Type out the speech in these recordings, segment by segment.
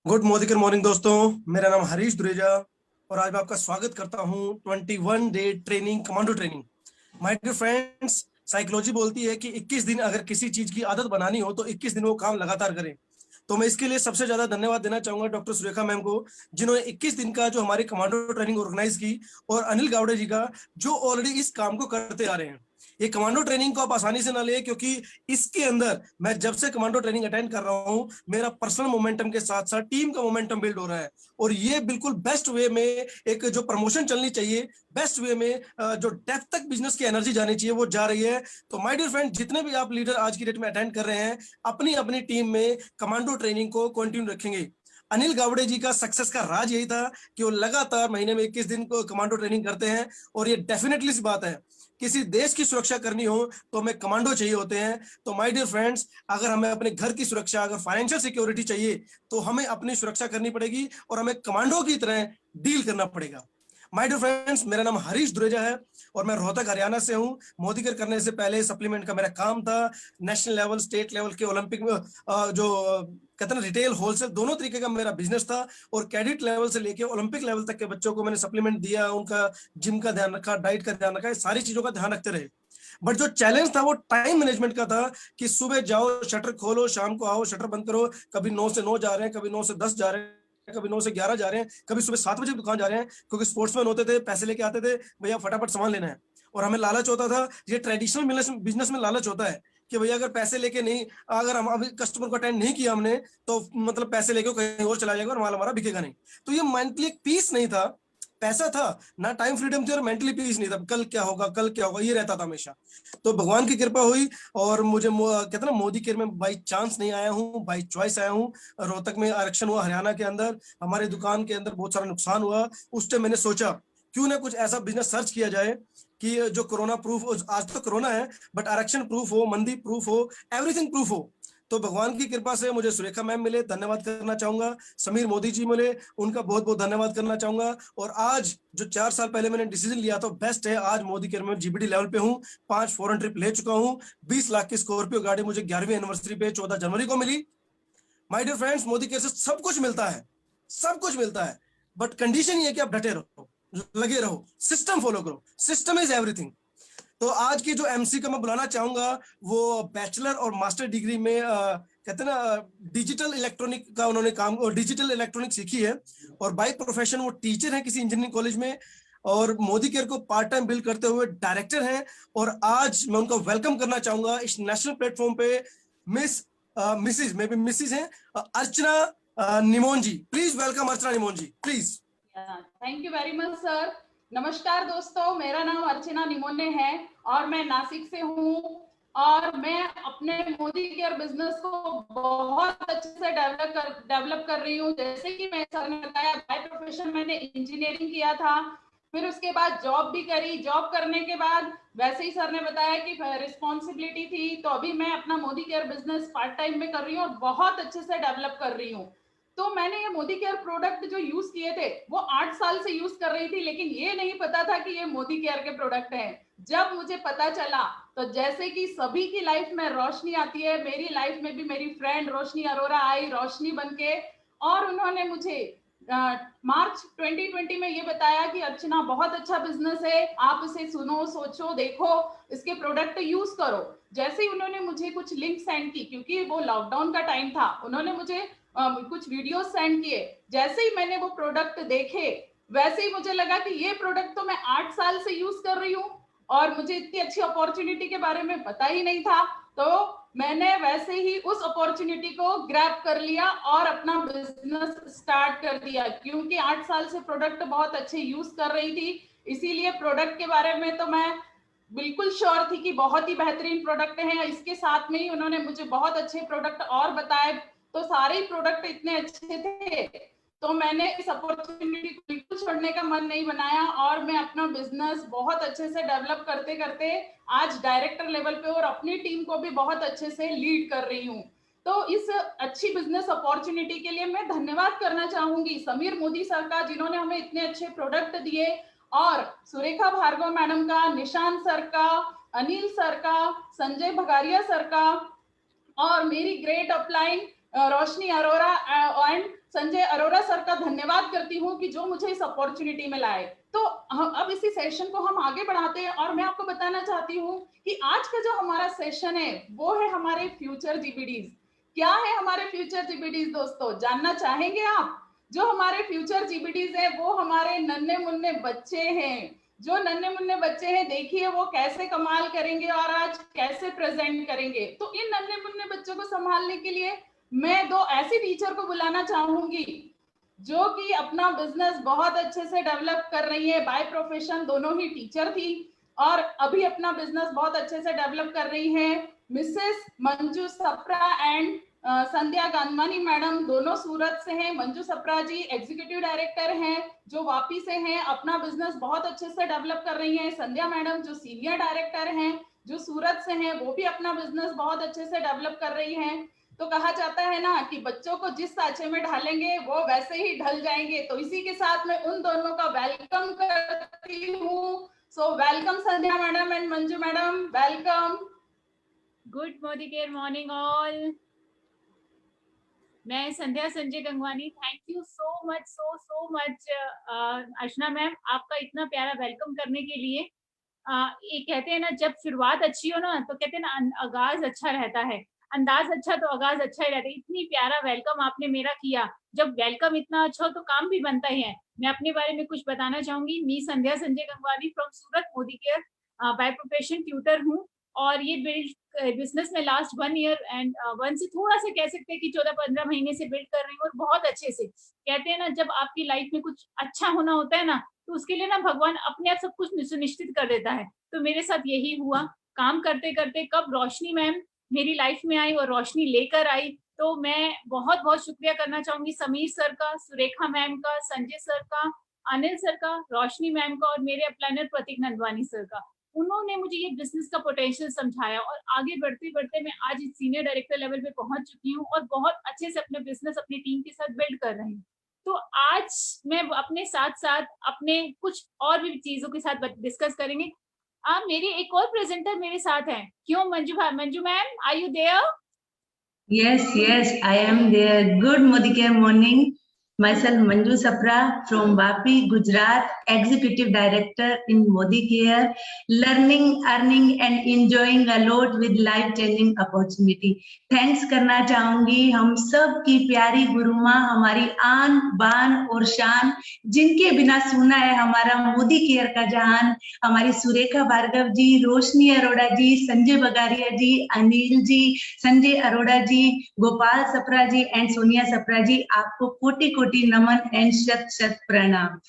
Good मोदिकर morning दोस्तों। मेरा नाम हरीश दुरेजा और आज मैं आपका स्वागत करता हूं 21 day training commando training. My dear friends, psychology बोलती है कि 21 दिन अगर किसी चीज की आदत बनानी हो तो 21 दिन वो काम लगातार करें। तो मैं इसके लिए सबसे ज्यादा धन्यवाद देना चाहूंगा डॉक्टर सुरेखा मैम को, जिन्होंने 21 दिन का जो हमारी कमांडो ट्रेनिंग ऑर्गेनाइज की, और अनिल गावड़े जी का, जो ऑलरेडी इस काम को करते आ रहे हैं। ये कमांडो ट्रेनिंग को आप आसानी से ना ले, क्योंकि इसके अंदर मैं जब से कमांडो ट्रेनिंग अटेंड कर रहा हूं, मेरा पर्सनल मोमेंटम के साथ साथ टीम का मोमेंटम बिल्ड हो रहा है। और ये बिल्कुल बेस्ट वे में एक जो प्रमोशन चलनी चाहिए, बेस्ट वे में जो डेप्थ तक बिजनेस की एनर्जी जानी चाहिए, वो जा रही है। तो माय डियर फ्रेंड, जितने भी आप लीडर आज की डेट में अटेंड कर रहे हैं, अपनी अपनी टीम में कमांडो ट्रेनिंग को कंटिन्यू रखेंगे। अनिल गावड़े जी का सक्सेस का राज यही था कि वो लगातार महीने में 21 दिन को कमांडो ट्रेनिंग करते हैं। और ये डेफिनेटली सी बात है, किसी देश की सुरक्षा करनी हो तो हमें कमांडो चाहिए होते हैं। तो माय डियर फ्रेंड्स, अगर हमें अपने घर की सुरक्षा, अगर फाइनेंशियल सिक्योरिटी चाहिए, तो हमें अपनी सुरक्षा करनी पड़ेगी और हमें कमांडो की तरह डील करना पड़ेगा। माय डियर फ्रेंड्स, मेरा नाम हरीश दुरेजा है और मैं रोहतक हरियाणा से हूं। मोदीकर करने से पहले सप्लीमेंट का मेरा काम था। नेशनल लेवल, स्टेट लेवल के ओलंपिक में जो कहते हैं रिटेल होलसेल दोनों तरीके का मेरा बिजनेस था। और कैडेट लेवल से लेके ओलंपिक लेवल तक के बच्चों को मैंने सप्लीमेंट दिया, उनका जिम का ध्यान रखा, डाइट का ध्यान रखा, सारी चीजों का ध्यान रखते रहे। बट जो चैलेंज था वो टाइम मैनेजमेंट का था कि सुबह जाओ, शटर खोलो, शाम को आओ, शटर बंद करो। कभी 9 से 9 जा रहे हैं, कभी 9 से 10 जा रहे हैं, कभी 9 से 11 जा रहे हैं, कभी सुबह 7 बजे दुकान जा रहे हैं, क्योंकि स्पोर्ट्समैन होते थे, पैसे लेके आते थे, भैया फटाफट सामान लेना है। और हमें लालच होता था, ये ट्रेडिशनल बिजनेस में लालच होता है कि भैया अगर पैसे लेके नहीं, अगर हम अभी कस्टमर को अटेंड नहीं किया हमने, तो मतलब पैसे लेके कहीं और चला जाएगा और माल हमारा बिकेगा नहीं। तो ये मेंटली एक पीस नहीं था। पैसा था ना, टाइम फ्रीडम थी, और मेंटली पीस नहीं था। कल क्या होगा, कल क्या होगा, ये रहता था हमेशा। तो भगवान की कृपा हुई और मुझे कहते ना, मोदी केयर में बाई चांस नहीं आया हूँ, बाई चॉइस आया हूँ। रोहतक में आरक्षण हुआ, हरियाणा के अंदर हमारी दुकान के अंदर बहुत सारा नुकसान हुआ। उस टाइम मैंने सोचा क्यों ना कुछ ऐसा बिजनेस सर्च किया जाए कि जो कोरोना प्रूफ हो, आज तो कोरोना है बट आरक्षण प्रूफ हो, मंदी प्रूफ हो, एवरीथिंग प्रूफ हो। तो भगवान की कृपा से मुझे सुरेखा मैम मिले, धन्यवाद करना चाहूंगा। समीर मोदी जी मिले, उनका बहुत बहुत धन्यवाद करना चाहूंगा। और आज जो 4 साल पहले मैंने डिसीजन लिया था, बेस्ट है। आज मोदी केयर में जीबीडी लेवल पे हूँ, 5 फॉरेन ट्रिप ले चुका हूँ। 20 लाख की स्कॉर्पियो गाड़ी मुझे 11वीं एनिवर्सरी पे 14 जनवरी को मिली। My dear friends, Modi care से सब कुछ मिलता है, सब कुछ मिलता है। बट कंडीशन ये है कि आप डटे रहो, लगे रहो, सिस्टम फॉलो करो। System is everything. तो आज की जो एमसी का मैं बुलाना चाहूंगा, वो बैचलर और मास्टर डिग्री में कहते हैं ना, डिजिटल इलेक्ट्रॉनिक का उन्होंने काम, डिजिटल इलेक्ट्रॉनिक सीखी है। और बाय प्रोफेशन वो टीचर है किसी इंजीनियरिंग कॉलेज में। और मोदी केयर को पार्ट टाइम बिल्ड करते हुए डायरेक्टर हैं। और आज मैं उनको वेलकम करना चाहूंगा इस नेशनल प्लेटफॉर्म पे। Miss Mrs may be Mrs हैं, Archana Nimon ji. Please welcome Archana Nimon ji, please. Thank you very much sir. नमस्कार दोस्तों, मेरा नाम अर्चना निमोने है और मैं नासिक से हूँ। और मैं अपने मोदी केयर बिजनेस को बहुत अच्छे से डेवलप कर रही हूँ। जैसे कि मैं सर ने बताया, बाय प्रोफेशन मैंने इंजीनियरिंग किया था, फिर उसके बाद जॉब भी करी। जॉब करने के बाद वैसे ही सर ने बताया कि रिस्पॉन्सिबिलिटी थी, तो अभी मैं अपना Modi care business part time में कर रही हूँ और बहुत अच्छे से डेवलप कर रही हूँ। तो मैंने ये मोदी केयर प्रोडक्ट जो यूज किए थे वो 8 साल से यूज कर रही थी, लेकिन ये नहीं पता था कि ये मोदी केयर के प्रोडक्ट हैं। जब मुझे पता चला, तो जैसे कि सभी की लाइफ में रोशनी आती है, मेरी लाइफ में भी मेरी फ्रेंड रोशनी अरोरा आई रोशनी बनके। और उन्होंने मुझे मार्च 2020 में ये बताया कि अर्चना बहुत अच्छा बिजनेस है, आप इसे सुनो, सोचो, देखो, इसके प्रोडक्ट यूज करो। जैसे ही उन्होंने मुझे कुछ लिंक सेंड की, क्योंकि वो लॉकडाउन का टाइम था, उन्होंने मुझे कुछ वीडियो सेंड किए। जैसे ही मैंने वो प्रोडक्ट देखे, वैसे ही मुझे लगा कि ये प्रोडक्ट तो मैं 8 साल से यूज कर रही हूँ और मुझे इतनी अच्छी अपॉर्चुनिटी के बारे में पता ही नहीं था। तो मैंने वैसे ही उस अपॉर्चुनिटी को ग्रैब कर लिया और अपना बिजनेस स्टार्ट कर दिया, क्योंकि 8 साल से प्रोडक्ट बहुत अच्छे यूज कर रही थी। इसीलिए प्रोडक्ट के बारे में तो मैं बिल्कुल श्योर थी कि बहुत ही बेहतरीन प्रोडक्ट है। इसके साथ में ही उन्होंने मुझे बहुत अच्छे प्रोडक्ट और बताए, तो सारे ही प्रोडक्ट इतने अच्छे थे, तो मैंने इस अपॉर्चुनिटी को बिल्कुल छोड़ने का मन नहीं बनाया और मैं अपना बिजनेस बहुत अच्छे से डेवलप करते करते आज डायरेक्टर लेवल पे और अपनी टीम को भी बहुत अच्छे से लीड कर रही हूँ। तो इस अच्छी बिजनेस अपॉर्चुनिटी के लिए मैं धन्यवाद करना चाहूंगी समीर मोदी सर का, जिन्होंने हमें इतने अच्छे प्रोडक्ट दिए, और सुरेखा भार्गव मैडम का, निशांत सर का, अनिल सर का, संजय भगारिया सर का, और मेरी great upline Roshni Arora and Sanjay Arora sir का धन्यवाद करती हूँ कि जो मुझे इस अपॉर्चुनिटी में लाए। तो अब इसी सेशन को हम आगे बढ़ाते हैं और मैं आपको बताना चाहती हूँ कि आज का जो हमारा सेशन है वो है हमारे फ्यूचर जीबीडीज। क्या है हमारे फ्यूचर जीबीडीज दोस्तों, जानना चाहेंगे आप? जो हमारे फ्यूचर जीबीडीज है वो हमारे नन्हे मुन्ने बच्चे हैं। जो नन्हे मुन्ने बच्चे हैं, देखिए वो कैसे कमाल करेंगे और आज कैसे प्रेजेंट करेंगे। तो इन नन्हे मुन्ने बच्चों को संभालने के लिए मैं दो ऐसी टीचर को बुलाना चाहूंगी जो कि अपना बिजनेस बहुत अच्छे से डेवलप कर रही है। बाय प्रोफेशन दोनों ही टीचर थी और अभी अपना बिजनेस बहुत अच्छे से डेवलप कर रही है। Mrs Manju Sapra and Sandhya Gandhwani madam, दोनों सूरत से हैं। मंजू सप्रा जी एग्जीक्यूटिव डायरेक्टर हैं जो वापी से हैं, अपना बिजनेस बहुत अच्छे से डेवलप कर रही हैं। संध्या मैडम जो सीनियर डायरेक्टर हैं जो सूरत से हैं, वो भी अपना बिजनेस बहुत अच्छे से डेवलप कर रही हैं। तो कहा जाता है ना कि बच्चों को जिस सांचे में ढालेंगे वो वैसे ही ढल जाएंगे। तो इसी के साथ मैं उन दोनों का वेलकम करती हूँ। So welcome Sandhya madam and Manju madam, welcome. Good Modi care morning all. मैं Sandhya Sanjay Gangwani, thank you so much Archana ma'am, आपका इतना प्यारा वेलकम करने के लिए। ये कहते हैं ना, जब शुरुआत अच्छी हो ना तो कहते हैं ना आगाज अच्छा रहता है, अंदाज अच्छा तो आगाज अच्छा ही रहता है। इतनी प्यारा वेलकम आपने मेरा किया। जब वेलकम इतना अच्छा हो तो काम भी बनता ही है। मैं अपने बारे में कुछ बताना चाहूंगी। Me Sandhya Sanjay Gangwani from Surat, Modi care by profession tutor हूँ और ये बिजनेस में लास्ट 1 ईयर एंड 1 से थोड़ा सा कह सकते हैं कि 14-15 महीने से बिल्ड कर रही हूँ और बहुत अच्छे से। कहते हैं ना, जब आपकी लाइफ में कुछ अच्छा होना होता है ना तो उसके लिए ना भगवान अपने आप सब कुछ सुनिश्चित कर देता है। तो मेरे साथ यही हुआ। काम करते करते कब रोशनी मैम मेरी लाइफ में आई और रोशनी लेकर आई, तो मैं बहुत बहुत शुक्रिया करना चाहूंगी समीर सर का, सुरेखा मैम का, संजय सर का, अनिल सर का, रोशनी मैम का और मेरे अपलाइनर प्रतीक नंदवानी सर का। उन्होंने मुझे ये बिजनेस का पोटेंशियल समझाया और आगे बढ़ते बढ़ते मैं आज सीनियर डायरेक्टर लेवल पे पहुंच चुकी हूँ और बहुत अच्छे से अपने बिजनेस अपनी टीम के साथ बिल्ड कर रही हूँ। तो आज मैं अपने साथ साथ अपने कुछ और भी चीजों के साथ डिस्कस करेंगे। मेरी एक और प्रेजेंटर मेरे साथ हैं। क्यों Manju ma'am, are you there? Yes, I am there. Good Modi Care morning. Myself Manju Sapra from Vapi, Gujarat, Executive Director in Modi Care, learning, earning and enjoying a lot with life-changing opportunity. Thanks करना चाहूंगी हम सब की प्यारी गुरु माँ, हमारी आन बान और शान, जिनके बिना सुना है हमारा मोदी केयर का जहान, हमारी सुरेखा भार्गव जी, रोशनी अरोड़ा जी, संजय बगारिया जी, अनिल जी, संजय अरोड़ा जी, गोपाल सप्रा जी एंड सोनिया सप्रा जी, आपको कोटि कोटि नमन एंड शत शत प्रणाम।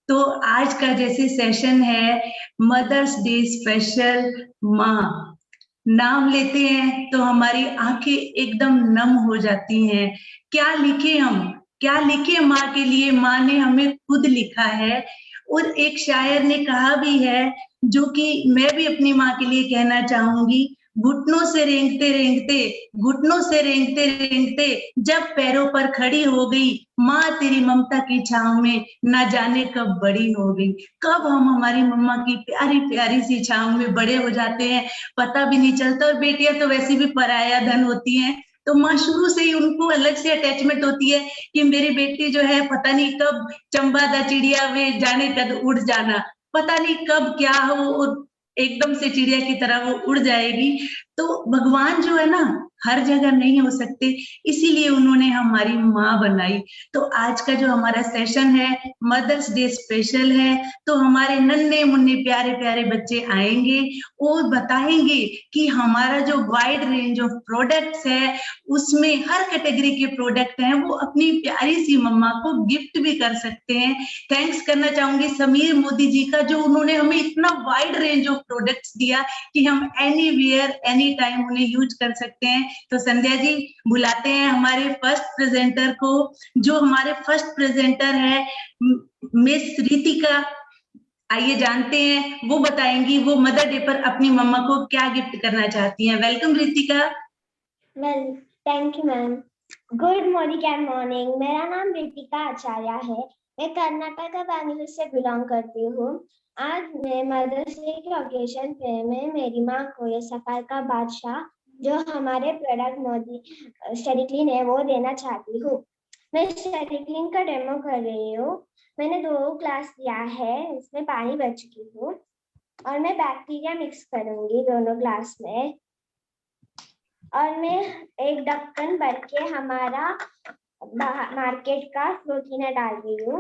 तो आज का जैसे सेशन है मदर्स डे स्पेशल, माँ नाम लेते हैं तो हमारी आंखें एकदम नम हो जाती हैं। क्या लिखे माँ के लिए, माँ ने हमें खुद लिखा है। और एक शायर ने कहा भी है जो कि मैं भी अपनी माँ के लिए कहना चाहूंगी, घुटनों से रेंगते रेंगते जब पैरों पर खड़ी हो गई, माँ तेरी ममता की छांव में ना जाने कब बड़ी हो गई। कब हम हमारी मम्मा की प्यारी प्यारी सी छांव में बड़े हो जाते हैं पता भी नहीं चलता। और बेटियां तो वैसे भी पराया धन होती हैं, तो माँ शुरू से ही उनको अलग से अटैचमेंट होती है कि मेरी बेटी जो है पता नहीं कब चंबा दा चिड़िया वे जाने कद उड़ जाना, पता नहीं कब क्या हो और एकदम से चिड़िया की तरह वो उड़ जाएगी। तो भगवान जो है ना हर जगह नहीं हो सकते, इसीलिए उन्होंने हमारी माँ बनाई। तो आज का जो हमारा सेशन है मदर्स डे स्पेशल है, तो हमारे नन्हे मुन्ने प्यारे प्यारे बच्चे आएंगे और बताएंगे कि हमारा जो वाइड रेंज ऑफ प्रोडक्ट्स है उसमें हर कैटेगरी के प्रोडक्ट हैं वो अपनी प्यारी सी मम्मा को गिफ्ट भी कर सकते हैं। थैंक्स करना चाहूंगी समीर मोदी जी का, जो उन्होंने हमें इतना वाइड रेंज ऑफ प्रोडक्ट्स दिया कि हम एनी वेयर एनी टाइम उन्हें यूज कर सकते हैं। तो संध्या जी बुलाते हैं हमारे फर्स्ट प्रेजेंटर को। जो हमारे फर्स्ट प्रेजेंटर है मिस रितिका, आइए जानते हैं वो बताएंगी वो मदर डे पर अपनी मम्मा को क्या गिफ्ट करना चाहती हैं। Welcome Ritika. Well, thank you ma'am. Good morning and morning. मेरा नाम रितिका आचार्य है। मैं कर्नाटक का बैंगलोर से बिलोंग करती हूँ। आज मैं मदर्स डे के ओकेजन पे मैं मेरी माँ को ये सफाई का बादशाह जो हमारे प्रोडक्ट मोदी स्टडी क्लीन है वो देना चाहती हूँ। मैं साइक्लिंग का डेमो कर रही हूँ। मैंने 2 क्लास लिया है, इसमें पानी भर चुकी हूँ और मैं बैक्टीरिया मिक्स करूंगी दोनों ग्लास में। और मैं एक ढक्कन भर के हमारा मार्केट का फ्लो क्लीनर डाल रही हूँ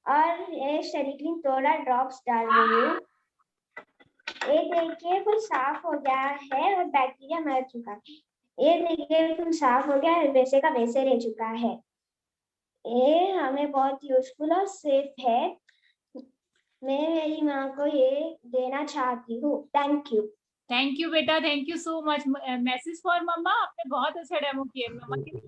और ये साइक्लिंग थोड़ा ड्रॉप्स डाल रही हूँ। ये देखिए कुछ साफ हो गया है और बैक्टीरिया मर चुका है। ये देखिए कुछ साफ हो गया है, वैसे का वैसे रह चुका है। ये हमें बहुत यूजफुल और सेफ है। मैं मेरी माँ को ये देना चाहती हूँ। थैंक यू बेटा, thank you so much. Message for mamma, आपने बहुत अच्छा डेमो किया मम्मा के लिए।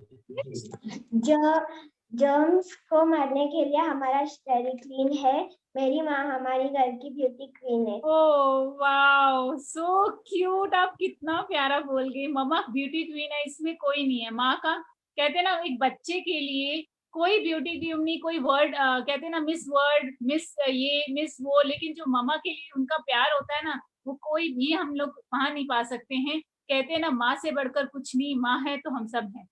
जर्म्स को मारने के लिए हमारा स्टेरी क्लीन है। मेरी माँ हमारी घर की ब्यूटी क्वीन है। Oh wow, so cute. आप कितना प्यारा बोल गई, मम्मा ब्यूटी क्वीन है, इसमें कोई नहीं है। माँ का कहते हैं ना, एक बच्चे के लिए कोई ब्यूटी क्वीन नहीं, कोई वर्ड कहते हैं ना, मिस वर्ड, मिस ये, मिस वो, लेकिन जो मम्मा के लिए उनका प्यार होता है ना, वो कोई भी हम लोग पा नहीं पा सकते हैं। कहते हैं ना, माँ से बढ़कर कुछ नहीं, माँ है तो हम सब हैं।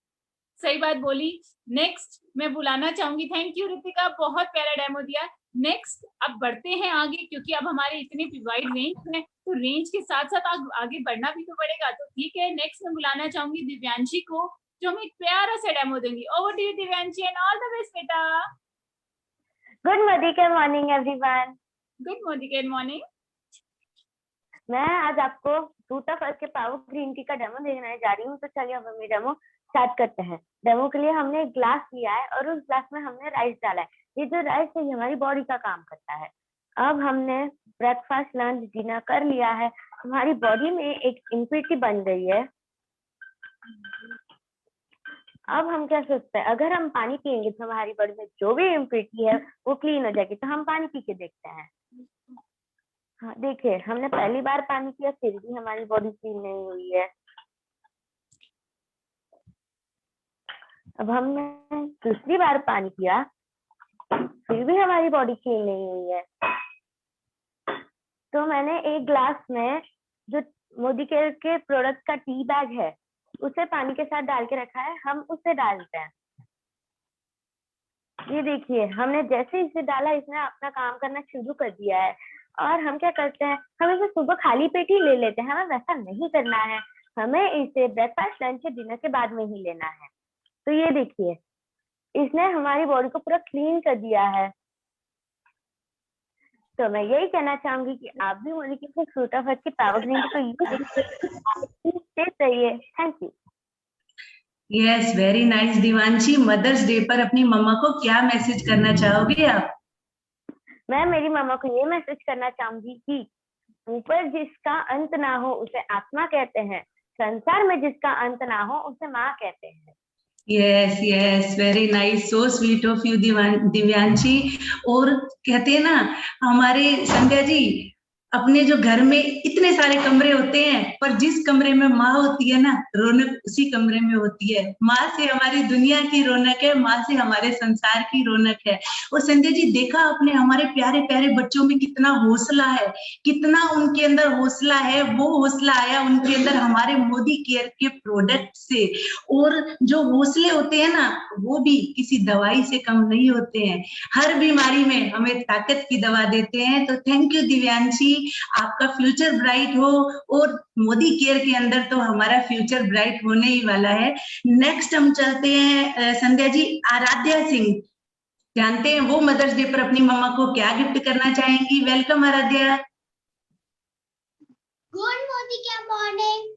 सही बात बोली। नेक्स्ट मैं बुलाना चाहूंगी। थैंक यू रितिका, बहुत प्यारा डेमो दिया। नेक्स्ट अब बढ़ते हैं आगे, क्योंकि अब हमारे इतनी वाइड रेंज है, तो रेंज के साथ साथ आगे बढ़ना भी तो पड़ेगा। तो ठीक है, नेक्स्ट मैं बुलाना चाहूंगी दिव्यांशी को, जो हमें एक प्यारा सा डेमो देंगी। Over to you Divyanshi, and all the best बेटा। Good morning everyone. Good morning. मैं आज आपको फ्रूट ऑफ अर्थ के पावर ग्रीन टी का डेमो देने जा रही हूँ। तो चलिए अब हम डेमो स्टार्ट करते हैं। डेमो के लिए हमने एक ग्लास लिया है और उस ग्लास में हमने राइस डाला है। ये जो राइस है, ये हमारी बॉडी का काम करता है। अब हमने ब्रेकफास्ट, लंच, डिनर कर लिया है। हमारी बॉडी में एक इम्प्योरिटी बन गई है। अब हम क्या सोचते हैं, अगर हम पानी पियेंगे तो हमारी बॉडी में जो भी इम्प्योरिटी है वो क्लीन हो जाएगी। तो हम पानी पी के देखते हैं। हाँ देखिए, हमने पहली बार पानी पिया फिर भी हमारी बॉडी क्लीन नहीं हुई है। अब हमने दूसरी बार पानी पिया फिर भी हमारी बॉडी क्लीन नहीं हुई है। तो मैंने एक ग्लास में जो मोदी केयर के प्रोडक्ट का टी बैग है उसे पानी के साथ डाल के रखा है। हम उसे डालते हैं। ये देखिए, हमने जैसे इसे डाला, इसने अपना काम करना शुरू कर दिया है। और हम क्या करते हैं, हम इसे सुबह खाली पेट ही ले लेते हैं। हमें वैसा नहीं करना है, हमें इसे ब्रेकफास्ट, लंच या डिनर के बाद में ही लेना है। तो ये देखिए, इसने हमारी बॉडी को पूरा क्लीन कर दिया है। तो मैं यही कहना चाहूंगी कि आप भी मोदी के फ्रूट ऑफ अर्थ की पावर ग्रीन टी को यूज चाहिए। Thank you. Yes, very nice Divanshi. Mother's day पर अपनी मम्मा को क्या मैसेज करना चाहोगे आप? मैं मेरी मम्मा को ये मैसेज करना चाहूंगी कि ऊपर जिसका अंत ना हो उसे आत्मा कहते हैं, संसार में जिसका अंत ना हो उसे माँ कहते हैं। Yes yes, very nice, so sweet of you Divyanshi. और कहते हैं ना, हमारे संध्या जी, अपने जो घर में इतने सारे कमरे होते हैं, पर जिस कमरे में माँ होती है ना, रौनक उसी कमरे में होती है। माँ से हमारी दुनिया की रौनक है, माँ से हमारे संसार की रौनक है। और संध्या जी, देखा आपने हमारे प्यारे प्यारे बच्चों में कितना हौसला है, कितना उनके अंदर हौसला है। वो हौसला आया उनके अंदर हमारे मोदी केयर के प्रोडक्ट से। और जो हौसले होते हैं ना, वो भी किसी दवाई से कम नहीं होते हैं। हर बीमारी में हमें ताकत की दवा देते हैं। तो थैंक यू दिव्यांशी, आपका फ्यूचर ब्राइट हो। और मोदी केयर के अंदर तो हमारा फ्यूचर ब्राइट होने ही वाला है। नेक्स्ट हम चलते हैं संध्या जी, आराध्या सिंह। जानते हैं वो मदर्स डे पर अपनी मम्मा को क्या गिफ्ट करना चाहेंगी। वेलकम आराध्या। गुड मोदी क्या मॉर्निंग।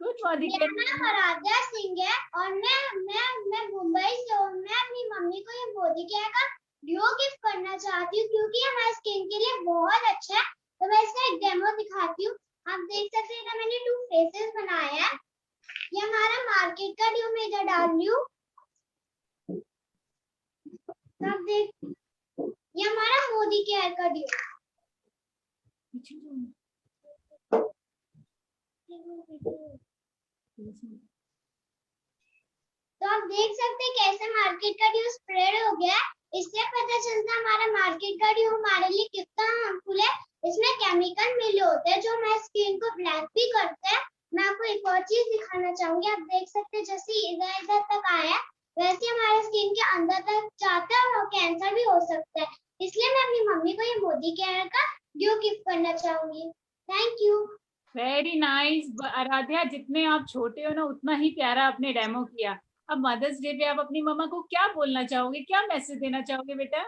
Good morning. मेरा नाम आराध्या सिंह है और मैं मुंबई से हूँ। मैं अपनी मम्मी को ये मोदी केयर का डिओ गिफ्ट करना चाहती हूँ, क्योंकि हमारे स्किन के लिए बहुत अच्छा है। तो मैं इसका एक डेमो दिखाती हूँ। आप देख सकते हैं ना, मैंने 2 फेसेस बनाया है। ये हमारा मार्केट का डिओ मैं इधर डाल रही हूँ। आप देख, ये हमारा मोदी केयर का डिओ। तो आप देख सकते हैं कैसे मार्केट का डिओ स्प्रेड हो गया है। इससे पता चलता है हमारा मार्केट का डिओ हमारे लिए कितना हार्मफुल है। इसमें केमिकल मिले होते हैं जो हमारी स्किन को ब्लैक भी करते हैं मैं आपको एक और चीज दिखाना चाहूंगी। आप देख सकते हैं जैसे इधर इधर तक आया वैसे हमारे स्किन के अंदर तक जाता है और कैंसर भी हो सकता है। इसलिए मैं अपनी मम्मी को ये मोदी केयर का ड्यू गिफ्ट करना चाहूंगी। Thank you. Very nice Aaradhya, जितने आप छोटे हो ना उतना ही प्यारा आपने डेमो किया। अब मदर्स डे पे आप अपनी मम्मा को क्या बोलना चाहोगे, क्या मैसेज देना चाहोगे बेटा?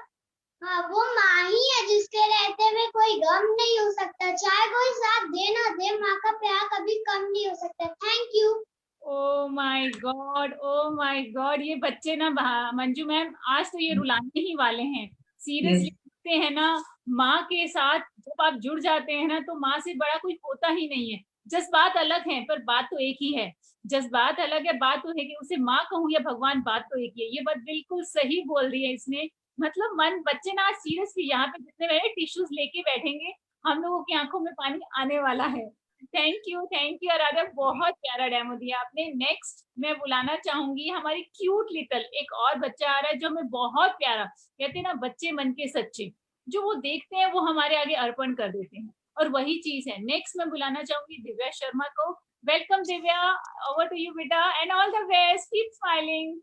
हाँ, वो माँ ही है जिसके रहते हुए कोई गम नहीं हो सकता, चाहे कोई साथ दे ना दे, माँ का प्यार कभी कम नहीं हो सकता। Thank you. Oh my God, oh my God, ये बच्चे ना मंजू मैम आज तो ये रुलाने ही वाले हैं। सीरियसली देखते हैं ना, माँ के साथ जब आप जुड़ जाते हैं ना तो माँ से बड़ा कुछ होता ही नहीं है। जज्बात अलग हैं पर बात तो एक ही है। जज्बात अलग है, बात तो है कि उसे माँ कहूँ या भगवान, बात तो एक ही है। ये बात बिल्कुल सही बोल रही है इसने। मतलब मन बच्चे ना सीरियसली यहाँ पे जितने मेरे टिश्यूज लेके बैठेंगे, हम लोगों की आंखों में पानी आने वाला है। थैंक यू आराध्या, बहुत प्यारा डेमो दिया आपने। नेक्स्ट मैं बुलाना चाहूंगी हमारी क्यूट लिटल एक और बच्चा आ रहा है जो हमें बहुत प्यारा, कहते हैं ना बच्चे मन के सच्चे, जो वो देखते हैं वो हमारे आगे अर्पण कर देते हैं, और वही चीज है। नेक्स्ट मैं बुलाना चाहूंगी दिव्या शर्मा को। Welcome Divya, over to you बेटा, and all the best, keep smiling.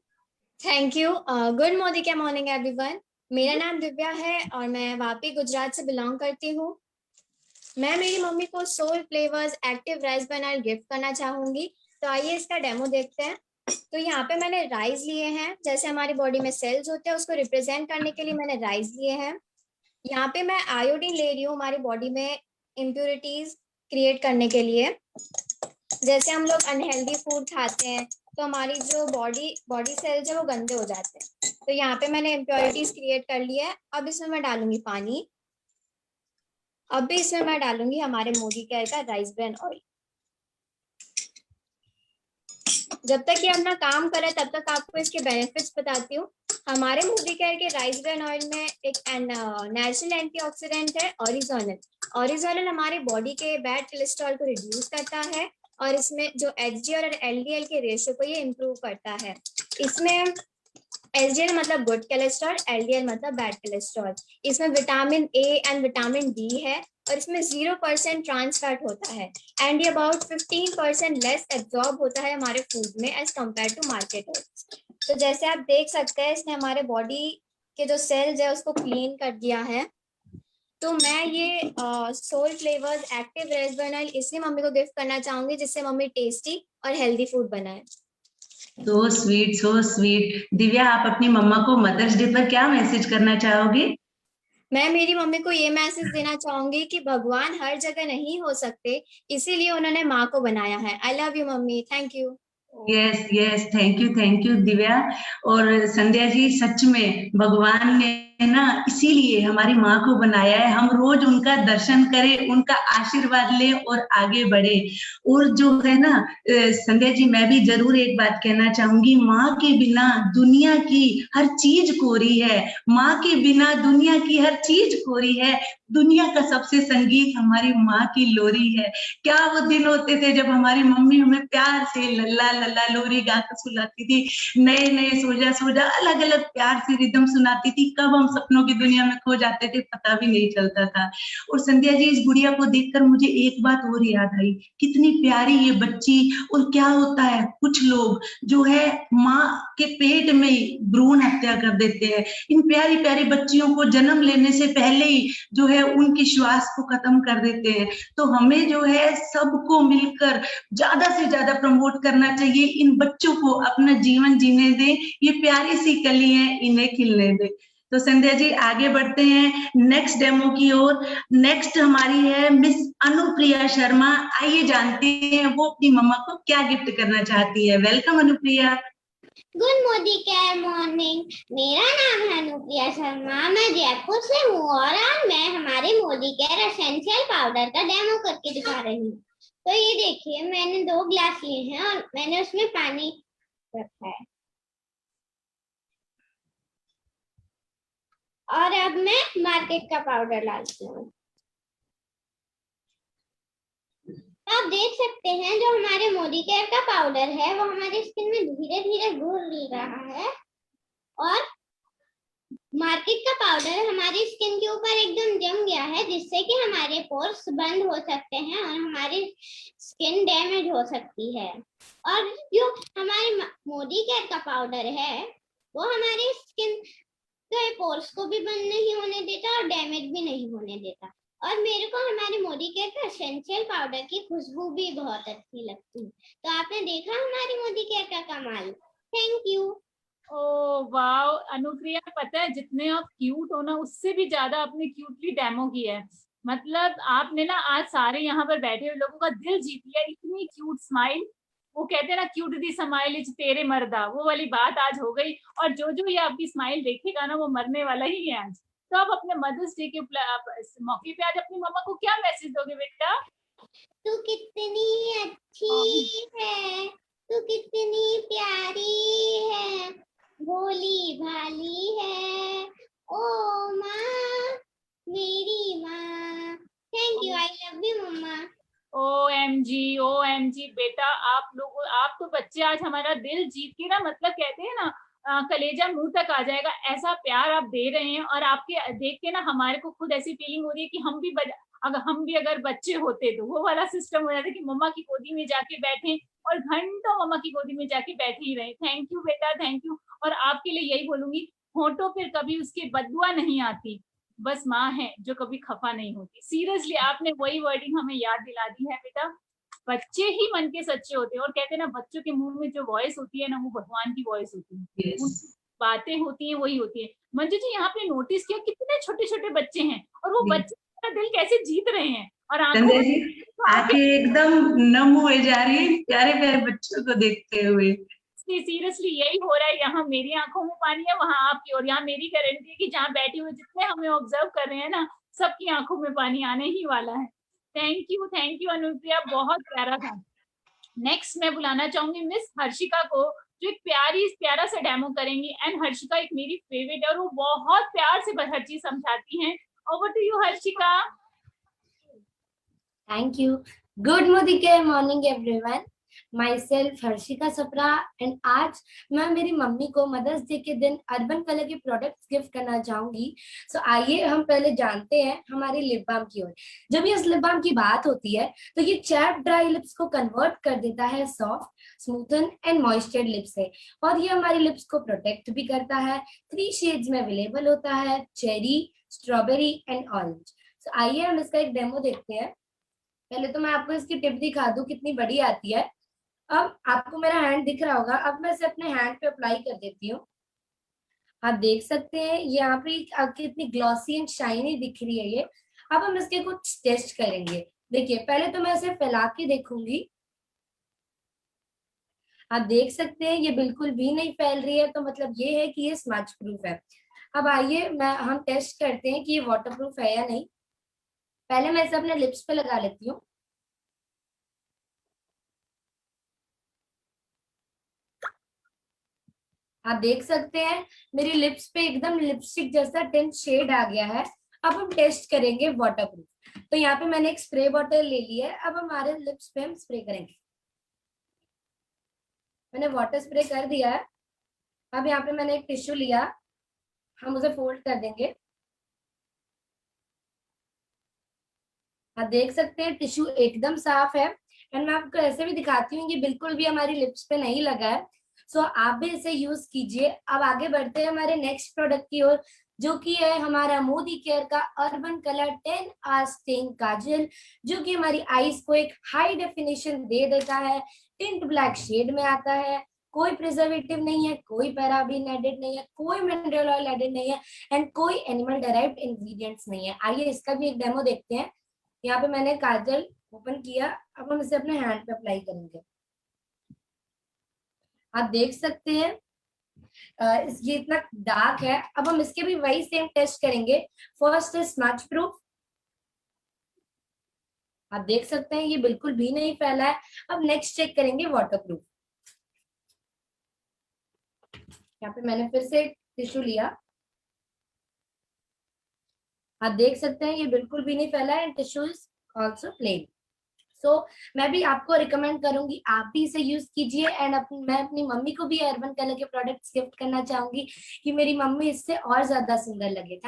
Thank you. Good morning everyone. मेरा नाम दिव्या है और मैं वापी गुजरात से बिलोंग करती हूँ। मैं मेरी मम्मी को soul flavours active rice bran oil gift करना चाहूंगी। तो आइए इसका डेमो देखते हैं। तो यहाँ पे मैंने राइस लिए हैं, जैसे हमारी बॉडी में सेल्स होते हैं उसको रिप्रेजेंट करने के लिए मैंने राइस लिए हैं। यहाँ पे मैं आयोडीन ले रही हूँ हमारी बॉडी में इम्प्योरिटीज क्रिएट करने के लिए। जैसे हम लोग अनहेल्दी फूड खाते हैं तो हमारी जो बॉडी सेल्स है वो गंदे हो जाते हैं। तो यहाँ पे मैंने इम्प्योरिटीज क्रिएट कर लिया है। अब इसमें मैं डालूंगी पानी। अब भी इसमें मैं डालूंगी हमारे मोदी केयर का राइस ब्रान ऑयल। जब तक ये अपना काम करे तब तक आपको इसके बेनिफिट्स बताती हूँ। हमारे मोदी केयर के राइस ब्रान ऑयल में एक नेचुरल एंटीऑक्सीडेंट है ऑरिजोनल। ऑरिजोनल हमारी बॉडी के बैड कोलेस्ट्रॉल को रिड्यूस करता है और इसमें जो एचडीएल और एलडीएल के रेशियो को ये इम्प्रूव करता है। इसमें एचडीएल मतलब गुड कोलेस्ट्रॉल, एलडीएल मतलब बैड कोलेस्ट्रॉल। इसमें vitamin A and vitamin D है और इसमें 0% ट्रांस फैट होता है एंड ये अबाउट 15% लेस एब्जॉर्ब होता है हमारे फूड में as compare to market oils. तो जैसे आप देख सकते हैं इसने हमारे बॉडी के जो सेल्स है उसको क्लीन कर दिया है। तो मैं ये soul flavours active rice bran oil इसलिए मम्मी को गिफ्ट करना चाहूंगी जिससे मम्मी टेस्टी और हेल्दी फूड बनाए। So sweet, so sweet. Divya, आप अपनी मम्मा को मदर्स डे पर क्या मैसेज करना चाहोगे? मैं मेरी मम्मी को ये मैसेज देना चाहूंगी कि भगवान हर जगह नहीं हो सकते, इसीलिए उन्होंने माँ को बनाया है। आई love you mummy, thank you. Yes yes, thank you Divya. और संध्या जी, सच में भगवान ने ना इसीलिए हमारी माँ को बनाया है, हम रोज उनका दर्शन करें, उनका आशीर्वाद लें और आगे बढ़े। और जो है ना संध्या जी, मैं भी जरूर एक बात कहना चाहूंगी, माँ के बिना दुनिया की हर चीज कोरी है। माँ के बिना दुनिया की हर चीज कोरी है। दुनिया का सबसे संगीत हमारी माँ की लोरी है। क्या वो दिन होते थे जब हमारी मम्मी हमें प्यार से लल्ला लल्ला लोरी गाकर सुलाती थी, नए नए सोजा सोजा अलग अलग प्यार से रिदम सुनाती थी। कब हम सपनों की दुनिया में खो जाते थे पता भी नहीं चलता था। और संध्या जी, इस गुड़िया को देखकर मुझे एक बात और याद आई, कितनी प्यारी ये बच्ची। और क्या होता है, कुछ लोग जो है माँ के पेट में भ्रूण हत्या कर देते हैं। इन प्यारी प्यारी बच्चियों को जन्म लेने से पहले ही जो है उनकी श्वास को खत्म कर देते हैं। तो हमें जो है सबको मिलकर ज्यादा से ज्यादा प्रमोट करना चाहिए। इन बच्चों को अपना जीवन जीने दें, ये प्यारी सी कली है, इन्हें खिलने दें। तो संध्या जी, आगे बढ़ते हैं नेक्स्ट डेमो की ओर। नेक्स्ट हमारी है मिस अनुप्रिया शर्मा। आइए जानते हैं वो अपनी मम्मा को क्या गिफ्ट करना चाहती है। Welcome Anupriya. Good Modi care morning. मेरा नाम है अनुप्रिया शर्मा, मैं जयपुर से हूँ और आज मैं हमारे मोदी केयर एसेंशियल पाउडर का डेमो करके दिखा रही हूँ। तो ये देखिए, मैंने 2 ग्लास लिए हैं और मैंने उसमें पानी रखा है। और अब मैं मार्केट का पाउडर डालती हूँ। आप देख सकते हैं जो हमारे मोदी केयर का पाउडर है वो हमारी स्किन में धीरे धीरे घुल रहा है और मार्केट का पाउडर हमारी स्किन के ऊपर एकदम जम गया है, जिससे कि हमारे पोर्स बंद हो सकते हैं और हमारी स्किन डैमेज हो सकती है। और जो हमारे मोदी केयर का पाउडर है वो हमारी स्किन के पोर्स को भी बंद नहीं होने देता और डैमेज भी नहीं होने देता। और मेरे को हमारे मोदी केयर का एसेंशियल पाउडर की खुशबू भी बहुत अच्छी लगती है। तो आपने देखा हमारी मोदी केयर का कमाल। Thank you. Oh wow Anupriya, पता है जितने आप क्यूट हो ना उससे भी ज्यादा आपने क्यूटली डेमो किया है। मतलब आपने ना आज सारे यहाँ पर बैठे हुए लोगों का दिल जीत लिया। इतनी क्यूट स्माइल, वो कहते हैं ना क्यूट दी स्माइल इज तेरे मर्दा, वो वाली बात आज हो गई। और जो जो ये आपकी स्माइल देखेगा ना वो मरने वाला ही है आज। तो आप अपने मदर्स डे के मौके पे आज अपनी मम्मा को क्या मैसेज दोगे बेटा? तू कितनी अच्छी है, तू कितनी प्यारी है, भोली भाली है, ओ माँ मेरी माँ। Thank you, I love you mumma. OMG बेटा, आप तो बच्चे आज हमारा दिल जीत के ना, मतलब कहते हैं ना कलेजा मुंह तक आ जाएगा, ऐसा प्यार आप दे रहे हैं। और आपके देख के ना हमारे को खुद ऐसी फीलिंग हो रही है कि हम भी अगर बच्चे होते तो वो वाला सिस्टम हो जाता कि मम्मा की गोदी में जाके बैठे और घंटों मम्मा की गोदी में जाके बैठे ही रहे। थैंक यू बेटा, थैंक यू। और आपके लिए यही बोलूंगी, होठों पर कभी उसकी बददुआ नहीं आती, बस माँ है जो कभी खफा नहीं होती। सीरियसली आपने वही वर्डिंग हमें याद दिला दी है बेटा। बच्चे ही मन के सच्चे होते हैं, और कहते हैं ना बच्चों के मुंह में जो वॉइस होती है ना वो भगवान की वॉइस होती है। Yes. उनकी बातें होती हैं वही होती है। मंजू जी, यहाँ पे नोटिस किया कितने छोटे छोटे बच्चे हैं और वो जी। बच्चे का दिल कैसे जीत रहे हैं। और आंखों संजय में जी, आंखें एकदम नम हुए जा रही है प्यारे प्यारे बच्चों को देखते हुए। सीरियसली यही हो रहा है। यहाँ मेरी आंखों में पानी है, वहां आपकी। और यहाँ मेरी गारंटी है कि जहाँ बैठे हुए जितने हमें ऑब्जर्व कर रहे हैं ना, सबकी आंखों में पानी आने ही वाला है। थैंक यू अनुप्रिया, बहुत प्यारा था। नेक्स्ट मैं बुलाना चाहूंगी मिस हर्षिका को, जो एक प्यारा सा डेमो करेंगी। एंड हर्षिका एक मेरी फेवरेट है और वो बहुत प्यार से हर चीज समझाती हैं। Over to you Harshika. Thank you. Good morning everyone. Myself Harshika Sapra and आज मैं मेरी मम्मी को मदर्स डे के दिन अर्बन कलर के प्रोडक्ट्स गिफ्ट करना चाहूंगी। सो आइए हम पहले जानते हैं हमारे लिप बाम की ओर। जब ये इस लिप बाम की बात होती है तो ये चैप ड्राई लिप्स को कन्वर्ट कर देता है सॉफ्ट, स्मूथन एंड मॉइस्चर्ड लिप्स से, और ये हमारी लिप्स को प्रोटेक्ट भी करता है। 3 शेड्स में अवेलेबल होता है, चेरी, स्ट्रॉबेरी एंड ऑरेंज। सो आइए हम इसका एक डेमो देखते हैं। पहले तो मैं आपको इसकी टिप दिखा दूं कितनी बड़ी आती है। अब आपको मेरा हैंड दिख रहा होगा, अब मैं इसे अपने हैंड पे अप्लाई कर देती हूँ। आप देख सकते हैं यहाँ पे आपकी इतनी ग्लॉसी एंड शाइनी दिख रही है ये। अब हम इसके कुछ टेस्ट करेंगे। देखिए पहले तो मैं इसे फैला के देखूंगी। आप देख सकते हैं ये बिल्कुल भी नहीं फैल रही है, तो मतलब ये है कि ये स्मज प्रूफ है। अब आइए हम टेस्ट करते हैं कि ये वाटर प्रूफ है या नहीं। पहले मैं इसे अपने लिप्स पे लगा लेती हूँ। आप देख सकते हैं मेरी लिप्स पे एकदम लिपस्टिक जैसा टिंट शेड आ गया है। अब हम टेस्ट करेंगे वाटरप्रूफ। तो यहाँ पे मैंने एक स्प्रे बॉटल ले ली है। अब हमारे लिप्स पे हम स्प्रे करेंगे। मैंने वाटर स्प्रे कर दिया है। अब यहाँ पे मैंने एक टिश्यू लिया, हम उसे फोल्ड कर देंगे। आप देख सकते हैं टिश्यू एकदम साफ है। एंड मैं आपको ऐसे भी दिखाती हूँ, ये बिल्कुल भी हमारी लिप्स पे नहीं लगा है। सो आप भी इसे यूज कीजिए। अब आगे बढ़ते हैं हमारे नेक्स्ट प्रोडक्ट की ओर, जो कि है हमारा मोदी केयर का अर्बन कलर 10 आवर स्टेइंग काजल, जो कि हमारी आईज को एक हाई डेफिनेशन दे देता है। टिंट ब्लैक शेड में आता है। कोई प्रिजर्वेटिव नहीं है, कोई पैराबीन एडेड नहीं है, कोई मिनरल ऑयल एडेड नहीं है एंड कोई एनिमल डायराइव्ड इंग्रेडिएंट्स नहीं है। आइए इसका भी एक डेमो देखते हैं। यहाँ पे मैंने काजल ओपन किया। अब हम इसे अपने हैंड पे अप्लाई करेंगे। आप देख सकते हैं ये इतना डार्क है। अब हम इसके भी वही सेम टेस्ट करेंगे। फर्स्ट है स्मज प्रूफ। आप देख सकते हैं ये बिल्कुल भी नहीं फैला है। अब नेक्स्ट चेक करेंगे वाटरप्रूफ। यहाँ पे मैंने फिर से टिश्यू लिया। आप देख सकते हैं ये बिल्कुल भी नहीं फैला है and tissue is also plain. So मैं भी आपको रिकमेंड करूंगी, आप भी इसे यूज कीजिए। एंड मैं अपनी मम्मी को भी अर्बन कलर के प्रोडक्ट्स गिफ्ट करना चाहूंगी कि मेरी मम्मी इससे और ज्यादा सुंदर लगे।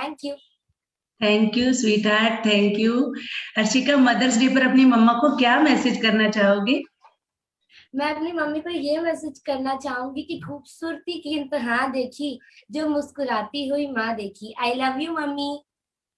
Thank you sweet heart, thank you. Harshika, mother's day पर अपनी मम्मा को क्या मैसेज करना चाहोगी? मैं अपनी मम्मी को ये मैसेज करना चाहूंगी कि खूबसूरती की इंतहा देखी, जो मुस्कुराती हुई माँ देखी। I love you mummy.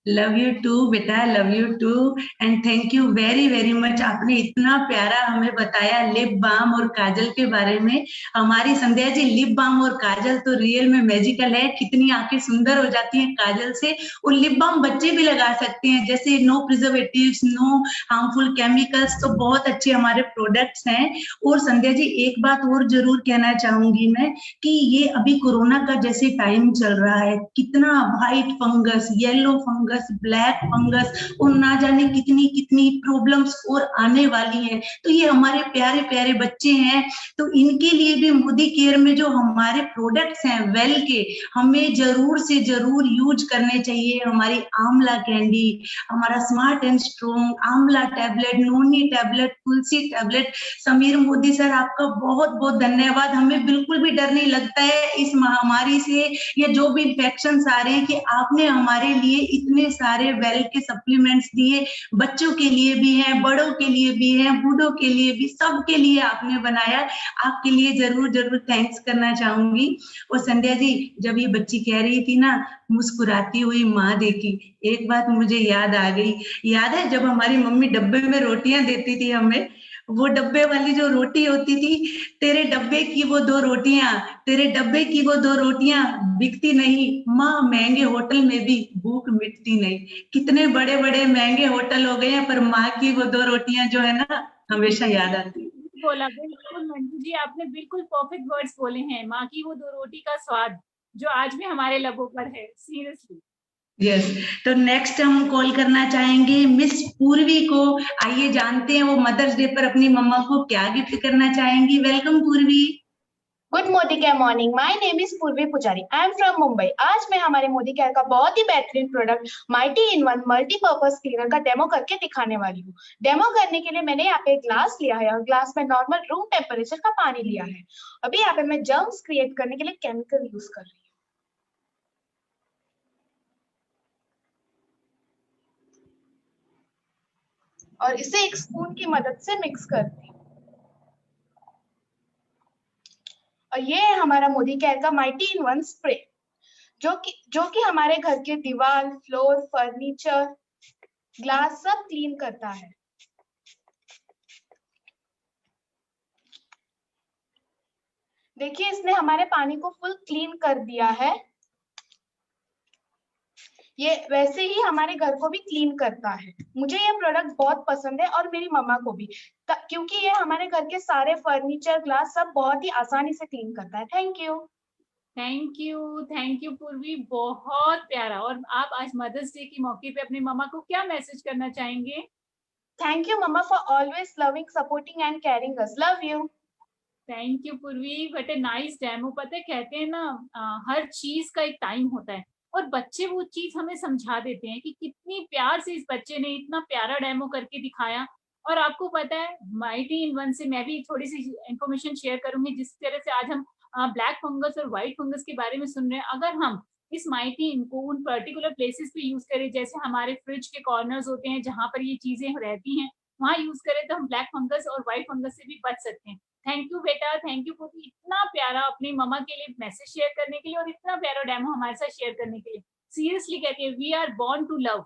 Love you too बेटा, love you too. And thank you very very much, आपने इतना प्यारा हमें बताया लिप बाम और काजल के बारे में। हमारी संध्या जी, लिप बाम और काजल तो रियल में मैजिकल है, कितनी आंखें सुंदर हो जाती हैं काजल से। और लिप बाम बच्चे भी लगा सकते हैं, जैसे no preservatives, no harmful chemicals, तो बहुत अच्छे हमारे प्रोडक्ट्स हैं। और संध्या जी, एक बात और जरूर कहना चाहूंगी मैं कि ये अभी कोरोना का जैसे टाइम चल रहा है, कितना white fungus, yellow fungus, black fungus और ना जाने कितनी कितनी प्रॉब्लम्स और आने वाली हैं। तो ये हमारे प्यारे प्यारे बच्चे हैं, तो इनके लिए भी मोदी केयर में जो हमारे प्रोडक्ट्स हैं वेल के, हमें जरूर से जरूर यूज करने चाहिए। हमारी आंवला कैंडी, हमारा स्मार्ट एंड स्ट्रॉन्ग आंवला टैबलेट, नोनी टैबलेट, तुलसी टैबलेट। समीर मोदी सर, आपका बहुत बहुत धन्यवाद। हमें बिल्कुल भी डर नहीं लगता है इस महामारी से या जो भी इन्फेक्शन आ रहे हैं कि आपने हमारे लिए इतने सारे वेल के सप्लीमेंट्स दिए। बच्चों के लिए भी हैं, बड़ों के लिए भी हैं, बूढ़ों के लिए भी, सबके लिए आपने बनाया। आपके लिए जरूर जरूर थैंक्स करना चाहूंगी। और संध्या जी, जब ये बच्ची कह रही थी ना मुस्कुराती हुई माँ देखी, एक बात मुझे याद आ गई। याद है जब हमारी मम्मी डब्बे में रोटियां देती थी हमें, वो डब्बे वाली जो रोटी होती थी, तेरे डब्बे की वो दो रोटियां, तेरे डब्बे की वो दो रोटियां बिकती नहीं माँ, महंगे होटल में भी भूख मिटती नहीं। कितने बड़े बड़े महंगे होटल हो गए हैं, पर माँ की वो दो रोटियां जो है ना, हमेशा याद आती है। बोला बिल्कुल मंजू जी, आपने बिल्कुल परफेक्ट वर्ड्स बोले हैं। माँ की वो दो रोटी का स्वाद जो आज भी हमारे लबों पर है, सीरियसली। यस, तो नेक्स्ट हम कॉल करना चाहेंगे मिस पूर्वी को। आइए जानते हैं वो मदर्स डे पर अपनी मम्मा को क्या गिफ्ट करना चाहेंगी। वेलकम पूर्वी। Good Modi care morning, my name is पूर्वी पुजारी, आई एम फ्रॉम मुंबई। आज मैं हमारे मोदी केयर का बहुत ही बेहतरीन product mighty in one multipurpose cleaner का डेमो करके दिखाने वाली हूँ। डेमो करने के लिए मैंने यहाँ पे एक ग्लास लिया है और ग्लास में नॉर्मल रूम टेम्परेचर का पानी लिया है। अभी यहाँ पे मैं जर्म्स क्रिएट करने के लिए केमिकल यूज कर रही हूँ। और इसे एक स्पून की मदद से मिक्स करती हूँ। और ये है हमारा मोदी केयर का माइटी इन वन स्प्रे, जो कि हमारे घर के दीवार, फ्लोर, फर्नीचर, ग्लास सब क्लीन करता है। देखिए, इसने हमारे पानी को फुल क्लीन कर दिया है। ये वैसे ही हमारे घर को भी क्लीन करता है। मुझे ये प्रोडक्ट बहुत पसंद है और मेरी मम्मा को भी, क्योंकि ये हमारे घर के सारे फर्नीचर, ग्लास सब बहुत ही आसानी से क्लीन करता है। Thank you. थैंक यू पूर्वी, बहुत प्यारा। और आप आज मदर्स डे के मौके पे अपनी मम्मा को क्या मैसेज करना चाहेंगे? Thank you mumma for always loving, supporting and caring us. Love you. Thank you Purvi, but a nice demo. पता है, कहते हैं ना, हर चीज का एक टाइम होता है और बच्चे वो चीज हमें समझा देते हैं कि कितनी प्यार से इस बच्चे ने इतना प्यारा डेमो करके दिखाया। और आपको पता है, माइटी इन वन से मैं भी थोड़ी सी इंफॉर्मेशन शेयर करूंगी। जिस तरह से आज हम ब्लैक फंगस और व्हाइट फंगस के बारे में सुन रहे हैं, अगर हम इस माइटी इनको उन पर्टिकुलर प्लेसेस पे यूज करें, जैसे हमारे फ्रिज के कॉर्नर्स होते हैं जहां पर ये चीजें रहती हैं, वहां यूज करें तो हम ब्लैक फंगस और व्हाइट फंगस से भी बच सकते हैं। थैंक यू बेटा, थैंक यू फॉर इतना प्यारा अपनी मम्मा के लिए मैसेज शेयर करने के लिए और इतना प्यारा डेमो हमारे साथ शेयर करने के लिए। सीरियसली कहती है, we are born to love.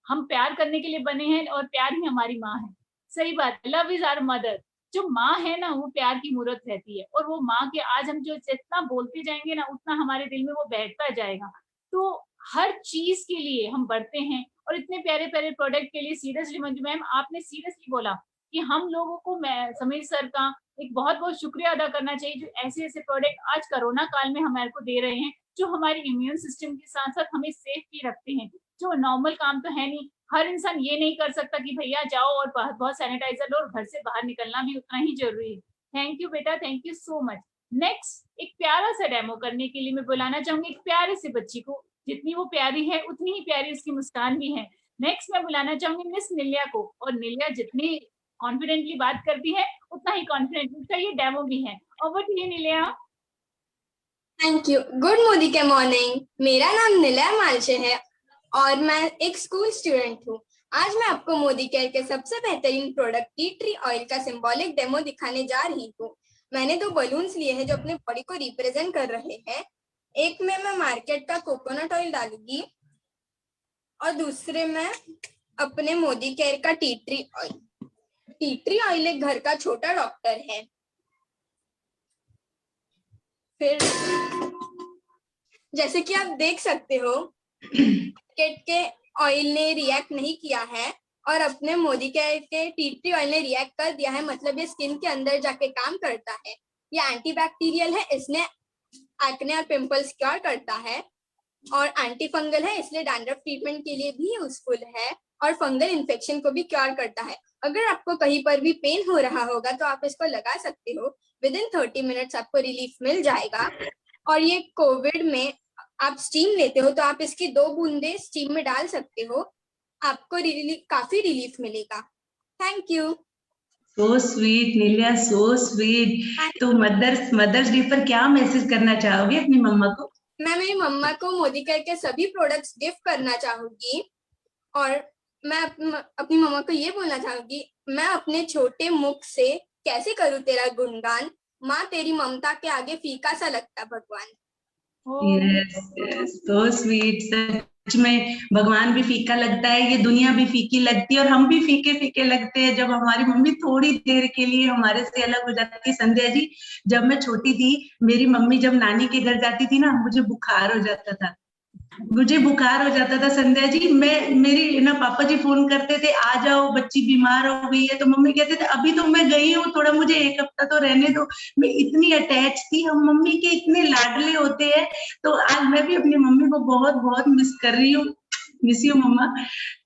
हम प्यार करने के लिए बने हैं और प्यार ही हमारी माँ है। सही बात है, लव इज आवर मदर। जो माँ है ना, वो प्यार की मूर्त रहती है और वो माँ के आज हम जो जितना बोलते जाएंगे ना, उतना हमारे दिल में वो बैठता जाएगा। तो हर चीज के लिए हम बढ़ते हैं और इतने प्यारे प्यारे प्रोडक्ट के लिए सीरियसली मंजू मैम, आपने सीरियसली बोला कि हम लोगों को, मैं समीर सर का एक बहुत बहुत शुक्रिया अदा करना चाहिए, जो ऐसे ऐसे प्रोडक्ट आज कोरोना काल में हमारे को दे रहे हैं, जो हमारे इम्यून सिस्टम के साथ साथ हमें सेफ भी रखते हैं। जो नॉर्मल काम तो है नहीं, हर इंसान ये नहीं कर सकता कि भैया जाओ और बहुत सैनिटाइजर लो, और घर से बाहर निकलना भी उतना ही जरूरी है। थैंक यू बेटा, thank you so much. Next एक प्यारा सा डेमो करने के लिए मैं बुलाना चाहूंगी एक प्यारे से बच्ची को। जितनी वो प्यारी है उतनी ही प्यारी उसकी मुस्कान भी है। नेक्स्ट मैं बुलाना चाहूंगी मिस निल्या को। और निल्या जितनी कॉन्फिडेंटली बात करती है उतना ही कॉन्फिडेंटली उसका ये डेमो भी है। Over to you Nilaya. Thank you. Good Modi के मॉर्निंग, मेरा नाम निलय मालशे है और मैं एक स्कूल स्टूडेंट हूँ। आज मैं आपको मोदी केयर के सबसे बेहतरीन प्रोडक्ट टी ट्री ऑयल का सिंबॉलिक डेमो दिखाने जा रही हूँ। मैंने 2 बलून्स लिए हैं जो अपने बॉडी को रिप्रेजेंट कर रहे हैं। एक में मैं मार्केट का कोकोनट ऑयल डालूंगी और दूसरे में अपने मोदी केयर का tea tree oil. Tea tree oil एक घर का छोटा डॉक्टर है। फिर जैसे कि आप देख सकते हो मार्केट के ऑयल ने रिएक्ट नहीं किया है और अपने मोदी केयर के टी ट्री ऑयल ने रिएक्ट कर दिया है, मतलब ये स्किन के अंदर जाके काम करता है। ये एंटीबैक्टीरियल है, इसने एक्ने और पिंपल्स क्योर करता है और एंटी फंगल है, इसलिए डैंड्रफ ट्रीटमेंट के लिए भी यूजफुल है और फंगल इन्फेक्शन को भी क्योर करता है। अगर आपको कहीं पर भी पेन हो रहा होगा तो आप इसको लगा सकते हो। विदिन 30 मिनट्स आपको रिलीफ मिल जाएगा। और ये कोविड में आप स्टीम लेते हो तो आप इसकी 2 बूंदे स्टीम में डाल सकते हो, आपको काफी रिलीफ मिलेगा। Thank you. So sweet Nilia, so sweet. तो मदर्स डे पर क्या मैसेज करना चाहोगे अपनी मम्मा को? मैं मेरी मम्मा को मोदी केयर के सभी प्रोडक्ट्स गिफ्ट करना चाहूंगी और मैं अपनी मम्मा को ये बोलना चाहूंगी, मैं अपने छोटे मुख से कैसे करूँ तेरा गुणगान, माँ तेरी ममता के आगे फीका सा लगता भगवान। Yes, so sweet. सच में भगवान भी फीका लगता है, ये दुनिया भी फीकी लगती है और हम भी फीके फीके लगते हैं जब हमारी मम्मी थोड़ी देर के लिए हमारे से अलग हो जाती है। संध्या जी, जब मैं छोटी थी, मेरी मम्मी जब नानी के घर जाती थी ना, मुझे बुखार हो जाता था। संध्या जी, मेरी ना पापा जी फोन करते थे, आ जाओ बच्ची बीमार हो गई है, तो मम्मी कहते थे अभी तो मैं गई हूँ, थोड़ा मुझे 1 हफ्ता तो रहने दो। मैं इतनी अटैच थी, हम मम्मी के इतने लाडले होते हैं। तो आज मैं भी अपनी मम्मी को बहुत बहुत मिस कर रही हूँ। मिस यू मम्मा।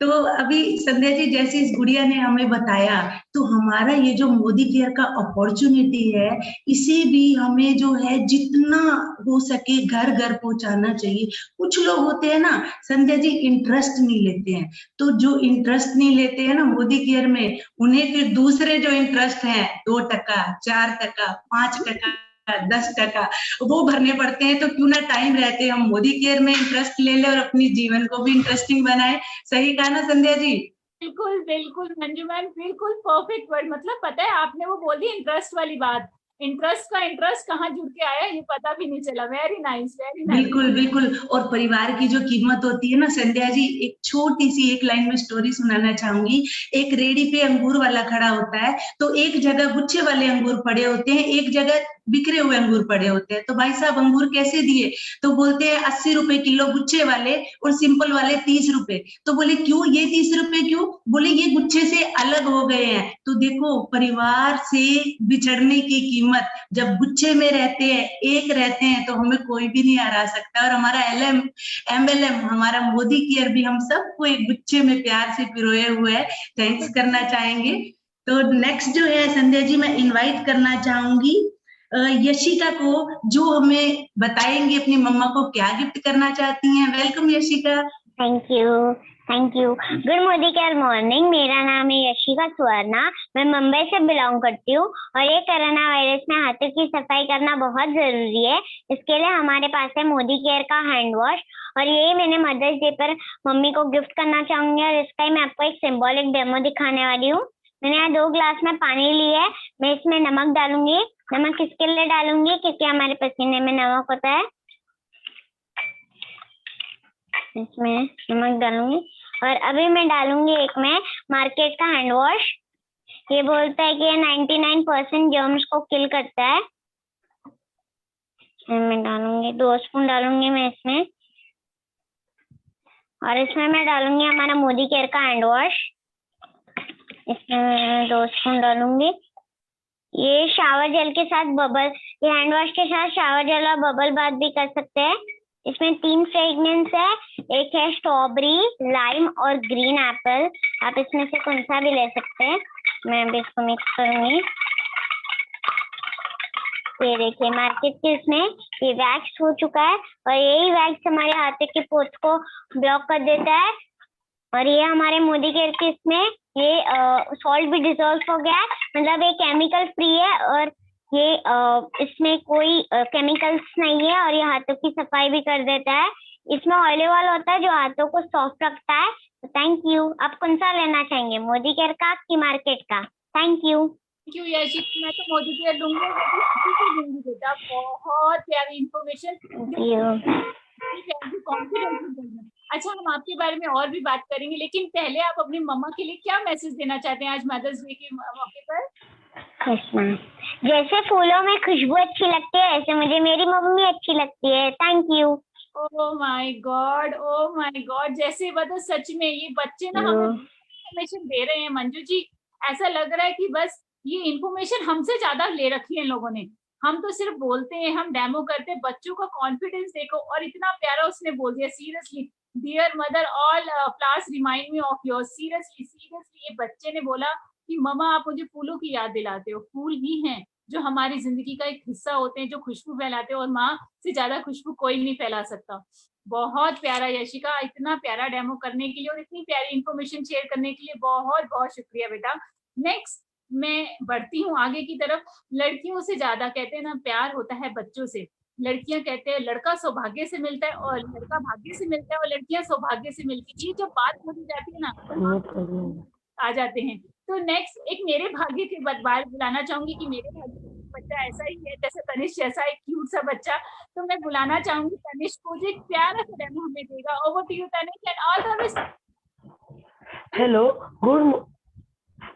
तो अभी संध्या जी, जैसे इस गुड़िया ने हमें बताया, तो हमारा ये जो मोदी केयर का अपॉर्चुनिटी है, इसे भी हमें जो है जितना हो सके घर घर पहुंचाना चाहिए। कुछ लोग होते हैं ना संध्या जी, इंटरेस्ट नहीं लेते हैं, तो जो इंटरेस्ट नहीं लेते हैं ना मोदी केयर में, उन्हें फिर दूसरे जो इंटरेस्ट है 2%, 4%, 5%, 10% वो भरने पड़ते हैं। तो क्यों ना टाइम रहते हम मोदी केयर में इंटरेस्ट ले ले और अपनी जीवन को भी इंटरेस्टिंग बनाए। सही कहा ना संध्या जी? बिल्कुल बिल्कुल मंजू मैम, बिल्कुल परफेक्ट वर्ड। मतलब पता है आपने वो बोल दी इंटरेस्ट वाली बात, इंटरेस्ट कहाँ जुड़ के आया ये पता भी नहीं चला। Very nice, very nice. बिल्कुल बिल्कुल। और परिवार की जो कीमत होती है ना संध्या जी, एक छोटी सी एक लाइन में स्टोरी सुनाना चाहूंगी। एक रेडी पे अंगूर वाला खड़ा होता है, तो एक जगह गुच्छे वाले अंगूर पड़े होते हैं, एक जगह बिखरे हुए अंगूर पड़े होते हैं। तो भाई साहब अंगूर कैसे दिए? तो बोलते हैं 80 रुपए किलो गुच्छे वाले और सिंपल वाले 30 रुपए। तो बोले क्यों ये 30 रुपए क्यों? बोले ये गुच्छे से अलग हो गए हैं। तो देखो परिवार से बिछड़ने की कीमत, जब गुच्छे में रहते हैं, एक रहते हैं, तो हमें कोई भी नहीं हरा सकता। और हमारा MLM हमारा मोदी केयर भी हम सबको एक गुच्छे में प्यार से पिरोए हुए है। थैंक्स करना चाहेंगे। तो नेक्स्ट जो है संध्या जी, मैं इनवाइट करना चाहूंगी यशिका को, जो हमें बताएंगे अपनी मम्मा को क्या गिफ्ट करना चाहती हैं। Welcome Yashika. Thank you. Good Modi care morning, मेरा नाम है यशिका सुवर्णा, मैं मुंबई से बिलोंग करती हूँ। और ये कोरोना वायरस में हाथों की सफाई करना बहुत जरूरी है, इसके लिए हमारे पास है मोदी केयर का हैंड वॉश। और ये मैंने मदर्स डे पर मम्मी को गिफ्ट करना चाहूंगी और इसका ही मैं आपको एक सिंबॉलिक डेमो दिखाने वाली हूँ। मैंने यहाँ 2 ग्लास में पानी लिया है, मैं इसमें नमक डालूंगी। नमक किसके लिए डालूंगी? क्योंकि हमारे पसीने में नमक होता है, इसमें नमक डालूंगी। और अभी मैं डालूंगी एक में मार्केट का हैंड वॉश। ये बोलता है कि ये 99% जर्म्स को किल करता है। मैं डालूंगी 2 स्पून डालूंगी मैं इसमें। और इसमें मैं डालूंगी हमारा मोदी केयर का हैंड वॉश, इसमें मैं 2 स्पून डालूंगी। ये शावर जेल के साथ ये हैंड वॉश के साथ शावर जेल और बबल बाथ भी कर सकते हैं। इसमें 3 फ्रेग्रेंस है, एक है स्ट्रॉबेरी, लाइम और ग्रीन एप्पल। आप इसमें से कौन सा भी ले सकते हैं। मैं अभी इसको मिक्स करूंगी। ये देखिए मार्केट के इसमें ये वैक्स हो चुका है और यही वैक्स हमारे हाथों के पोर्स को ब्लॉक कर देता है। और ये हमारे मोदी केयर के इसमें ये सॉल्ट भी डिसॉल्व हो गया है, मतलब ये केमिकल फ्री है और ये इसमें कोई केमिकल्स नहीं है और ये हाथों की सफाई भी कर देता है। इसमें ऑलिव ऑयल होता है जो हाथों को सॉफ्ट रखता है। Thank you. आप कौन सा लेना चाहेंगे, मोदी केयर का कि मार्केट का? Thank you. Thank you Yeshi, मैं तो मोदी केयर लूंगी बेटा, बहुत प्यारी इन्फॉर्मेशन। अच्छा, हम आपके बारे में और भी बात करेंगे, लेकिन पहले आप अपनी मम्मा के लिए क्या मैसेज देना चाहते हैं आज मदर्स डे के मौके पर? जैसे फूलों में खुशबू अच्छी लगती है, ऐसे मुझे मेरी मम्मी अच्छी लगती है। Thank you. Oh my God, oh my God, जैसे मतलब सच में ये बच्चे ना हमें इन्फॉर्मेशन दे रहे हैं मंजू जी। ऐसा लग रहा है कि बस ये इन्फॉर्मेशन हमसे ज्यादा ले रखी है इन लोगों ने। हम तो सिर्फ बोलते हैं, हम डेमो करते हैं, बच्चों का कॉन्फिडेंस देखो। और इतना प्यारा उसने बोल दिया, seriously dear mother, all flowers remind me of yours. Seriously ये बच्चे ने बोला कि मम्मा आप मुझे फूलों की याद दिलाते हो। फूल ही हैं जो हमारी जिंदगी का एक हिस्सा होते हैं, जो खुशबू फैलाते हैं, और माँ से ज्यादा खुशबू कोई नहीं फैला सकता। बहुत प्यारा यशिका, इतना प्यारा डेमो करने के लिए और इतनी प्यारी इंफॉर्मेशन शेयर करने के लिए बहुत बहुत शुक्रिया बेटा। नेक्स्ट मैं बढ़ती हूँ आगे की तरफ। लड़कियों से ज्यादा कहते हैं ना प्यार होता है बच्चों से। लड़कियां कहते हैं लड़का सौभाग्य से मिलता है और लड़का भाग्य से मिलता है और लड़कियां सौभाग्य से मिलती है। ये जब बात बोली जाती है ना तो आ जाते हैं। तो नेक्स्ट एक मेरे भाग्य के बारे बुलाना चाहूंगी कि मेरे भाग्य बच्चा ऐसा ही है जैसे तनिष्क जैसा एक क्यूट सा बच्चा। तो मैं बुलाना चाहूंगी तनिष्क को, जो एक प्यारा सा डेमो हमें देगा। Over to you Tanishq and all the best.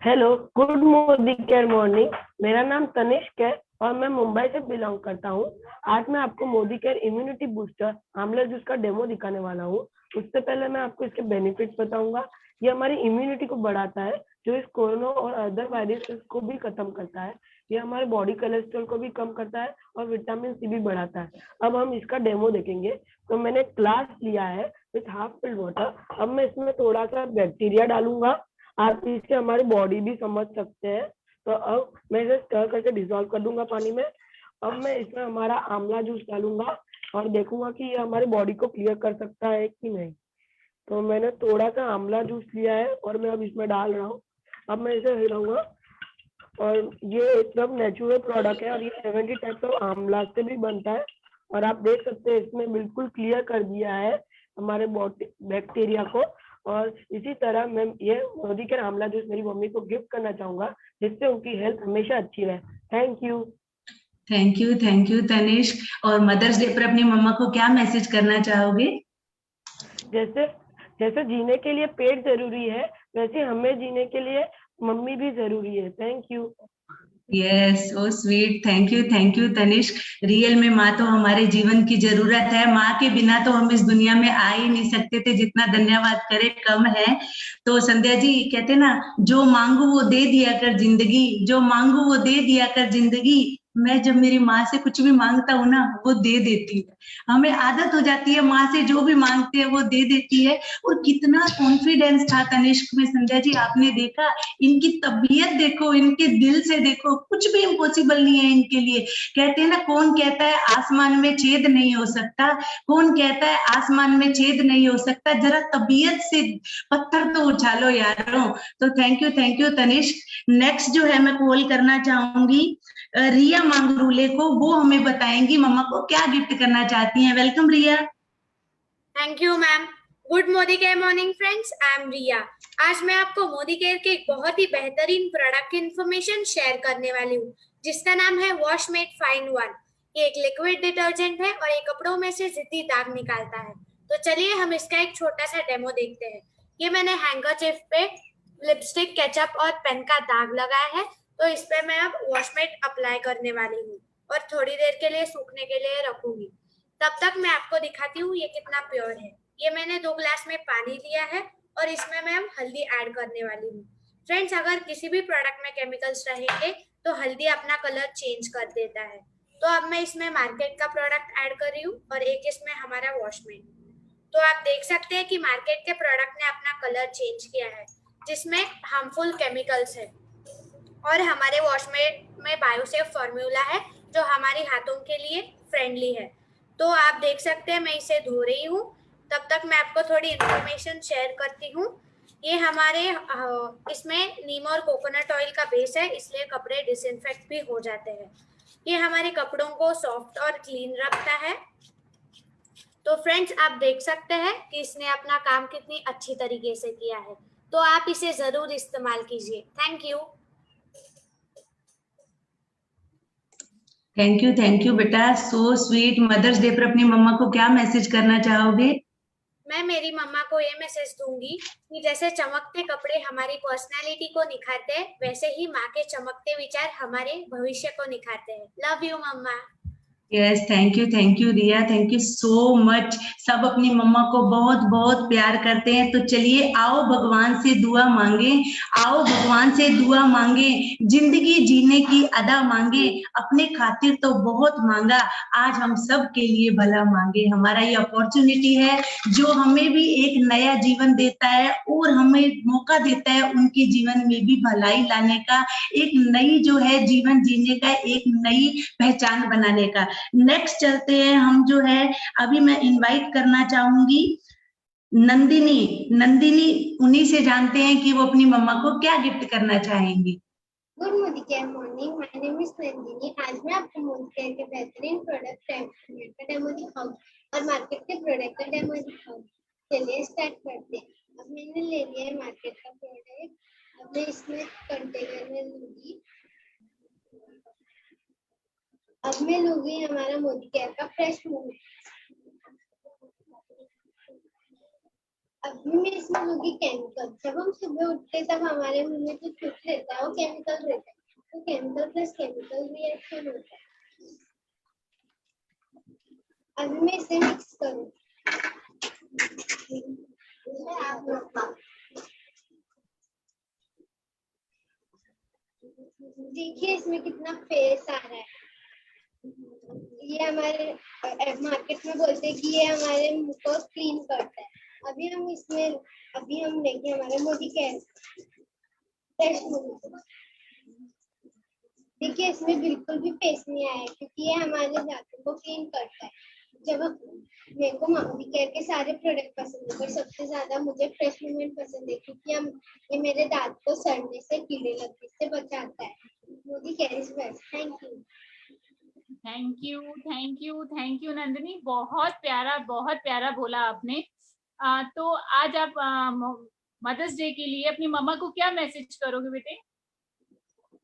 Hello good Modi care morning. मेरा नाम तनिष्क है और मैं मुंबई से बिलोंग करता हूँ। आज मैं आपको मोदी केयर इम्यूनिटी बूस्टर आंवला जूस का डेमो दिखाने वाला हूँ। उससे पहले मैं आपको इसके बेनिफिट्स बताऊंगा। ये हमारी इम्यूनिटी को बढ़ाता है, जो इस कोरोना और अदर वायरसेस को भी खत्म करता है। ये हमारे बॉडी कोलेस्ट्रॉल को भी कम करता है और विटामिन सी भी बढ़ाता है। अब हम इसका डेमो देखेंगे। तो मैंने ग्लास लिया है विथ हाफ फिल्ड वाटर। अब मैं इसमें थोड़ा सा बैक्टीरिया डालूंगा। आप इससे हमारी बॉडी भी समझ सकते हैं। तो अब मैं इसे स्टर करके डिसॉल्व कर दूंगा पानी में। अब मैं इसमें हमारा आंवला जूस डालूंगा और देखूंगा कि ये हमारी बॉडी को क्लियर कर सकता है कि नहीं। तो मैंने थोड़ा सा आंवला जूस लिया है और मैं अब इसमें डाल रहा हूँ। अब मैं इसे हिलाऊंगा और ये एकदम नेचुरल प्रोडक्ट है और ये 70 टाइप्स ऑफ आंवला से भी बनता है। और आप देख सकते हैं इसमें बिल्कुल क्लियर कर दिया है हमारे बॉडी बैक्टीरिया को। और इसी तरह मैं ये मोदी केयर आंवला जूस मेरी मम्मी को गिफ्ट करना चाहूंगा, जिससे उनकी हेल्थ हमेशा अच्छी रहे। Thank you Tanishq. और मदर्स डे पर अपनी मम्मा को क्या मैसेज करना चाहोगे? जैसे जीने के लिए पेट जरूरी है, वैसे हमें जीने के लिए मम्मी भी जरूरी है। Thank you. Yes, so sweet. Thank you Tanishq. Real में माँ तो हमारे जीवन की जरूरत है। माँ के बिना तो हम इस दुनिया में आ ही नहीं सकते थे। जितना धन्यवाद करे कम है। तो संध्या जी कहते ना, जो मांगू वो दे दिया कर जिंदगी, जो मांगू वो दे दिया कर जिंदगी। मैं जब मेरी माँ से कुछ भी मांगता हूँ ना, वो दे देती है। हमें आदत हो जाती है, माँ से जो भी मांगते हैं वो दे देती है। और कितना कॉन्फिडेंस था तनिष्क में। संध्या जी आपने देखा, इनकी तबीयत देखो, इनके दिल से देखो, कुछ भी इम्पॉसिबल नहीं है इनके लिए। कहते हैं ना, कौन कहता है आसमान में छेद नहीं हो सकता, कौन कहता है आसमान में छेद नहीं हो सकता। जरा तबीयत से पत्थर तो उछालो यारों। तो थैंक यू तनिष्क। नेक्स्ट जो है मैं कॉल करना चाहूंगी रिया मांगरूले को। वो हमें बताएंगी मम्मा को क्या गिफ्ट करना चाहती हैं। Welcome Riya. Thank you ma'am. Good Modi care morning friends, I am Riya. आज मैं आपको मोदी केयर के एक बहुत ही बेहतरीन प्रोडक्ट की इंफॉर्मेशन शेयर करने वाली हूँ, जिसका नाम है वॉशमेट फाइन वन। ये एक लिक्विड डिटर्जेंट है और ये कपड़ों में से जिद्दी दाग निकालता है। तो चलिए हम इसका एक छोटा सा डेमो देखते हैं। ये मैंने हैंकरचिफ पे लिपस्टिक, केचप और पेन का दाग लगाया है। तो इस पे मैं अब वॉशमेट अप्लाई करने वाली हूँ और थोड़ी देर के लिए सूखने के लिए रखूंगी। तब तक मैं आपको दिखाती हूँ ये कितना प्योर है। ये मैंने 2 ग्लास में पानी लिया है और इसमें मैं अब हल्दी ऐड करने वाली हूँ। फ्रेंड्स, अगर किसी भी प्रोडक्ट में केमिकल्स रहेंगे तो हल्दी अपना कलर चेंज कर देता है। तो अब मैं इसमें मार्केट का प्रोडक्ट ऐड कर रही हूँ और एक इसमें हमारा वॉशमेट। तो आप देख सकते हैं कि मार्केट के प्रोडक्ट ने अपना कलर चेंज किया है, जिसमें हार्मफुल केमिकल्स है। और हमारे वॉशमेट में बायोसेफ फॉर्मूला है, जो हमारी हाथों के लिए फ्रेंडली है। तो आप देख सकते हैं मैं इसे धो रही हूँ। तब तक मैं आपको थोड़ी इन्फॉर्मेशन शेयर करती हूँ। ये हमारे इसमें नीम और कोकोनट ऑयल का बेस है, इसलिए कपड़े डिसइंफेक्ट भी हो जाते हैं। ये हमारे कपड़ों को सॉफ्ट और क्लीन रखता है। तो फ्रेंड्स, आप देख सकते हैं कि इसने अपना काम कितनी अच्छी तरीके से किया है, तो आप इसे जरूर इस्तेमाल कीजिए। Thank you. थैंक यू बेटा, सो स्वीट। मदर्स डे पर अपनी मम्मा को क्या मैसेज करना चाहोगे? मैं मेरी मम्मा को ये मैसेज दूंगी कि जैसे चमकते कपड़े हमारी पर्सनालिटी को निखारते हैं, वैसे ही माँ के चमकते विचार हमारे भविष्य को निखारते हैं। Love you mama. Yes, thank you Riya, thank you so much. सब अपनी मम्मा को बहुत बहुत प्यार करते हैं। तो चलिए आओ भगवान से दुआ मांगे, आओ भगवान से दुआ मांगे, जिंदगी जीने की अदा मांगे। अपने खातिर तो बहुत मांगा, आज हम सब के लिए भला मांगे। हमारा ये अपॉर्चुनिटी है जो हमें भी एक नया जीवन देता है और हमें मौका देता है उनके जीवन में भी भलाई लाने का, एक नई जो है जीवन जीने का, एक नई पहचान बनाने का। नेक्स्ट चलते हैं हम जो है, अभी मैं इनवाइट करना चाहूंगी नंदिनी उन्हीं से जानते हैं कि वो अपनी मम्मा को क्या गिफ्ट करना चाहेंगी। Good morning, my name is Nandini. आज मैं आपको मोदी के बेहतरीन प्रोडक्ट का डेमो दिखाऊंगी और मार्केट के प्रोडक्ट का डेमो दिखाऊंगी। चलिए स्टार्ट करते हैं। अब मैंने ले लिया है मार्केट का प्रोडक्ट। अब मैं इसमें कंटेनर में लूंगी। अब मैं लूंगी हमारा मोदी केयर का फ्रेश मूव। अब मैं इसमें लूंगी केमिकल। जब हम सुबह उठते तब हमारे मुंह में जो छूट रहता है वो केमिकल रहता है, तो केमिकल प्लस केमिकल रिएक्शन होता है। अभी मैं इसे मिक्स करूँ। देखिए इसमें कितना फेस आ रहा है। ये हमारे मार्केट में बोलते हैं कि ये हमारे मुंह को क्लीन करता है। अभी हम लेंगे हमारे मोदी केयर फ्रेश मूव। देखिए इसमें बिल्कुल भी फेस नहीं आया क्योंकि ये हमारे दांतों को क्लीन करता है। जब मेरे को मोदी केयर के सारे प्रोडक्ट पसंद है, पर सबसे ज्यादा मुझे फ्रेश मूवमेंट पसंद है क्योंकि ये मेरे दांत को सड़ने से, कीड़े लगने से बचाता है। Modi care is best. Thank you Nandini, बहुत प्यारा बोला आपने। तो आज आप मदर्स डे के लिए अपनी मम्मा को क्या मैसेज करोगे बेटे?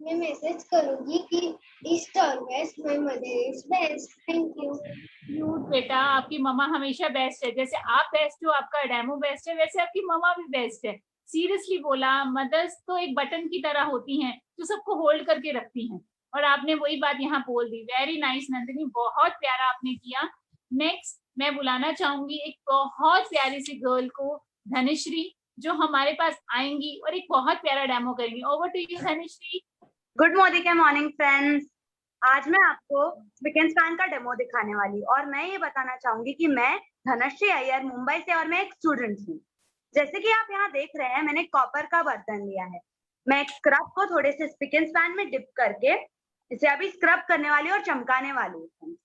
मैं मैसेज करूंगी कि ईस्ट और west my mother is best. Thank you. Cute बेटा, आपकी मम्मा हमेशा बेस्ट है। जैसे आप बेस्ट हो, आपका डेमो बेस्ट है, वैसे आपकी मम्मा भी बेस्ट है। सीरियसली बोला, मदर्स तो एक बटन की तरह होती हैं जो सबको होल्ड करके रखती हैं, और आपने वही बात यहाँ बोल दी। वेरी नाइस नंदिनी, बहुत प्यारा आपने किया। नेक्स्ट मैं बुलाना चाहूंगी एक बहुत प्यारी सी गर्ल को, धनश्री, जो हमारे पास आएंगी और एक बहुत प्यारा डेमो करेंगी। Over to you Dhanashree. Good morning friends. आज मैं आपको स्पिक एंड स्पैन का डेमो दिखाने वाली हूँ और मैं ये बताना चाहूंगी कि मैं धनश्री अय्यर मुंबई से और मैं एक स्टूडेंट हूँ। जैसे कि आप यहाँ देख रहे हैं, मैंने कॉपर का बर्तन लिया है। मैं एक स्क्रब को थोड़े से स्पिक एंड स्पैन में डिप करके इसे अभी स्क्रब करने वाली और चमकाने वाली हूँ।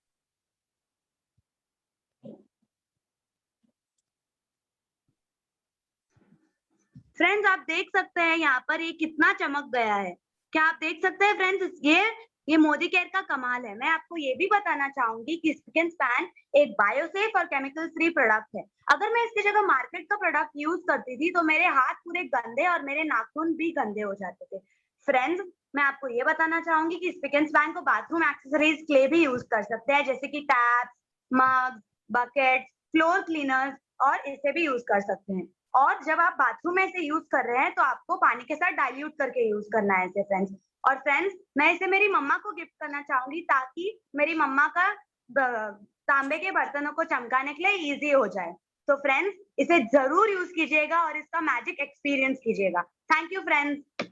फ्रेंड्स, आप देख सकते हैं यहाँ पर ये कितना चमक गया है। क्या आप देख सकते हैं फ्रेंड्स? ये मोदी केयर का कमाल है। मैं आपको ये भी बताना चाहूंगी कि स्पिक एंड स्पैन एक बायोसेफ और केमिकल फ्री प्रोडक्ट है। अगर मैं इसकी जगह मार्केट का प्रोडक्ट यूज करती थी तो मेरे हाथ पूरे गंदे और मेरे नाखून भी गंदे हो जाते थे। फ्रेंड्स, मैं आपको ये बताना चाहूंगी कि स्पिक एंड स्पैन को बाथरूम एक्सेसरीज के लिए भी यूज कर सकते हैं, जैसे कि टैप्स, मग, बकेट, फ्लोर क्लीनर्स, और इसे भी यूज कर सकते हैं। और जब आप बाथरूम में इसे यूज कर रहे हैं तो आपको पानी के साथ डाइल्यूट करके यूज करना है इसे फ्रेंड्स। और फ्रेंड्स, मैं इसे मेरी मम्मा को गिफ्ट करना चाहूंगी ताकि मेरी मम्मा का तांबे के बर्तनों को चमकाने के लिए इजी हो जाए। तो फ्रेंड्स, इसे जरूर यूज कीजिएगा और इसका मैजिक एक्सपीरियंस कीजिएगा। Thank you friends.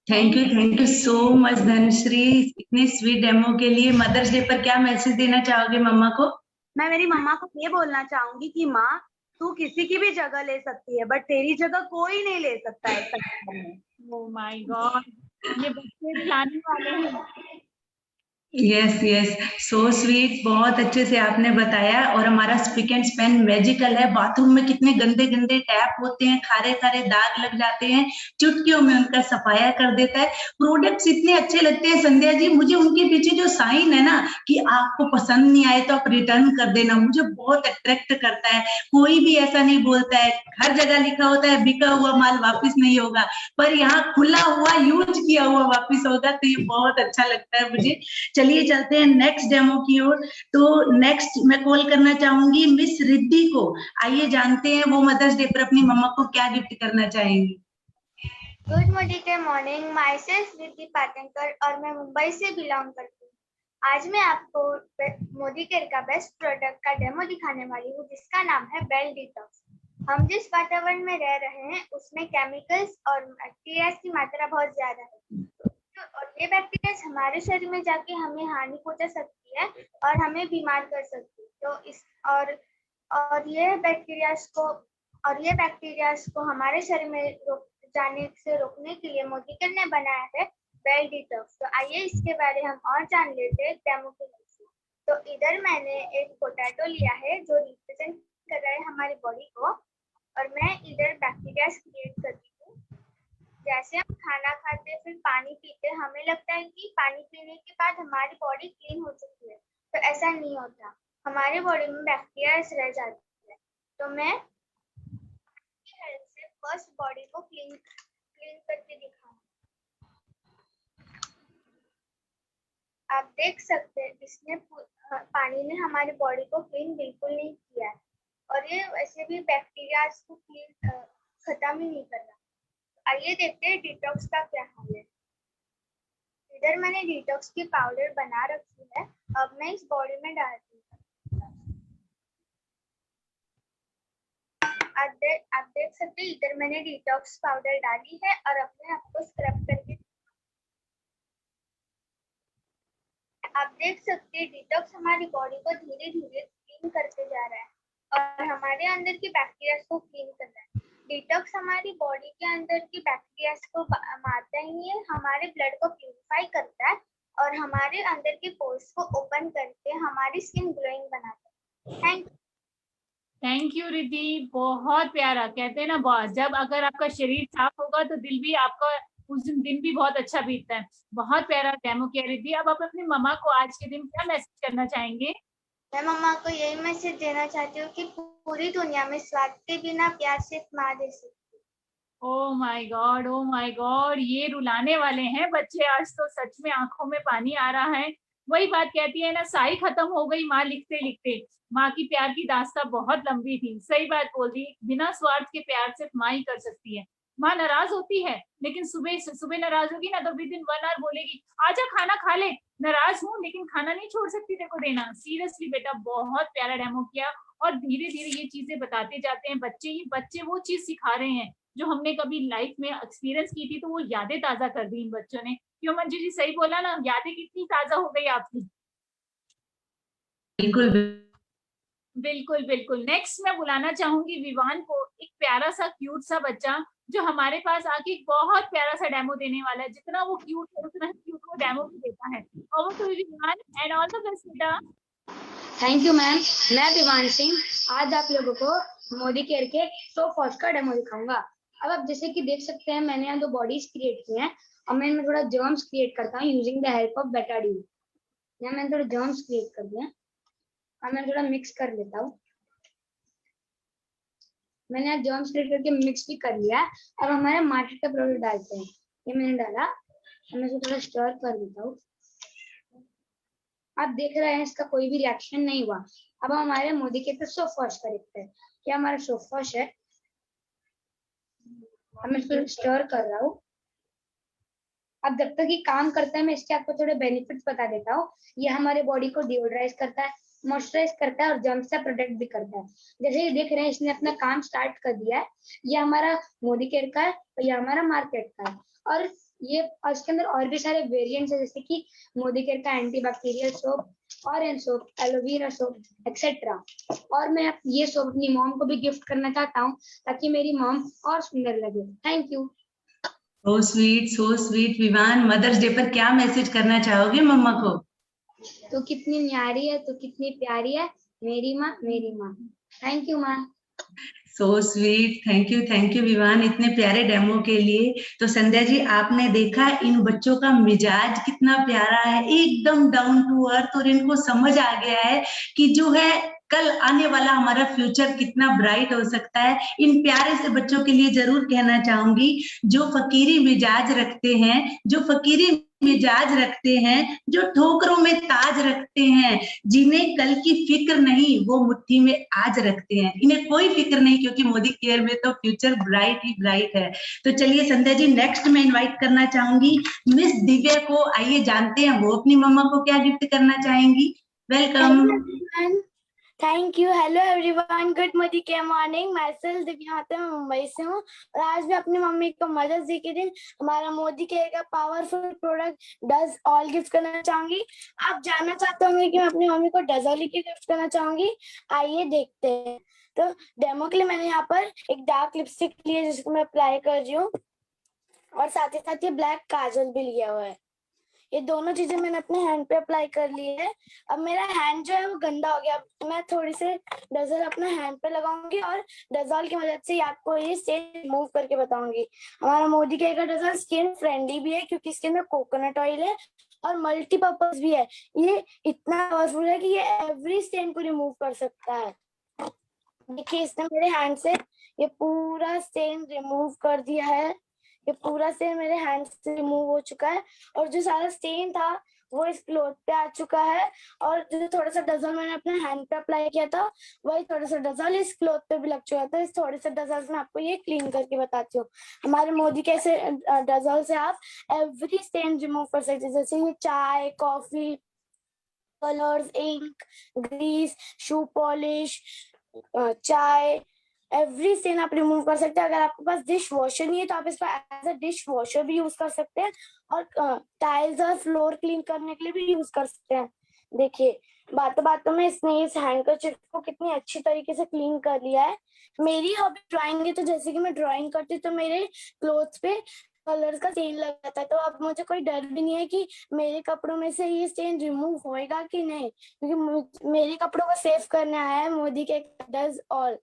Thank you so much Dhanashree, इतने स्वीट डेमो के लिए। मदर्स डे पर क्या मैसेज देना चाहोगे मम्मा को? मैं मेरी मम्मा को ये बोलना चाहूंगी कि माँ, तू किसी की भी जगह ले सकती है बट तेरी जगह कोई नहीं ले सकता है। ओह माय गॉड, ये बच्चे भी आने वाले हैं। यस यस, सो स्वीट, बहुत अच्छे से आपने बताया। और हमारा स्पिक एंड स्पैन मैजिकल है। बाथरूम में कितने गंदे गंदे टैप होते हैं, खारे खारे दाग लग जाते हैं, चुटकियों में उनका सफाया कर देता है। प्रोडक्ट्स इतने अच्छे लगते हैं संध्या जी, मुझे उनके पीछे जो साइन है ना कि आपको पसंद नहीं आए तो आप रिटर्न कर देना, मुझे बहुत अट्रैक्ट करता है। कोई भी ऐसा नहीं बोलता है, हर जगह लिखा होता है बिका हुआ माल वापिस नहीं होगा, पर यहाँ खुला हुआ यूज किया हुआ वापिस होगा, तो ये बहुत अच्छा लगता है मुझे। चलिए चलते हैं नेक्स्ट डेमो की ओर। तो नेक्स्ट मैं कॉल करना चाहूंगी मिस रिद्धि को। आइए जानते हैं वो मदर्स डे पर अपनी मम्मा को क्या गिफ्ट करना चाहेंगी। Good morning, my self Riddhi Patankar और मैं मुंबई से बिलोंग करती हूँ। आज मैं आपको मोदी केयर का बेस्ट प्रोडक्ट का डेमो दिखाने वाली हूँ, जिसका नाम है बेल डिटॉक्स। हम जिस वातावरण में रह रहे हैं उसमें केमिकल्स और बैक्टीरिया की मात्रा बहुत ज्यादा है, और ये बैक्टीरिया हमारे शरीर में जाके हमें हानि पहुंचा सकती है और हमें बीमार कर सकती है। तो इस और ये बैक्टीरियाज को हमारे शरीर में जाने से रोकने के लिए मोदी केयर ने बनाया है बेल डिटॉक्स। तो आइए इसके बारे में हम और जान लेते हैं डेमो के लिए। तो इधर मैंने एक पोटैटो लिया है जो रिप्रेजेंट कर रहा है हमारी बॉडी को, और मैं इधर बैक्टीरिया क्रिएट करती हूँ। जैसे हम खाना खाते फिर पानी पीते, हमें लगता है कि पानी पीने के बाद हमारी बॉडी क्लीन हो चुकी है, तो ऐसा नहीं होता, हमारी बॉडी में बैक्टीरिया रह जाती है। तो मैं हेल्प से फर्स्ट बॉडी को क्लीन करके दिखाऊंगी। आप देख सकते हैं इसने पानी ने हमारी बॉडी को क्लीन बिल्कुल नहीं किया है, और ये वैसे भी बैक्टीरिया को क्लीन खत्म ही नहीं कर रहा। आइए देखते हैं डिटॉक्स का क्या हाल है। इधर मैंने डिटॉक्स की पाउडर बना रखी है, अब मैं इस बॉडी में डालती हूँ। आप देख सकते हैं इधर मैंने डिटॉक्स पाउडर डाली है और अपने आप को स्क्रब करके आप देख सकते हैं डिटॉक्स हमारी बॉडी को धीरे धीरे क्लीन करते जा रहा है और हमारे अंदर की बैक्टीरिया को क्लीन कर रहा है। डिटॉक्स हमारी बॉडी के अंदर की बैक्टीरिया को मारता ही नहीं है, हमारे ब्लड को प्यूरिफाई करता है और हमारे अंदर के पोर्स को ओपन करके हमारी स्किन ग्लोइंग बनाता है। थैंक यू रिद्धि, बहुत प्यारा। कहते हैं ना, जब अगर आपका शरीर साफ होगा तो दिल भी आपका उस दिन भी बहुत अच्छा बीतता है। बहुत प्यारा डेमो किया रिद्धि। अब आप अपनी मम्मा को आज के दिन क्या मैसेज करना चाहेंगे? मैं मम्मा को यही मैसेज देना चाहती हूँ कि पूरी दुनिया में स्वाद के बिना प्यार सिर्फ माँ दे सकती है। ओह माय गॉड, ये रुलाने वाले हैं बच्चे। आज तो सच में आंखों में पानी आ रहा है। वही बात कहती है ना, साई खत्म हो गई माँ लिखते लिखते। माँ की प्यार की दास्तां बहुत लंबी थी। सही बात बोल दी, बिना स्वार्थ के प्यार सिर्फ माँ ही कर सकती है। माँ नाराज होती है, लेकिन सुबह नाराज होगी ना तो विद इन 1 आवर बोलेगी आजा खाना खा ले। नाराज हूँ लेकिन खाना नहीं छोड़ सकती तेरे को देना। सीरियसली बेटा, बहुत प्यारा डेमो किया। और धीरे धीरे ये चीजें बताते जाते हैं बच्चे वो चीज सिखा रहे हैं जो हमने कभी लाइफ में एक्सपीरियंस की थी, तो वो यादें ताजा कर दी इन बच्चों ने। क्यों मंजू जी, सही बोला ना? यादें कितनी ताजा हो गई आपकी। बिल्कुल। नेक्स्ट मैं बुलाना चाहूंगी विवान को, एक प्यारा सा क्यूट सा बच्चा जो हमारे पास आके बहुत प्यारा सा डेमो देने वाला है। जितना वो क्यूट है उतना ही क्यूट वो डेमो भी देता है। Over to Vivaan and all the best बेटा। Thank you ma'am. मैं विवान सिंह आज आप लोगों को मोदी केयर के सोप वॉश का डेमो दिखाऊंगा। अब आप जैसे कि देख सकते हैं मैंने यहाँ 2 बॉडीज क्रिएट की हैं और मैं इनमें थोड़ा जर्म्स क्रिएट करता हूँ using the help of Betadine. यहाँ मैंने थोड़ा जर्म्स क्रिएट कर दिया और मैं थोड़ा मिक्स कर लेता हूँ। मैंने यहाँ जर्म्स क्रिएट करके मिक्स भी कर लिया। अब हमारे मार्केट का प्रोडक्ट डालते हैं। ये मैंने डाला, मैं इसे थोड़ा स्टर कर देता हूँ। आप देख रहे हैं इसका कोई भी रिएक्शन नहीं हुआ। अब हमारे मोदी के पे सोप वॉश का देखते हैं। क्या हमारा सोप वॉश है? मैं इसको स्टर कर रहा हूँ। अब जब तक ये काम करता है मैं इसके आपको थोड़े बेनिफिट्स बता देता हूँ। ये हमारे बॉडी को डिओड्राइज करता है, मॉइस्चराइज करता है और जर्म्स से प्रोटेक्ट भी करता है। जैसे ये देख रहे हैं इसने अपना काम स्टार्ट कर दिया है। ये हमारा मोदी केयर का है और ये हमारा मार्केट का है। और ये इसके अंदर और भी सारे वेरिएंट्स है, जैसे कि मोदी केयर का antibacterial soap, orange soap, aloe vera soap etcetera. और मैं ये सोप अपनी मॉम को भी गिफ्ट करना चाहता हूँ ताकि मेरी मॉम और सुंदर लगे। Thank you. So sweet Vivaan. Mother's day पर क्या मैसेज करना चाहोगे मम्मा को? तो कितनी न्यारी है, तो कितनी प्यारी है मेरी माँ, मेरी माँ। थैंक यू माँ। So sweet, thank you Vivaan इतने प्यारे डेमो के लिए। तो संध्या जी, आपने देखा इन बच्चों का मिजाज कितना प्यारा है, एकदम डाउन टू अर्थ, और इनको समझ आ गया है कि जो है कल आने वाला हमारा फ्यूचर कितना ब्राइट हो सकता है। इन प्यारे से बच्चों के लिए जरूर कहना चाहूंगी, जो फकीरी मिजाज रखते हैं, जो ठोकरों में ताज रखते हैं, जिन्हें कल की फिक्र नहीं, वो मुट्ठी में आज रखते हैं। इन्हें कोई फिक्र नहीं, क्योंकि मोदी केयर में तो फ्यूचर ब्राइट ही ब्राइट है। तो चलिए संध्या जी, नेक्स्ट मैं इनवाइट करना चाहूंगी मिस दिव्या को। आइए जानते हैं वो अपनी मम्मा को क्या गिफ्ट करना चाहेंगी। Welcome. Thank you. Hello everyone, good Modi care morning. मैं सेल्फ दिव्या माता, मैं मुंबई से हूँ और आज मैं अपनी मम्मी को मदर्स डे के दिन हमारा मोदी केयर का powerful product does all gift करना चाहूंगी। आप जानना चाहते होंगे कि मैं अपनी मम्मी को डज ऑल की गिफ्ट करना चाहूंगी। आइए देखते हैं। तो डेमो के लिए मैंने यहाँ पर एक डार्क लिपस्टिक ली है जिसको मैं अप्लाई कर रही हूँ, और साथ ही साथ ये ब्लैक काजल भी लिया हुआ है। ये दोनों चीजें मैंने अपने हैंड पे अप्लाई कर ली है। अब मेरा हैंड जो है वो गंदा हो गया, मैं थोड़ी से डजल अपने हैंड पे लगाऊंगी और डजल की मदद से आपको ये स्टेन रिमूव करके बताऊंगी। हमारा मोदी केयर का डजल स्किन फ्रेंडली भी है क्योंकि इसके अंदर कोकोनट ऑयल है और मल्टीपर्पज भी है। ये इतना पावरफुल है कि ये एवरी स्टेन को रिमूव कर सकता है। देखिए, इसने मेरे हैंड से ये पूरा स्टेन रिमूव कर दिया है। ये पूरा स्टेन मेरे हैंड से रिमूव हो चुका है और जो सारा स्टेन था वो इस क्लॉथ पे आ चुका है। और जो थोड़ा सा डजल मैंने अपने हैंड पे अप्लाई किया था, वही थोड़ा सा डजल इस क्लॉथ पे भी लग चुका था। इस थोड़े से डजल में आपको ये क्लीन करके बताती हूँ। हमारे मोदी कैसे डजल से आप एवरी स्टेन रिमूव कर सकते हैं, जैसे ये चाय, coffee, colours, ink, grease, shoe polish, चाय, एवरी स्टेन आप रिमूव कर सकते हैं। अगर आपके पास डिश वॉशर नहीं है तो आप इसको एज अ डिश वॉशर भी यूज कर सकते हैं और टाइल्स और फ्लोर क्लीन करने के लिए भी यूज कर सकते हैं। देखिए, बातों बातों में इसने इस हैंडकरचिफ को कितनी अच्छी तरीके से क्लीन कर लिया है। मेरी हॉबी ड्राइंग है, तो जैसे कि मैं ड्राइंग करती हूँ तो मेरे क्लोथ्स पे कलर का स्टेन लग जाता है, तो अब मुझे कोई डर भी नहीं है कि मेरे कपड़ों में से ये स्टेन रिमूव होएगा कि नहीं, क्योंकि मेरे कपड़ों को सेव करने आया है मोदी के does all.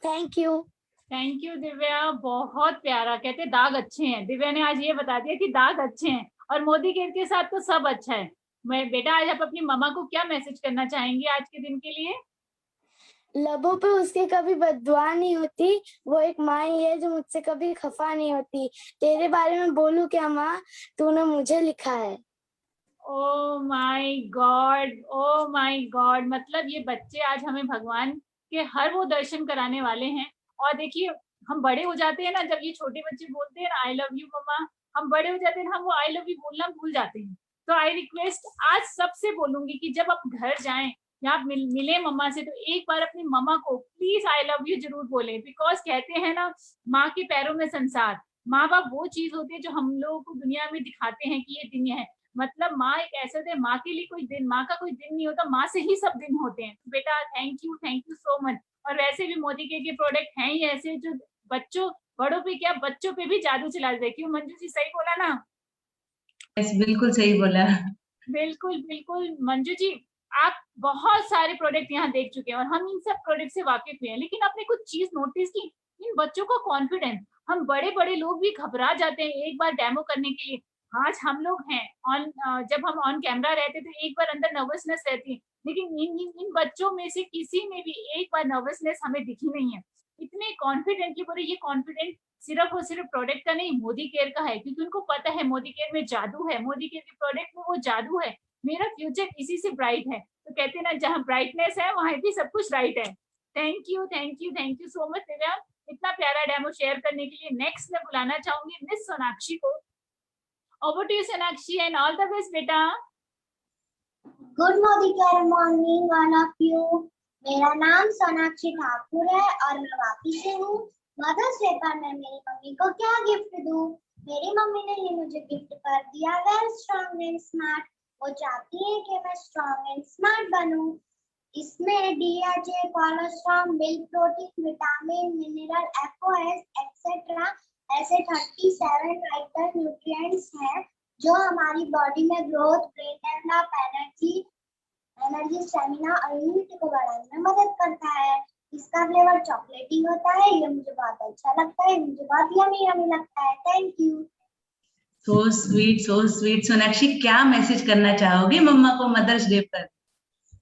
Thank you Divya, बहुत प्यारा। कहते दाग अच्छे हैं। दिव्या ने आज ये बता दिया कि दाग अच्छे हैं और मोदी केयर के साथ तो सब अच्छा है। मैं बेटा, आज आप अपनी मम्मा को क्या मैसेज करना चाहेंगी आज के दिन के लिए? लबों पे उसके कभी बददुआ नहीं होती, वो एक माँ ही है जो मुझसे कभी खफा नहीं होती। तेरे बारे में बोलूं क्या माँ, तूने मुझे लिखा है। ओ माय गॉड, मतलब ये बच्चे आज हमें भगवान के हर वो दर्शन कराने वाले हैं। और देखिए, हम बड़े हो जाते हैं ना, जब ये छोटे बच्चे बोलते हैं ना आई लव यू मम्मा, हम बड़े हो जाते हैं, हम वो आई लव यू बोलना भूल जाते हैं। तो आई रिक्वेस्ट आज सबसे बोलूंगी कि जब आप घर जाएं या आप मिले मम्मा से, तो एक बार अपनी मम्मा को प्लीज आई लव यू जरूर बोलें। बिकॉज कहते हैं ना, माँ के पैरों में संसार। माँ बाप वो चीज होती है जो हम लोगों को दुनिया में दिखाते हैं कि ये दुनिया है। मतलब माँ एक ऐसे थे, माँ के लिए कोई दिन, माँ का कोई दिन नहीं होता, माँ से ही सब दिन होते हैं। तो बेटा थैंक यू सो मच। और वैसे भी मोदी के प्रोडक्ट हैं ही ऐसे जो बच्चों, बड़ों पे क्या, बच्चों पे भी जादू चला दे। क्यों मंजू जी, सही बोला ना? बिल्कुल सही बोला। बिल्कुल मंजू जी, आप बहुत सारे प्रोडक्ट यहाँ देख चुके हैं और हम इन सब प्रोडक्ट से वाकिफ हैं, लेकिन आपने कुछ चीज नोटिस की, इन बच्चों का कॉन्फिडेंस। हम बड़े लोग भी घबरा जाते हैं एक बार डेमो करने के लिए। आज हम लोग हैं जब हम ऑन कैमरा रहते तो एक बार अंदर नर्वसनेस रहती है, लेकिन इन बच्चों में से किसी में भी एक बार नर्वसनेस हमें दिखी नहीं है। इतने कॉन्फिडेंटली बोले, ये कॉन्फिडेंट सिर्फ और सिर्फ प्रोडक्ट का नहीं, मोदी केयर का है, क्योंकि उनको पता है मोदी केयर में जादू है, मोदी केयर के प्रोडक्ट में वो जादू है। मेरा फ्यूचर इसी से ब्राइट है। तो कहते हैं ना, जहाँ ब्राइटनेस है वहां भी सब कुछ राइट है। Thank you so much Divya, इतना प्यारा डेमो शेयर करने के लिए। नेक्स्ट मैं बुलाना चाहूंगी मिस सोनाक्षी को। Over to you Sonakshi, and all the best बेटा। Good morning all of you. मेरा नाम सोनाक्षी ठाकुर है और मैं वापी से हूँ। मदर्स डे पर मैं मेरी मम्मी को क्या गिफ्ट दूँ? मेरी मम्मी ने ही मुझे गिफ्ट कर दिया वेल स्ट्रॉन्ग एंड स्मार्ट। वो चाहती है कि मैं स्ट्रॉन्ग एंड स्मार्ट बनूं। इसमें DHA, cholesterol, milk protein, vitamin, mineral, FOS etcetera ऐसे 37 वाइटल न्यूट्रिएंट्स हैं जो हमारी बॉडी में growth, brain up, energy, stamina और इम्यूनिटी को बढ़ाने में मदद करता है। इसका फ्लेवर चॉकलेटी होता है। ये मुझे बहुत अच्छा लगता है, मुझे बहुत यमी यमी लगता है। Thank you. So sweet, so sweet. Sonakshi, क्या मैसेज करना चाहोगी मम्मा को मदर्स डे पर?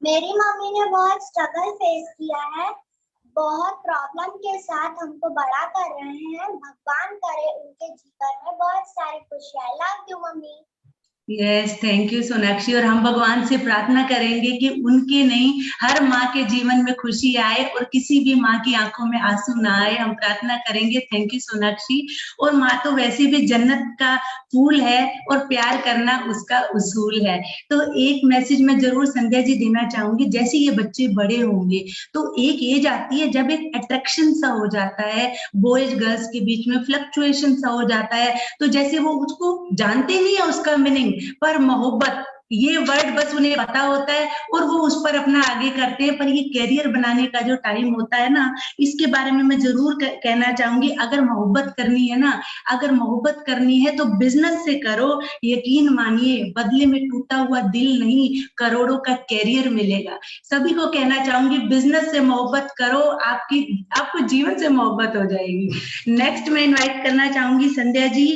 मेरी मम्मी ने बहुत स्ट्रगल फेस किया है, बहुत प्रॉब्लम के साथ हमको बड़ा कर रहे हैं। भगवान करे उनके जीवन में बहुत सारी खुशियां। Love you mummy. Yes, thank you Sonakshi. और हम भगवान से प्रार्थना करेंगे कि उनके नहीं, हर माँ के जीवन में खुशी आए और किसी भी माँ की आंखों में आंसू ना आए। हम प्रार्थना करेंगे। Thank you Sonakshi. और माँ तो वैसे भी जन्नत का फूल है और प्यार करना उसका उसूल है। तो एक मैसेज मैं जरूर संध्या जी देना चाहूंगी। जैसे ये बच्चे बड़े होंगे तो एक एज आती है जब एक अट्रैक्शन सा हो जाता है, बॉयज गर्ल्स के बीच में फ्लक्चुएशन सा हो जाता है। तो जैसे वो उसको जानते नहीं है उसका मीनिंग, पर मोहब्बत ये वर्ड बस उन्हें पता होता है और वो उस पर अपना आगे करते हैं। पर ये कैरियर बनाने का जो टाइम होता है ना, इसके बारे में मैं जरूर कहना चाहूंगी। अगर मोहब्बत करनी है ना, अगर मोहब्बत करनी है तो बिजनेस से करो। यकीन मानिए, बदले में टूटा हुआ दिल नहीं, करोड़ों का कैरियर मिलेगा। सभी को कहना चाहूंगी, बिजनेस से मोहब्बत करो, आपको जीवन से मोहब्बत हो जाएगी। नेक्स्ट मैं इनवाइट करना चाहूंगी संध्या जी।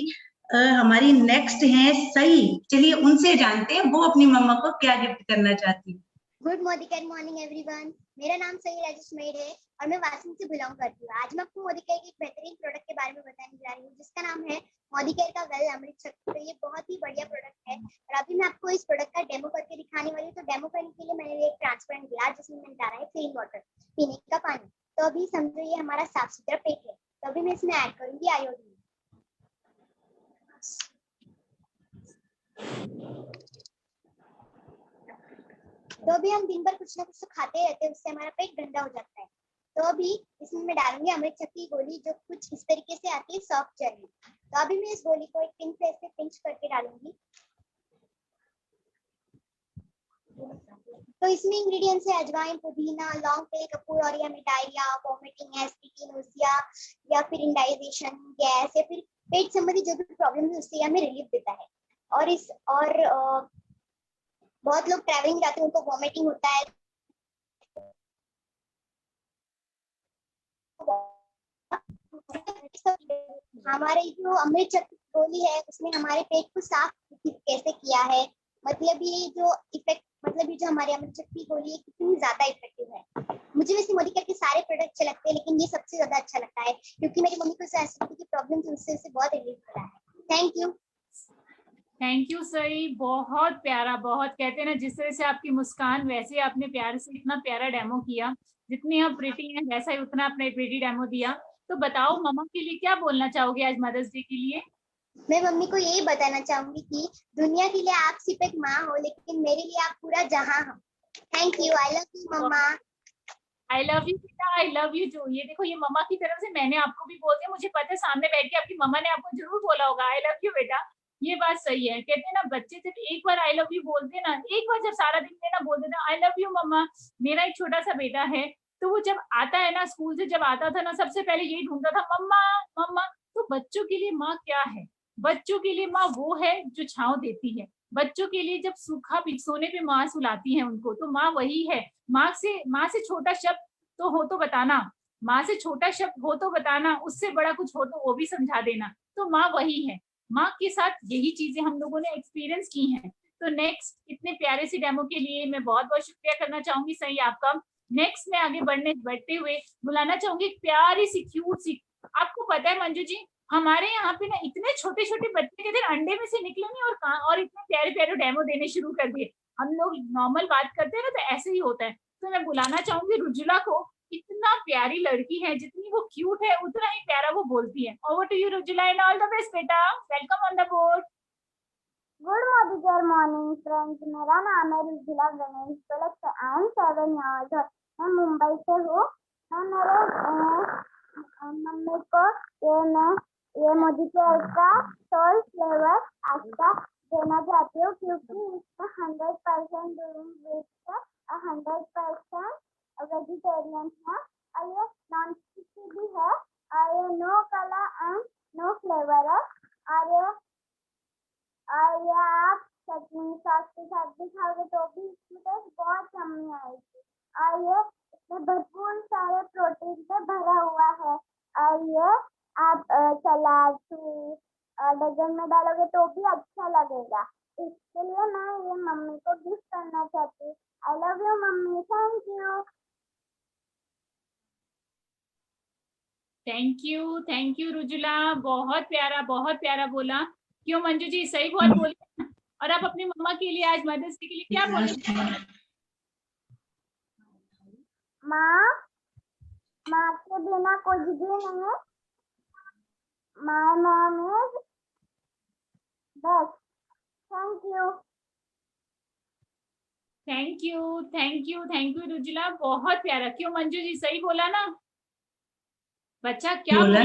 हमारी नेक्स्ट हैं सई। चलिए उनसे जानते हैं वो अपनी मम्मा को क्या गिफ्ट करना चाहती है। Good morning everyone. मेरा नाम सई राजेश मेड है और मैं वाशिंग से बिलोंग करती हूँ। आज मैं आपको मोदी केयर की एक बेहतरीन प्रोडक्ट के बारे में बताने जा रही हूँ, जिसका नाम है मोदी केयर का वेल अमृत शक्ति। तो ये बहुत ही बढ़िया प्रोडक्ट है और अभी मैं आपको इस प्रोडक्ट का डेमो करके दिखाने वाली हूँ। तो डेमो करने के लिए मैंने एक ट्रांसपेरेंट गिलास, जिसमें मैंने डाला है क्लीन वाटर, पीने का पानी। तो अभी समझो ये हमारा साफ सुथरा पेट है। तो अभी मैं इसमें ऐड करूंगी आयोडीन। तो अभी हम दिन भर कुछ ना कुछ तो खाते रहते हैं, उससे हमारा पेट गंदा हो जाता है। तो अभी इसमें मैं डालूंगी अमृत शक्ति गोली, जो कुछ इस तरीके से आती है सॉफ्ट जेल में। तो अभी मैं इस गोली को एक पिन से ऐसे पिंच करके डालूंगी। तो इसमें इंग्रेडिएंट्स है अजवाइन, पुदीना, लौंग, तेल, कपूर और ये हमें डायरिया, वोमिटिंग, एसिडिटी, नोजिया या फिर इंडाइजेशन, गैस या फिर पेट संबंधी जो भी प्रॉब्लम है उससे हमें रिलीफ देता है। और बहुत लोग ट्रैवलिंग जाते हैं, उनको वोमिटिंग होता है। हमारे जो अमृत शक्ति गोली है उसने हमारे पेट को साफ कैसे किया है, मतलब ये जो इफेक्ट, मतलब ये जो हमारे अमृत शक्ति गोली है कितनी ज्यादा इफेक्टिव है। मुझे वैसे मोदी केयर के सारे प्रोडक्ट अच्छे लगते हैं, लेकिन ये सबसे ज्यादा अच्छा लगता है क्योंकि मेरी मम्मी को एसिडिटी की प्रॉब्लम थी, उससे बहुत रिलीफ मिला है। Thank you. थैंक यू सई, बहुत प्यारा। बहुत कहते हैं ना, जिस तरह से आपकी मुस्कान, वैसे ही आपने प्यार से इतना प्यारा डेमो किया। जितनी आप प्रीटी हैं वैसा ही उतना आपने प्रीटी डेमो दिया। तो बताओ, मम्मा के लिए क्या बोलना चाहोगे आज मदर्स डे के लिए? मैं मम्मी को यही बताना चाहूंगी कि दुनिया के लिए आप सिर्फ एक माँ हो, लेकिन मेरे लिए आप पूरा जहां हो। Thank you. I love you mama. I love you बेटा, आई लव यू। जो ये देखो, ये मम्मा की तरफ से मैंने आपको भी बोल दिया। मुझे पता है सामने बैठ के आपकी मम्मा ने आपको जरूर बोला होगा आई लव यू बेटा। ये बात सही है। कहते हैं ना, बच्चे जब एक बार आई लव यू बोलते ना, एक बार जब सारा दिन में ना बोल देना आई लव यू मम्मा। मेरा एक छोटा सा बेटा है, तो वो जब आता है ना स्कूल से, जब आता था ना, सबसे पहले यही ढूंढता था मम्मा मम्मा। तो बच्चों के लिए माँ क्या है? बच्चों के लिए माँ वो है जो छांव देती है। बच्चों के लिए जब सूखा सोने पे माँ सुलाती है उनको, तो माँ वही है। माँ से छोटा शब्द तो हो तो बताना, माँ से छोटा शब्द हो तो बताना, उससे बड़ा कुछ हो तो वो भी समझा देना। तो माँ वही है। माँ के साथ यही चीजें हम लोगों ने एक्सपीरियंस की हैं। तो नेक्स्ट इतने प्यारे से डेमो के लिए मैं बहुत बहुत शुक्रिया करना चाहूंगी सही आपका। नेक्स्ट में आगे बढ़ते हुए बुलाना चाहूंगी एक प्यारी सी क्यूट सी। आपको पता है मंजू जी, हमारे यहाँ पे ना इतने छोटे छोटे बच्चे के दिन अंडे में से निकले नहीं और इतने प्यारे प्यारे डेमो देने शुरू कर दिए। हम लोग नॉर्मल बात करते हैं ना, तो ऐसे ही होता है। तो मैं बुलाना चाहूंगी रुजुला को। इतना प्यारी लड़की है, जितनी वो क्यूट है उतना ही प्यारा वो बोलती है। Over to you Rujula and all the best बेटा। Welcome on the board. Good Modi care morning friends. मेरा नाम है Rujula Ganesh Tilak. I am 7 years old। मैं मुंबई से हूँ। मैं मेरे मम्मी को ये मोदी केयर का सोल फ्लेवर आस्था देना चाहती हूँ, क्योंकि इसमें 100% ग्रीन वेज है और 100% वेजिटेरियन है और ये नॉन स्टिकी भी है और ये no colour and no flavour है और ये और ये आप चटनी सॉस के साथ भी खाओगे तो भी इसकी टेस्ट बहुत यम्मी आएगी। और ये इसमें भरपूर सारे प्रोटीन से भरा हुआ है। और ये आप सलाद, सूप और डजन में डालोगे तो भी अच्छा लगेगा। इसके लिए मैं ये मम्मी को गिफ्ट करना चाहती हूँ। I love you mummy, thank you. Thank you Rujula, बहुत प्यारा बोला। क्यों मंजू जी, सही बहुत बोले। और आप अपनी मम्मा के लिए आज मदर्स डे के लिए क्या बोलोगे? माँ के बिना कुछ भी नहीं है। My mom is best. Thank you Rujula, बहुत प्यारा। क्यों मंजू जी, सही बोला ना? बच्चा क्या बोला?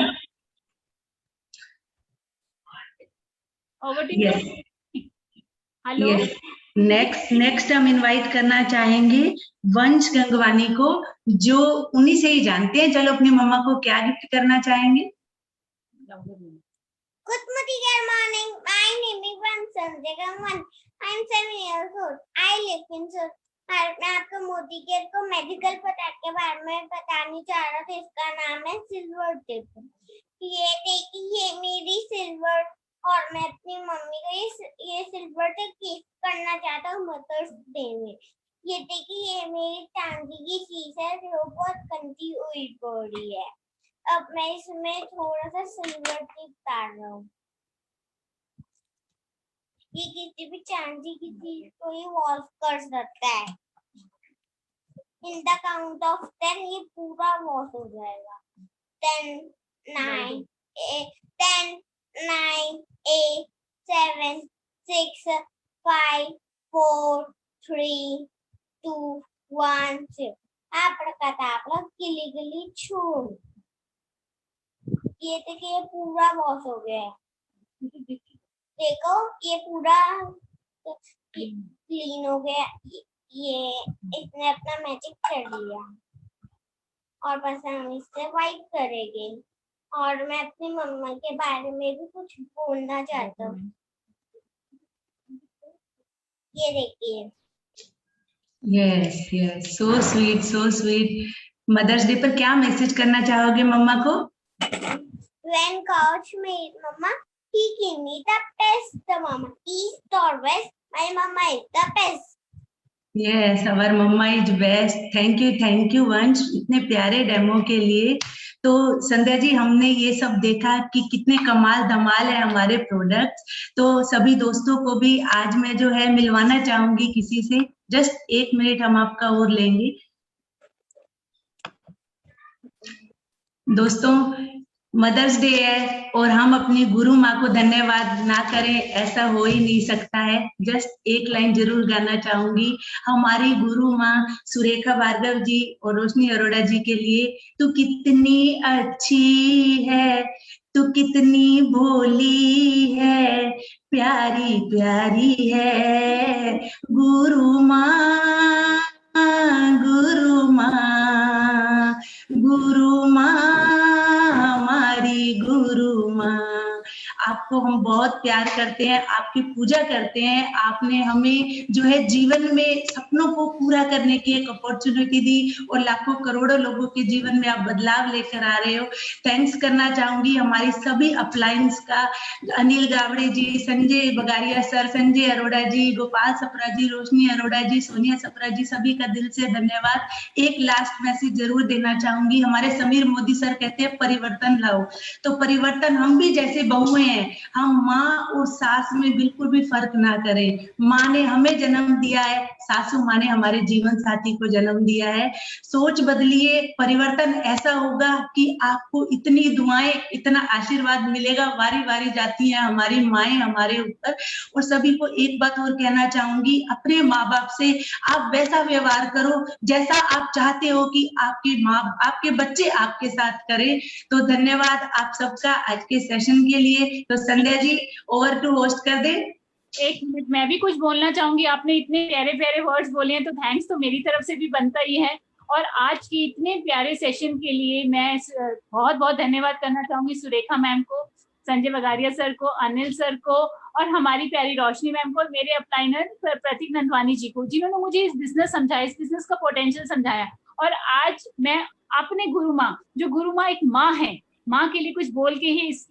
Over to you. Hello. Next हम इनवाइट करना चाहेंगे वंश गंगवानी को, जो उन्हीं से ही जानते हैं। चलो अपनी मम्मा को क्या गिफ्ट करना चाहेंगे? Good morning. My name is Vansh Gangwani. I am 7 years old. I live in Sur. मैं आपको मोदी केयर को मेडिकल प्रोडक्ट के बारे में बताने जा रहा था। इसका नाम है सिल्वर टिप। ये देखिए, ये मेरी सिल्वर, और मैं अपनी मम्मी को ये सिल्वर टिप गिफ्ट करना चाहता हूँ मदर्स डे में। ये देखिए, ये मेरी चांदी की चीज है जो बहुत गंदी हुई पड़ी है। अब मैं इसमें थोड़ा सा सिल्वर टिप डाल रहा हूँ। ये किसी भी चांदी की चीज को ये वॉश कर सकता है। इन द काउंट ऑफ 10 ये पूरा वॉश हो जाएगा। 10, 9, 8, 7, 6, 5, 4, 3, 2, 1, 0। आप गिली गिली छू। ये देखिए, पूरा वॉश हो गया है। देखो, ये पूरा क्लीन हो गया। ये इसने अपना मैजिक कर लिया और बस हम इससे वाइप करेंगे। और मैं अपनी मम्मा के बारे में भी कुछ बोलना चाहता हूँ। ये देखिए। Yes, so sweet. Mother's day पर क्या मैसेज करना चाहोगे मम्मा को? When coach made mama, he gave me the best. The mama east or west, my mama is the best. Yes, our mama is best. Thank you Vansh, इतने प्यारे demo के लिए। तो संध्या जी, हमने ये सब देखा कि कितने कमाल धमाल है हमारे प्रोडक्ट्स। तो सभी दोस्तों को भी आज मैं जो है मिलवाना चाहूंगी किसी से। जस्ट 1 मिनट हम आपका और लेंगे। दोस्तों, मदर्स डे है और हम अपनी गुरु माँ को धन्यवाद ना करें, ऐसा हो ही नहीं सकता है। जस्ट एक लाइन जरूर गाना चाहूंगी हमारी गुरु माँ सुरेखा भार्गव जी और रोशनी अरोड़ा जी के लिए। तू कितनी अच्छी है, तू कितनी भोली है, प्यारी प्यारी है गुरु माँ, गुरु माँ, गुरु माँ, हमारी गुरु माँ। आपको हम बहुत प्यार करते हैं, आपकी पूजा करते हैं। आपने हमें जो है जीवन में सपनों को पूरा करने की एक अपॉर्चुनिटी दी और लाखों करोड़ों लोगों के जीवन में आप बदलाव लेकर आ रहे हो। थैंक्स करना चाहूंगी हमारी सभी अपलायंस का, अनिल गावड़े जी, संजय बगारिया सर, संजय अरोड़ा जी, गोपाल सप्रा जी, रोशनी अरोड़ा जी, सोनिया सप्रा जी, सभी का दिल से धन्यवाद। एक लास्ट मैसेज जरूर देना चाहूंगी। हमारे समीर मोदी सर कहते हैं परिवर्तन लाओ, तो परिवर्तन हम भी जैसे बहुएं हैं, हम माँ और सास में बिल्कुल भी फर्क ना करें। माँ ने हमें जन्म दिया है, सासू माँ ने हमारे जीवन साथी को जन्म दिया है। सोच बदलिए, परिवर्तन ऐसा होगा कि आपको इतनी दुआएं, इतना आशीर्वाद मिलेगा। वारी वारी जाती हैं हमारी माएं हमारे ऊपर। और सभी को एक बात और कहना चाहूंगी, अपने माँ बाप से आप वैसा व्यवहार करो जैसा आप चाहते हो कि आपके बच्चे आपके साथ करें। तो धन्यवाद आप सबका आज के सेशन के लिए। तो Sandhya ji, over to host कर दे। एक मिनट, मैं भी कुछ बोलना चाहूंगी। आपने इतने प्यारे प्यारे वर्ड्स बोले हैं तो थैंक्स तो मेरी तरफ से भी बनता ही है। और आज की इतने प्यारे सेशन के लिए मैं बहुत बहुत धन्यवाद करना चाहूंगी सुरेखा मैम को। संजय बगारिया सर को, अनिल सर को और हमारी प्यारी रोशनी मैम को, मेरे अपलाइनर प्रतीक नंदवानी जी को, जिन्होंने मुझे इस बिजनेस समझाया, इस बिजनेस का पोटेंशियल समझाया। और आज मैं अपने गुरु माँ, जो गुरु माँ एक माँ है, माँ के लिए कुछ बोल के ही इस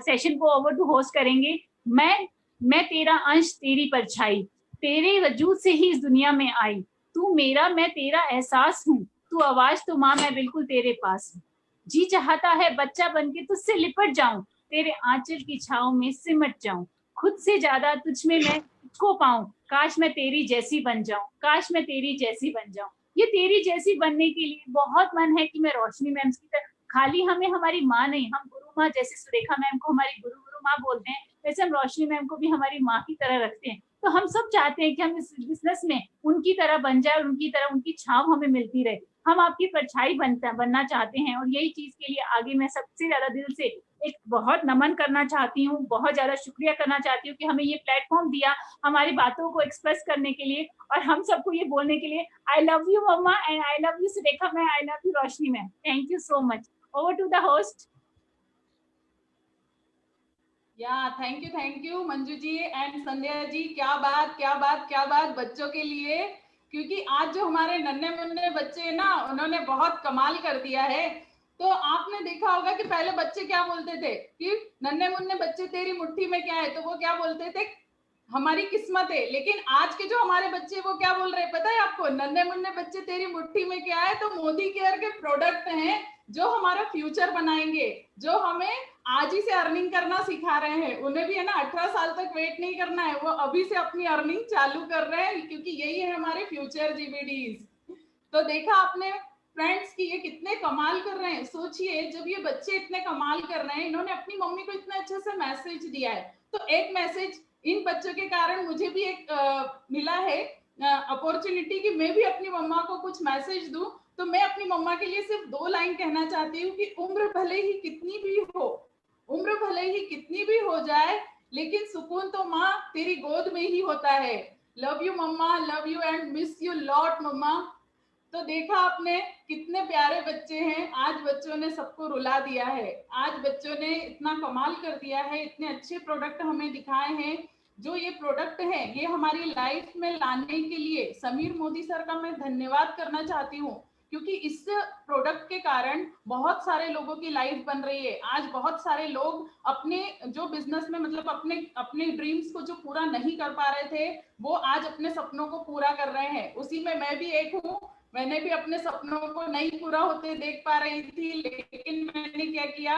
सेशन को ओवर टू होस्ट करेंगे। मैं तेरा अंश, तेरी परछाई, तेरे वजूद से ही इस दुनिया में आई, तू मेरा मैं तेरा एहसास हूँ, तू आवाज तो माँ मैं बिल्कुल तेरे पास हूँ। जी चाहता है बच्चा बनके तुझसे लिपट जाऊं, तेरे आंचल की छांव में सिमट जाऊं, खुद से ज्यादा तुझ में मैं तुझको पाऊं, काश मैं तेरी जैसी बन जाऊं, काश मैं तेरी जैसी बन जाऊं। ये तेरी जैसी बनने के लिए बहुत मन है कि मैं रोशनी मैम की तरह, खाली हमें हमारी माँ नहीं, हम गुरु माँ, जैसे सुरेखा मैम को हमारी गुरु माँ बोलते हैं, वैसे हम रोशनी मैम को भी हमारी माँ की तरह रखते हैं। तो हम सब चाहते हैं कि हम इस बिजनेस में उनकी तरह बन जाए और उनकी तरह उनकी छाव हमें मिलती रहे। हम आपकी परछाई बनना चाहते हैं, और यही चीज के लिए आगे मैं सबसे ज्यादा दिल से एक बहुत नमन करना चाहती हूँ, बहुत ज्यादा शुक्रिया करना चाहती हूँ कि हमें ये प्लेटफॉर्म दिया हमारी बातों को एक्सप्रेस करने के लिए और हम सबको ये बोलने के लिए। I love you mamma and I love you Surekha ma'am, I love you Roshni ma'am. Thank you so much. Over to the host. Thank you Manju ji and Sandhya ji. क्या बात क्या बात क्या बात बच्चों के लिए, क्योंकि आज जो हमारे नन्हे मुन्ने बच्चे हैं ना, उन्होंने बहुत कमाल कर दिया है। तो आपने देखा होगा कि पहले बच्चे क्या बोलते थे कि नन्हे मुन्ने बच्चे तेरी मुट्ठी में क्या है, तो वो क्या बोलते थे, हमारी किस्मत है। लेकिन आज के जो हमारे बच्चे वो क्या बोल रहे हैं पता है आपको, नन्हे मुन्ने बच्चे तेरी मुट्ठी में क्या है, तो मोदी केयर के प्रोडक्ट हैं जो हमारा फ्यूचर बनाएंगे, जो हमें आज ही से अर्निंग करना सिखा रहे हैं। उन्हें भी है ना 18 साल तक वेट नहीं करना है, वो अभी से अपनी अर्निंग चालू कर रहे हैं, क्योंकि यही है हमारे फ्यूचर जीबीडीज। तो देखा आपने फ्रेंड्स कि ये कितने कमाल कर रहे हैं। सोचिए जब ये बच्चे इतने कमाल कर रहे हैं, इन्होंने अपनी मम्मी को इतना अच्छे से मैसेज दिया है। तो एक मैसेज इन बच्चों के कारण मुझे भी एक मिला है अपॉर्चुनिटी कि मैं भी अपनी मम्मा को कुछ मैसेज दूं। तो मैं अपनी मम्मा के लिए सिर्फ 2 लाइन कहना चाहती हूँ कि उम्र भले ही कितनी भी हो, उम्र भले ही कितनी भी हो जाए, लेकिन सुकून तो माँ तेरी गोद में ही होता है। Love you mamma, love you and miss you lot mamma. तो देखा आपने कितने प्यारे बच्चे हैं। आज बच्चों ने सबको रुला दिया है, आज बच्चों ने इतना कमाल कर दिया है, इतने अच्छे प्रोडक्ट हमें दिखाए हैं। जो ये प्रोडक्ट है ये हमारी लाइफ में लाने के लिए समीर मोदी सर का मैं धन्यवाद करना चाहती हूँ, क्योंकि इस प्रोडक्ट के कारण बहुत सारे लोगों की लाइफ बन रही है। आज बहुत सारे लोग अपने जो बिजनेस में मतलब अपने ड्रीम्स को जो पूरा नहीं कर पा रहे थे, वो आज अपने सपनों को पूरा कर रहे हैं। उसी में मैं भी एक हूँ। मैंने भी अपने सपनों को नहीं पूरा होते देख पा रही थी, लेकिन मैंने क्या किया,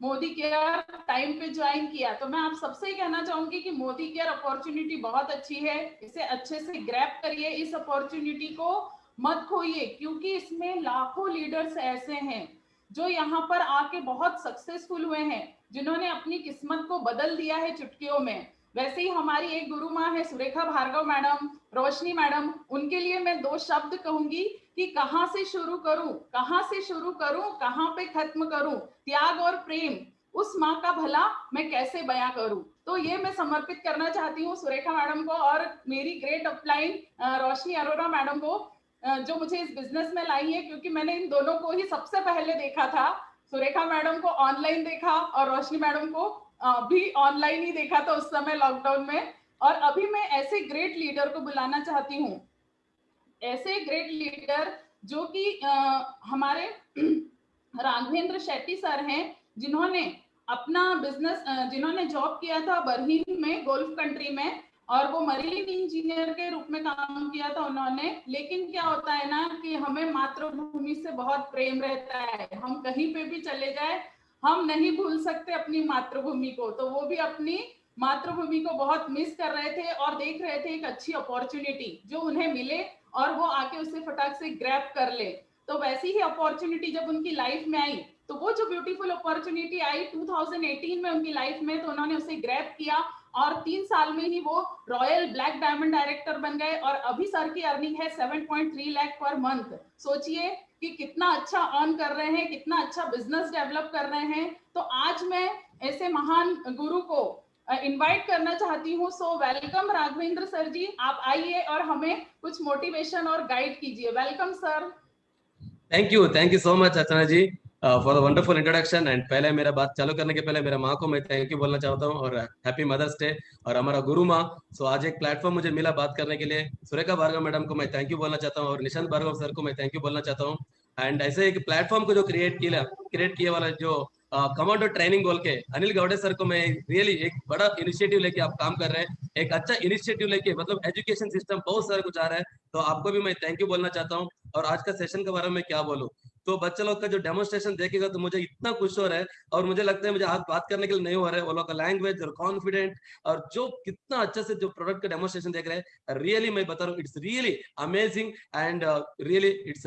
मोदी केयर टाइम पे ज्वाइन किया। तो मैं आप सबसे ही कहना चाहूंगी कि मोदी केयर अपॉर्चुनिटी बहुत अच्छी है, इसे अच्छे से ग्रैब करिए, इस अपॉर्चुनिटी को मत खोइए, क्योंकि इसमें लाखों लीडर्स ऐसे हैं जो यहाँ पर आके बहुत सक्सेसफुल हुए हैं, जिन्होंने अपनी किस्मत को बदल दिया है चुटकियों में। वैसे ही हमारी एक गुरु माँ है सुरेखा भार्गव मैडम, रोशनी मैडम, उनके लिए मैं 2 शब्द कहूंगी कि कहाँ से शुरू करूं, कहाँ से शुरू करूं, कहाँ पे खत्म करूं, त्याग और प्रेम, उस माँ का भला मैं कैसे बयां करूं। तो ये मैं समर्पित करना चाहती हूँ सुरेखा मैडम को और मेरी ग्रेट अपलाइन रोशनी अरोरा मैडम को, जो मुझे इस बिजनेस में लाई है, क्योंकि मैंने इन दोनों को ही सबसे पहले देखा था। सुरेखा मैडम को ऑनलाइन देखा और रोशनी मैडम को भी ऑनलाइन ही देखा था उस समय लॉकडाउन में। और अभी मैं ऐसे ग्रेट लीडर को बुलाना चाहती हूँ, ऐसे ग्रेट लीडर जो कि हमारे राघवेंद्र शेट्टी सर हैं, जिन्होंने अपना बिजनेस, जिन्होंने जॉब किया था बरहीन में, गोल्फ कंट्री में, और वो मरीन इंजीनियर के रूप में काम किया था उन्होंने। लेकिन क्या होता है ना कि हमें मातृभूमि से बहुत प्रेम रहता है, हम कहीं पे भी चले जाए हम नहीं भूल सकते अपनी मातृभूमि को। तो वो भी अपनी मातृभूमि को बहुत मिस कर रहे थे और देख रहे थे एक अच्छी अपॉर्चुनिटी जो उन्हें मिले और वो आके उसे फटाक से ग्रैब कर ले। तो वैसी ही अपॉर्चुनिटी जब उनकी लाइफ में आई, तो वो जो ब्यूटीफुल अपॉर्चुनिटी आई 2018 में उनकी लाइफ में, तो उन्होंने उसे ग्रैब किया और 3 साल में ही वो रॉयल ब्लैक डायमंड डायरेक्टर बन गए। और अभी सर की अर्निंग है 7.3 लाख पर मंथ। सोचिए कि कितना अच्छा अर्न कर रहे हैं, कितना अच्छा बिजनेस डेवलप कर रहे हैं। तो आज मैं ऐसे महान गुरु को इनवाइट करना चाहती हूँ। So welcome Raghavendra sir ji, आप आइए और हमें कुछ मोटिवेशन और गाइड कीजिए। Welcome sir. Thank you so much Archana ji. For the wonderful introduction. And पहले मेरा बात चालू करने के पहले मेरा माँ को मैं थैंक यू बोलना चाहता हूँ और हैप्पी मदर्स डे। और हमारा गुरु माँ, सो आज एक प्लेटफॉर्म मुझे मिला बात करने के लिए। सुरेखा भार्गव मैडम को मैं थैंक यू बोलना चाहता हूँ और निशांत भार्गव सर को मैं थैंक यू बोलना चाहता हूँ। एंड ऐसे एक प्लेटफॉर्म को जो क्रिएट किया वाला जो कमांडो ट्रेनिंग बोल के अनिल गौड़े सर को मैं रियली एक बड़ा इनिशिएटिव लेके आप काम कर रहे हैं, एक अच्छा इनिशिएटिव लेके, मतलब एजुकेशन सिस्टम बहुत सारा कुछ आ रहा है, तो आपको भी मैं थैंक यू बोलना चाहता हूँ। और आज का सेशन के बारे में क्या बोलूं, तो बच्चे लोग का जो डेमोन्स्ट्रेशन देखेगा तो मुझे इतना खुश हो रहा है। और मुझे लगता है मुझे आज बात करने के लिए नहीं हो रहा है, वो लोग का लैंग्वेज और कॉन्फिडेंट और जो कितना अच्छे से जो प्रोडक्ट का डेमोन्स्ट्रेशन देख रहे हैं, रियली मैं बता रहा हूँ, it's really amazing and really it's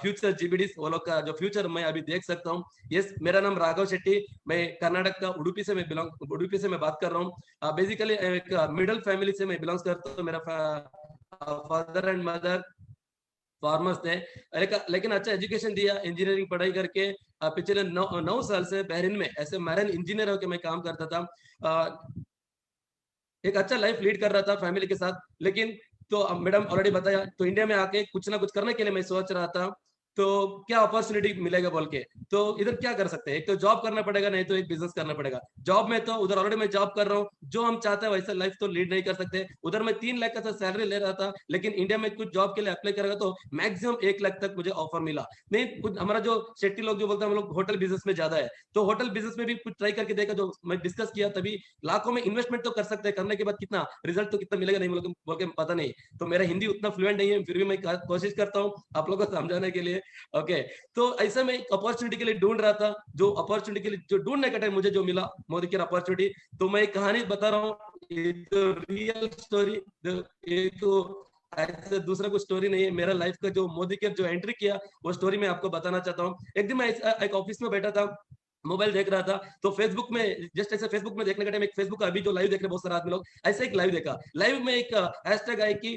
future जीबीडीज, वो लोग का जो फ्यूचर मैं अभी देख सकता हूँ। यस, मेरा नाम राघव शेट्टी, मैं कर्नाटक का उडुपी से मैं बात कर रहा हूँ। बेसिकली एक मिडिल फैमिली से मैं बिलोंग करता हूँ। मेरा फादर एंड मदर फार्मर्स थे, लेकिन अच्छा एजुकेशन दिया, इंजीनियरिंग पढ़ाई करके पिछले 9 साल से बहरीन में ऐसे मैरिन इंजीनियर होकर मैं काम करता था। एक अच्छा लाइफ लीड कर रहा था फैमिली के साथ। लेकिन तो मैडम ऑलरेडी बताया, तो इंडिया में आके कुछ ना कुछ करने के लिए मैं सोच रहा था, तो क्या अपॉर्चुनिटी मिलेगा बोल के, तो इधर क्या कर सकते हैं, एक तो जॉब करना पड़ेगा, नहीं तो एक बिजनेस करना पड़ेगा। जॉब में तो उधर ऑलरेडी मैं जॉब कर रहा हूँ, जो हम चाहते हैं वैसा लाइफ तो लीड नहीं कर सकते। उधर मैं 3 लाख का सैलरी ले रहा था, लेकिन इंडिया में कुछ जॉब के लिए अप्लाई करेगा तो मैक्सिमम 1 लाख तक मुझे ऑफर मिला। नहीं, कुछ हमारा जो शेट्टी लोग जो बोलते हैं हम लोग होटल बिजनेस में ज्यादा है, तो होटल बिजनेस में भी कुछ ट्राई करके देखा, जो मैं डिस्कस किया, तभी लाखों में इन्वेस्टमेंट तो कर सकते हैं, करने के बाद कितना रिजल्ट तो कितना मिलेगा नहीं बोल के पता नहीं। तो मेरा हिंदी उतना फ्लुएंट नहीं है, फिर भी मैं कोशिश करता हूँ आप लोगों को समझाने के लिए। ओके, तो ऐसे में एक अपॉर्चुनिटी के लिए ढूंढ रहा था, जो अपॉर्चुनिटी के लिए जो ढूंढने का टाइम मुझे जो मिला मोदी केयर अपॉर्चुनिटी। तो मैं एक कहानी बता रहा हूँ, ये तो रियल स्टोरी, एक तो ऐसे दूसरा कोई स्टोरी नहीं है। मेरा लाइफ का जो मोदी केयर जो एंट्री किया वो स्टोरी मैं आपको बताना चाहता हूँ। एक दिन मैं एक ऑफिस में बैठा था, मोबाइल देख रहा था, तो फेसबुक में जस्ट ऐसे फेसबुक में देखने का टाइम, एक फेसबुक अभी जो लाइव देख रहे बहुत सारे आदमी लोग, ऐसे एक लाइव देखा। लाइव में एक हैशटैग आई कि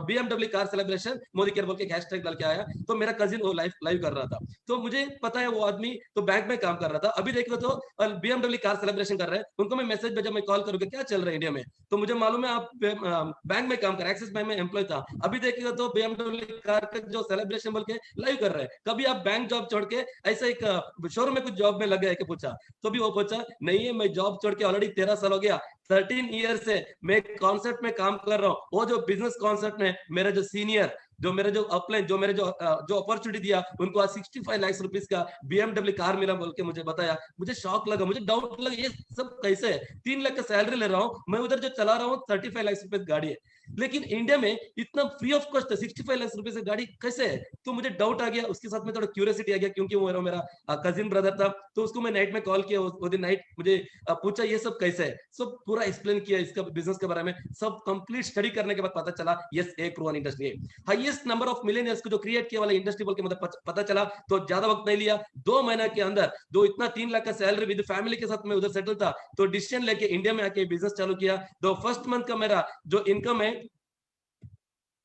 BMW car celebration Modi care बोल के एक हैशटैग डाल के आया। तो मेरा कजिन वो लाइव कर रहा था, तो मुझे पता है वो आदमी तो बैंक में काम कर रहा था। अभी देख लो तो BMW कार सेलिब्रेशन कर रहे हैं, उनको मैं मैसेज भेजा, मैं कॉल करूंगा क्या चल रहा है इंडिया में, तो मुझे मालूम है आप बैंक में काम कर, एक्सिस बैंक में एम्प्लॉय था। अभी देखिएगा तो BMW कार का जो सेलिब्रेशन बोल के लाइव कर रहे हैं। कभी आप बैंक जॉब छोड़ के ऐसे एक शोरूम में कुछ जॉब में लग गए, पूछा तो भी वो पूछा नहीं है, मैं जॉब छोड़ के ऑलरेडी 13 साल हो गया, 13 ईयर से मैं कॉन्सेप्ट में काम कर रहा हूँ। वो जो बिजनेस कॉन्सेप्ट में मेरा जो सीनियर, जो मेरे जो अपलाइन, जो मेरे जो अपॉर्चुनिटी दिया, उनको आज 65 लाख रुपीस का BMW कार मिला बोल के मुझे बताया। मुझे शॉक लगा, मुझे डाउट लगा, ये सब कैसे है? 3 लाख का सैलरी ले रहा हूँ मैं, उधर जो चला रहा हूँ 35 लाख रुपए गाड़ी है, लेकिन इंडिया में इतना फ्री ऑफ कॉस्ट 65 लाख रुपए से गाड़ी कैसे है? तो मुझे डाउट आ गया, उसके साथ में थोड़ा क्यूरियोसिटी आ गया, क्योंकि वो मेरा कजिन ब्रदर था। तो उसको मैं नाइट में कॉल किया, वो दिन नाइट मुझे पूछा ये सब कैसे है, सब पूरा एक्सप्लेन किया इसका बिजनेस के बारे में। सब कंप्लीट स्टडी करने के बाद पता चला यस, एक प्रूवन इंडस्ट्री है, हाईएस्ट नंबर ऑफ मिलियनियर्स को जो क्रिएट किया वाला इंडस्ट्री बोल के मुझे पता चला। तो ज्यादा वक्त नहीं लिया, 2 महीने के अंदर जो इतना 3 लाख का सैलरी विद फैमिली के साथ में उधर सेटल था, तो डिसीजन लेके इंडिया में आके बिजनेस चालू किया। तो फर्स्ट मंथ का मेरा जो इनकम है,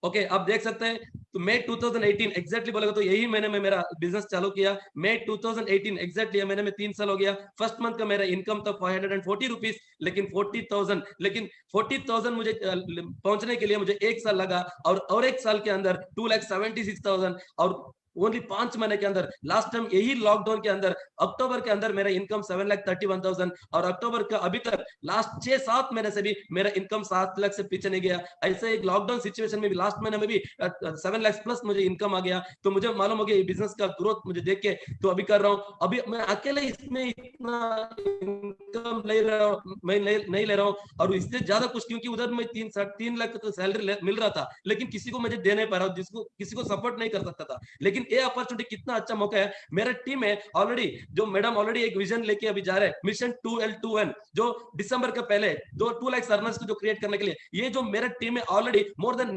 ओके आप देख सकते हैं, तो मई 2018 एग्जैक्टली बोलेगा तो यही महीने में मेरा बिजनेस चालू किया। मई 2018 एग्जैक्टली महीने में 3 साल हो गया। फर्स्ट मंथ का मेरा इनकम था 540 रुपीज, लेकिन 40,000 मुझे पहुंचने के लिए मुझे 1 साल लगा, और 1 साल के अंदर 2,76,000, और ओनली 5 महीने के अंदर, लास्ट टाइम यही लॉकडाउन के अंदर अक्टूबर के अंदर मेरा इनकम 7,31,000, और अक्टूबर का अभी तक लास्ट 6-7 महीने से भी मेरा इनकम 7 लाख से पीछे नहीं गया। ऐसे एक लॉकडाउन सिचुएशन में भी लास्ट महीने में भी 7 लाख प्लस मुझे इनकम आ गया। तो मुझे मालूम हो गया ये बिजनेस का ग्रोथ मुझे देख के, तो अभी कर रहा हूँ। अभी मैं अकेले इसमें इतना इनकम नहीं ले रहा हूँ, और इससे ज्यादा कुछ, क्योंकि उधर में 3 लाख तो सैलरी मिल रहा था, लेकिन किसी को मुझे दे नहीं पा रहा हूँ, जिसको किसी को सपोर्ट नहीं कर सकता था। लेकिन ये अपॉर्चुनिटी कितना अच्छा मौका है। मेरा टीम है ऑलरेडी, जो मैडम ऑलरेडी एक विजन लेके अभी जा रहे हैं, मिशन 2L2N, जो दिसंबर के पहले 2 लाख अर्नर्स को जो क्रिएट करने के लिए, ये जो मेरा टीम है ऑलरेडी मोर देन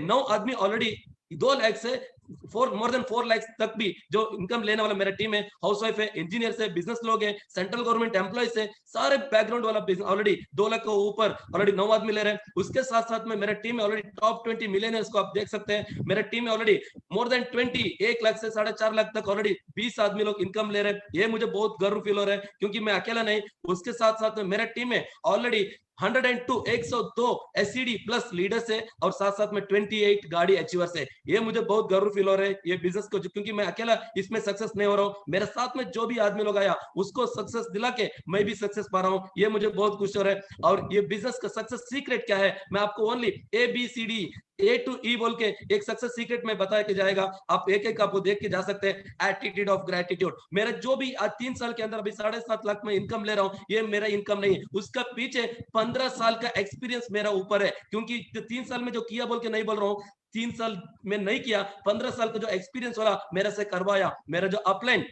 9 आदमी ऑलरेडी 2 लाख से मोर देन 4 लाख तक भी जो इनकम लेने वाला मेरा टीम है। हाउसवाइफ है, इंजीनियर है, बिजनेस लोग हैं, सेंट्रल गवर्नमेंट एम्प्लॉइज है, सारे बैकग्राउंड वाला बिजनेस ऑलरेडी 2 लाख को ऊपर ऑलरेडी 9 आदमी ले रहे हैं। उसके साथ साथ में मेरा टीम है ऑलरेडी टॉप 20 मिलियनर्स को आप देख सकते हैं। मेरा टीम है ऑलरेडी मोर देन 1 लाख से 4.5 लाख तक ऑलरेडी 20 आदमी लोग इनकम ले रहे हैं। ये मुझे बहुत गर्व फील हो रहा है, क्योंकि मैं अकेला नहीं, उसके साथ साथ में मेरा टीम है ऑलरेडी 102 102 एससीडी प्लस लीडर्स है और साथ साथ में 28 गाड़ी अचीवर्स है। ये मुझे बहुत गर्व फील हो रहा है ये बिजनेस को, क्योंकि मैं अकेला इसमें सक्सेस नहीं हो रहा हूँ, मेरे साथ में जो भी आदमी लोग आया उसको सक्सेस दिला के मैं भी सक्सेस पा रहा हूँ। ये मुझे बहुत खुश हो रहा है। और ये बिजनेस का सक्सेस सीक्रेट क्या है, मैं आपको only ABCD A to E बोल के एक सक्सेस सीक्रेट में बताया के जाएगा। आप एक एक आपको देख के जा सकते हैं। एटीट्यूड ऑफ ग्रेटिट्यूड, मेरा जो भी आज 3 साल के अंदर अभी 7.5 लाख में इनकम ले रहा हूँ, ये मेरा इनकम नहीं है, उसका पीछे 15 साल का एक्सपीरियंस मेरा ऊपर है। क्योंकि 3 साल में जो किया बोल के नहीं बोल रहा हूँ, 3 साल में नहीं किया, 15 साल का जो एक्सपीरियंस वाला मेरे से करवाया, मेरा जो अपलाइन,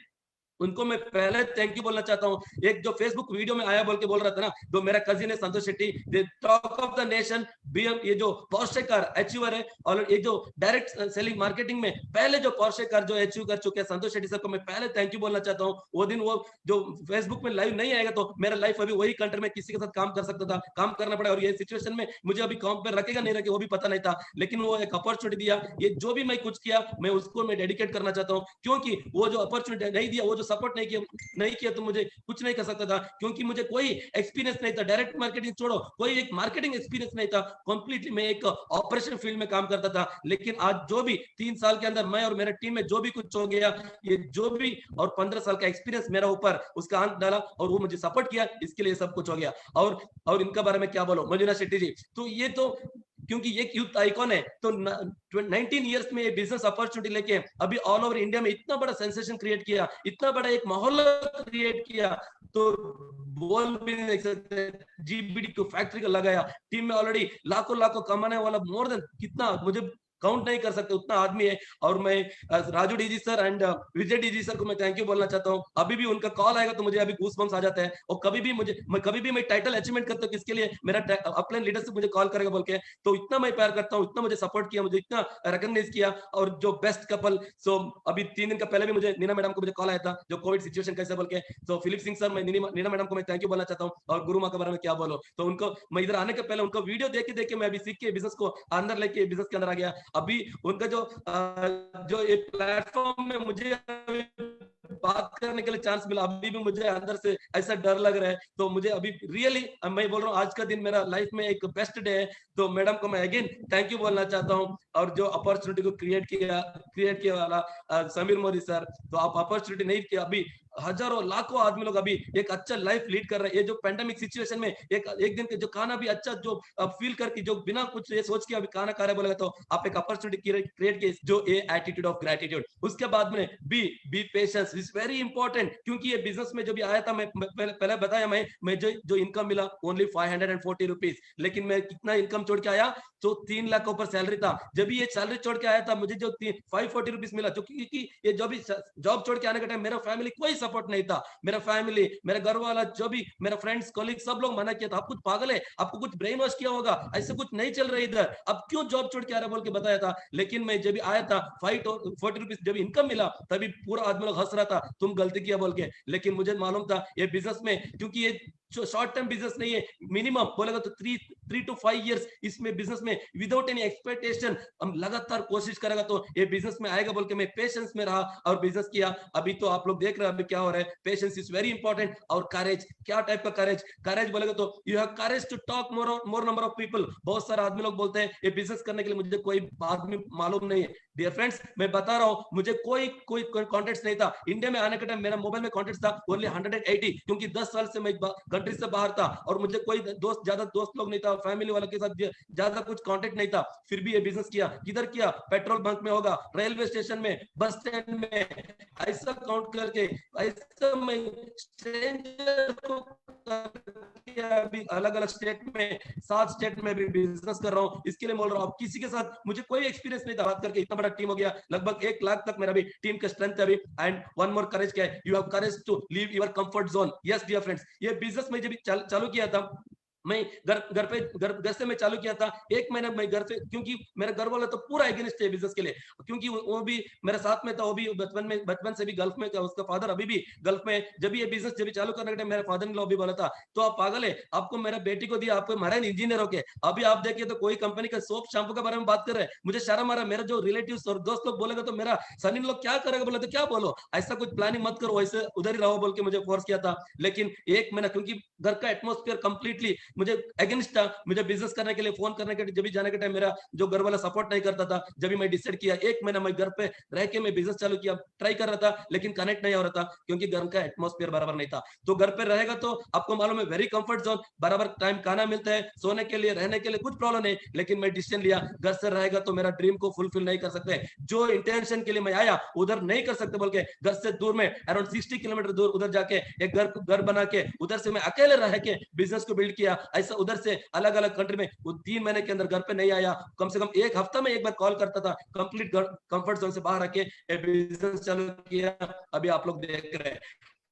उनको मैं पहले थैंक यू बोलना चाहता हूँ। एक जो फेसबुक वीडियो में आया बोल के बोल रहा था ना, जो मेरा कजिन है Santosh Shetty, talk of the nation BM, ये जो पोर्शे कार अचीवर है, और ये जो डायरेक्ट सेलिंग मार्केटिंग में पहले जो पोर्शे कार जो अचीव कर चुके हैं संतोष शेट्टी सर को मैं पहले थैंक यू बोलना चाहता हूँ। वो दिन वो जो फेसबुक में लाइव नहीं आएगा तो मेरा लाइफ अभी वही कंट्री में किसी के साथ काम कर सकता था, काम करना पड़ा। और ये सिचुएशन में मुझे अभी काम पे रखेगा नहीं रखे वो भी पता नहीं था, लेकिन वो एक अपॉर्चुनिटी दिया। ये जो भी मैं कुछ किया मैं उसको मैं डेडिकेट करना चाहता हूँ, क्योंकि वो जो अपॉर्चुनिटी नहीं दिया, वो जो सपोर्ट नहीं किया तो मुझे कुछ नहीं कर सकता था, क्योंकि मुझे कोई एक्सपीरियंस नहीं था। डायरेक्ट मार्केटिंग छोड़ो, कोई एक मार्केटिंग एक्सपीरियंस नहीं था, कंप्लीटली मैं एक ऑपरेशन फील्ड में काम करता था। लेकिन आज जो भी 3 साल के अंदर मैं और मेरे टीम में जो भी कुछ हो गया, ये जो भी और 15 साल का एक्सपीरियंस मेरा ऊपर उसका अंत डाला और वो मुझे सपोर्ट किया, इसके लिए सब कुछ हो गया। और इनका बारे में क्या बोलो, मंजुला शेट्टी जी, तो ये तो क्योंकि ये यूथ आइकॉन है, तो 19 इयर्स में ये बिजनेस अपॉर्चुनिटी लेके अभी ऑल ओवर इंडिया में इतना बड़ा सेंसेशन क्रिएट किया, इतना बड़ा एक माहौल क्रिएट किया, तो बोल भी नहीं देख सकते। GBD को फैक्ट्री का लगाया, टीम में ऑलरेडी लाखों कमाने वाला मोर देन कितना मुझे काउंट नहीं कर सकते उतना आदमी है। और मैं Raju DG sir and Vijay DG sir को मैं थैंक यू बोलना चाहता हूँ। अभी भी उनका कॉल आएगा तो मुझे अभी गूज़बम्स आ जाता है, और कभी भी मैं टाइटल अचीवमेंट करता हूँ किसके लिए, मेरा अपलाइन लीडरशिप मुझे कॉल करेगा बोल के, तो इतना मैं प्यार करता हूँ, इतना मुझे सपोर्ट किया, मुझे इतना रिकॉग्नाइज किया। और जो बेस्ट कपल, सो अभी 3 दिन का पहले भी मुझे नीना मैडम को मुझे कॉल आया था, जो कोविड सिचुएशन कैसे बोल के, तो फिलिप सिंह सर, मैं नीना मैडम को मैं थैंक यू बोलना चाहता हूँ। और गुरु माँ के बारे में क्या बोलो, तो उनको मैं इधर आने के पहले उनका वीडियो देख के मैं अभी सीख के बिजनेस को अंदर लेके बिजनेस के अंदर आ गया। अभी उनका जो ये प्लेटफॉर्म में मुझे बात करने के लिए चांस मिला, अभी भी मुझे अंदर से ऐसा डर लग रहा है। तो मुझे अभी रियली मैं बोल रहा हूँ आज का दिन मेरा लाइफ में एक बेस्ट डे है। तो मैडम को मैं अगेन थैंक यू बोलना चाहता हूँ। और जो अपॉर्चुनिटी को क्रिएट किया वाला समीर मोदी सर, तो आप अपॉर्चुनिटी नहीं किया, अभी हजारों लाखों आदमी लोग अभी एक अच्छा लाइफ लीड कर रहे हैं। ये जो पेंडेमिक सिचुएशन में एक दिन के जो खाना भी अच्छा जो फील करके जो बिना कुछ ये सोच के अभी खाना खा रहे बोलेगा, तो आप एक अपॉर्चुनिटी क्रिएट किए, जो ए एटीट्यूड ऑफ ग्रेटिट्यूड। उसके बाद में B patience is very important, क्योंकि ये बिजनेस में जो भी आया था, मैं पहले बताया मैं जो इनकम मिला ओनली 540 रुपीज, लेकिन मैं कितना इनकम छोड़ के आया, तो 3 लाख ऊपर सैलरी था। जब ये सैलरी छोड़ के आया था मुझे जो 540 रुपीज मिला, क्योंकि ये जो भी जॉब छोड़ के आने के टाइम मेरा फैमिली कोई सपोर्ट नहीं था। मेरा फैमिली, मेरा घर वाला, जो भी मेरा फ्रेंड्स कॉलीग सब लोग मना किया था, आप कुछ पागल है, आपको कुछ ब्रेन वॉश किया होगा, ऐसे कुछ नहीं चल रहा इधर, अब क्यों जॉब छोड़ के आ रहा बोल के बताया था। लेकिन मैं जब आया था 540 रुपीज जब इनकम मिला, तभी पूरा आदमी लोग हंस रहा था तुम गलती किया बोल के। लेकिन मुझे मालूम था ये बिजनेस में, क्योंकि ये शॉर्ट टर्म बिजनेस नहीं है, मिनिमम बोलेगा तो 3 to 5 years इसमें बिजनेस में विदाउट एनी एक्सपेक्टेशन हम लगातार कोशिश करेगा तो ये बिजनेस में आएगा बोल के मैं पेशेंस में रहा और बिजनेस किया। अभी तो आप लोग देख रहे हैं अभी क्या हो रहा है। Patience is very important. और करेज, क्या टाइप का करेज बोलेगा तो you have courage to talk more number of people. बहुत सारे आदमी लोग बोलते हैं ये बिजनेस करने के लिए मुझे कोई आदमी मालूम नहीं है। डियर फ्रेंड्स, मैं बता रहा हूँ मुझे कोई कॉन्टेक्ट नहीं था। इंडिया में आने के टाइम मेरा मोबाइल में कॉन्टेक्ट था ओनली 180, क्योंकि 10 साल से मैं कंट्री से बाहर था और मुझे कोई ज्यादा दोस्त लोग नहीं था, फैमिली वालों के साथ ज्यादा कुछ कांटेक्ट नहीं था। फिर भी ये बिजनेस किया। किधर किया? पेट्रोल बंक में होगा, रेलवे स्टेशन में, बस स्टैंड में, ऐसा काउंट करके ऐसा मैं स्ट्रेंजर को अभी अलग अलग स्टेट में 7 स्टेट में भी बिजनेस कर रहा हूँ। इसके लिए बोल रहा हूँ, किसी के साथ मुझे कोई एक्सपीरियंस नहीं था, बात करके इतना बड़ा टीम हो गया, लगभग 1 लाख तक मेरा भी टीम का स्ट्रेंथ है अभी। एंड वन मोर करेज क्या है, you have courage to leave your comfort zone. Yes dear friends, ये बिजनेस में जब चालू किया था, मैं घर से मैं चालू किया था। 1 महीना मैं घर से, क्योंकि मेरा घर वाला तो पूरा अगेंस्ट है बिजनेस के लिए, क्योंकि वो भी मेरे साथ में था, वो भी बचपन से भी गल्फ में था, उसका फादर अभी भी गल्फ में। जब ये बिजनेस जब चालू करने के टाइम मेरे फादर ने भी बोला था, तो आप पागल है, आपको मेरा बेटी को दिया, आपको मराइन इंजीनियर हो के अभी आप देखिए तो कोई कंपनी का सोप शैम्पू के बारे में बात कर रहे हैं। मुझे शर्म आ रहा है। मेरा जो रिलेटिव्स और दोस्त लोग बोलेगा तो मेरा सन इन लोग क्या करेगा, बोले तो क्या बोलो, ऐसा कुछ प्लानिंग मत करो, वैसे उधर ही रहो बोल के मुझे फोर्स किया था। लेकिन 1 महीना, क्योंकि घर का एटमोस्फेयर कंप्लीटली मुझे अगेंस्ट था। मुझे बिजनेस करने के लिए फोन करने के जब भी जाने के टाइम मेरा जो घर वाला सपोर्ट नहीं करता था। जब भी मैं डिसाइड किया 1 महीना मैं घर पे रह के मैं बिजनेस चालू किया, ट्राई कर रहा था, लेकिन कनेक्ट नहीं हो रहा था क्योंकि घर का एटमॉस्फेयर बराबर नहीं था। तो घर पे रहेगा तो आपको मालूम है वेरी कंफर्ट जोन, बराबर टाइम खाना मिलता है, सोने के लिए रहने के लिए कुछ प्रॉब्लम नहीं। लेकिन मैं डिसीजन लिया घर से रहेगा तो मेरा ड्रीम को फुलफिल नहीं कर सकते, जो इंटेंशन के लिए मैं आया उधर नहीं कर सकते बोल के घर से दूर में अराउंड 60 किलोमीटर दूर उधर जाके एक घर बना के उधर से मैं अकेले रह के बिजनेस को बिल्ड किया। ऐसा उधर से अलग अलग कंट्री में 3 महीने के अंदर घर पे नहीं आया, कम से कम 1 हफ्ता में एक बार कॉल करता था। कंप्लीट कंफर्ट जोन से बाहर आके बिजनेस चालू किया, अभी आप लोग देख रहे हैं।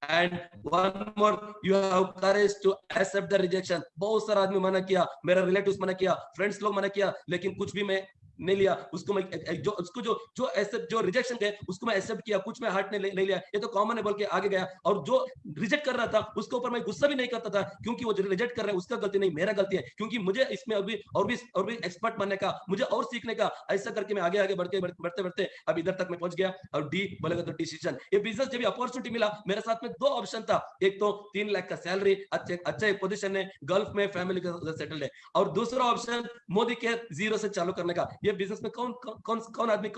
And one more, you have courage to accept the rejection. बहुत सारा आदमी मना किया, मेरा रिलेटिव्स मना किया, फ्रेंड्स लोग मना किया, लेकिन कुछ भी मैं नहीं लिया। उसको मैं जो एक्सेप्ट जो रिजेक्शन है उसको मैं एक्सेप्ट किया, कुछ मैं हार्ट नहीं लिया, ये तो कॉमन है बोल के आगे गया। और जो रिजेक्ट कर रहा था उसके ऊपर मैं गुस्सा भी नहीं करता था, क्योंकि वो जो रिजेक्ट कर रहा है उसका गलती नहीं, मेरा गलती है, क्योंकि मुझे इसमें और भी एक्सपर्ट बनने का, मुझे और सीखने का। ऐसा करके मैं आगे बढ़ते अब इधर तक मैं पहुंच गया। और डी बोलेगा तो डिसीजन। ये बिजनेस जब अपॉर्चुनिटी मिला मेरे साथ में 2 ऑप्शन था, एक तो 3 लाख का सैलरी, अच्छा एक पोजीशन है, गल्फ में फैमिली के साथ सेटल्ड है, और दूसरा ऑप्शन मोदी केयर 0 से चालू करने का। ये बिजनेस में कौन आदमी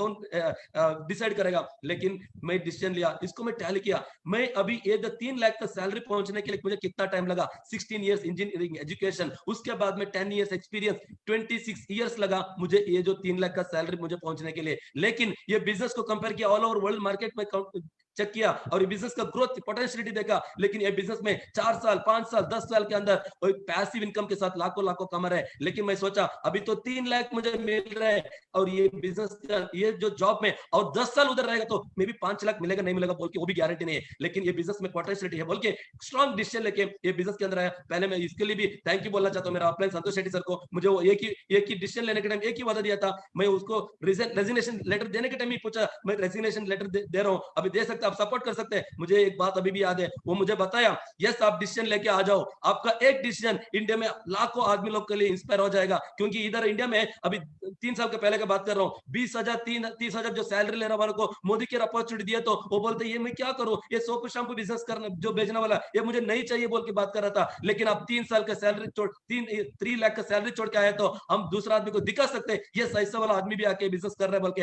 डिसाइड करेगा, लेकिन मैं डिसीजन लिया, इसको मैं टैली किया। मैं अभी ये 3 लाख का सैलरी पहुंचने के लिए मुझे कितना टाइम लगा, 16 इयर्स इंजीनियरिंग एजुकेशन, उसके बाद में 10 इयर्स एक्सपीरियंस, 26 इयर्स लगा मुझे ये जो 3 लाख का सैलरी मुझे पहुंचने के लिए। लेकिन ये बिजनेस को कंपेयर किया ऑल ओवर वर्ल्ड मार्केट में चेक किया और ये बिजनेस का ग्रोथ पोटेंशियलिटी देखा, लेकिन ये बिजनेस में 4 साल 5 साल 10 साल के अंदर कोई पैसिव इनकम के साथ लाखों कमा रहे। लेकिन मैं सोचा अभी तो 3 लाख मुझे मिल रहा है और ये बिजनेस का ये जो जॉब में और 10 साल उधर रहेगा तो मे भी 5 लाख मिलेगा नहीं मिलेगा बोल के वो भी गारंटी नहीं है, लेकिन ये बिजनेस में पोटेंशियलिटी है बोल के स्ट्रॉन्ग डिसीजन लेके ये बिजनेस के अंदर आया। पहले मैं इसके लिए भी थैंक यू बोलना चाहता हूँ मेरा अपलाइन संतोष शेट्टी सर को। मुझे वो एक ही डिसीजन लेने के टाइम एक ही वादा दिया था, मैं उसको रेजिग्नेशन लेटर देने के टाइम ही पूछा, मैं रेजिग्नेशन लेटर दे रहा हूँ, अभी दे सकते, आप सपोर्ट कर सकते हैं। मुझे एक बात अभी भी याद है, वो मुझे बताया यस आप डिसीजन लेके आ जाओ, आपका एक डिसीजन इंडिया में लाखों आदमी लोग के लिए इंस्पायर हो जाएगा। क्योंकि इधर इंडिया में अभी 3 साल के पहले की बात कर रहा हूँ, 20,000 30,000 जो सैलरी लेने वालों को मोदी केयर अपॉर्चुनिटी दिया तो वो बोलते ये मैं क्या करूँ, ये सोप शैम्पू बिजनेस करना जो बेचने वाला ये मुझे नहीं चाहिए बोल के बात कर रहा था। लेकिन आप 3 साल का सैलरी छोड़ 3 लाख का सैलरी छोड़ के आए तो हम दूसरा आदमी को दिखा सकते हैं ये ऐसा वाला आदमी भी आके बिजनेस कर रहा है बोल के।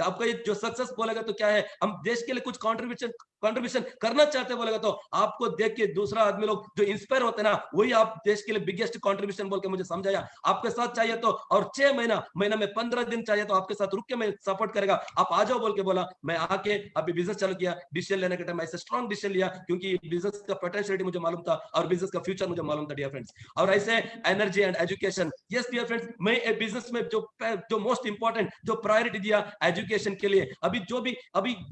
आपका ये जो सक्सेस बोलेगा तो क्या है, हम देश के लिए कुछ कंट्रीब्यूशन करना चाहते बोलेगा तो आपको देख के दूसरा आदमी लोग जो इंस्पायर होते हैं ना, वही आप देश के लिए बिगेस्ट कंट्रीब्यूशन बोल के मुझे समझाया। आपके साथ चाहिए तो और 6 महीना में 15 दिन चाहिए तो आपके साथ रुक के मैं सपोर्ट करेगा, आप आ जाओ बोल के बोला। मैं आके अभी बिजनेस चालू किया, डिसीजन लेने के टाइम ऐसे स्ट्रॉन्ग डिसीजन लिया क्योंकि बिजनेस का पोटेंशियलिटी मुझे मालूम था और बिजनेस का फ्यूचर मुझे मालूम था डियर फ्रेंड्स। और ऐसे energy and education, yes dear friends, मैं बिजनेस में जो मोस्ट इंपॉर्टेंट जो प्रायोरिटी दिया एजुकेशन के लिए। अभी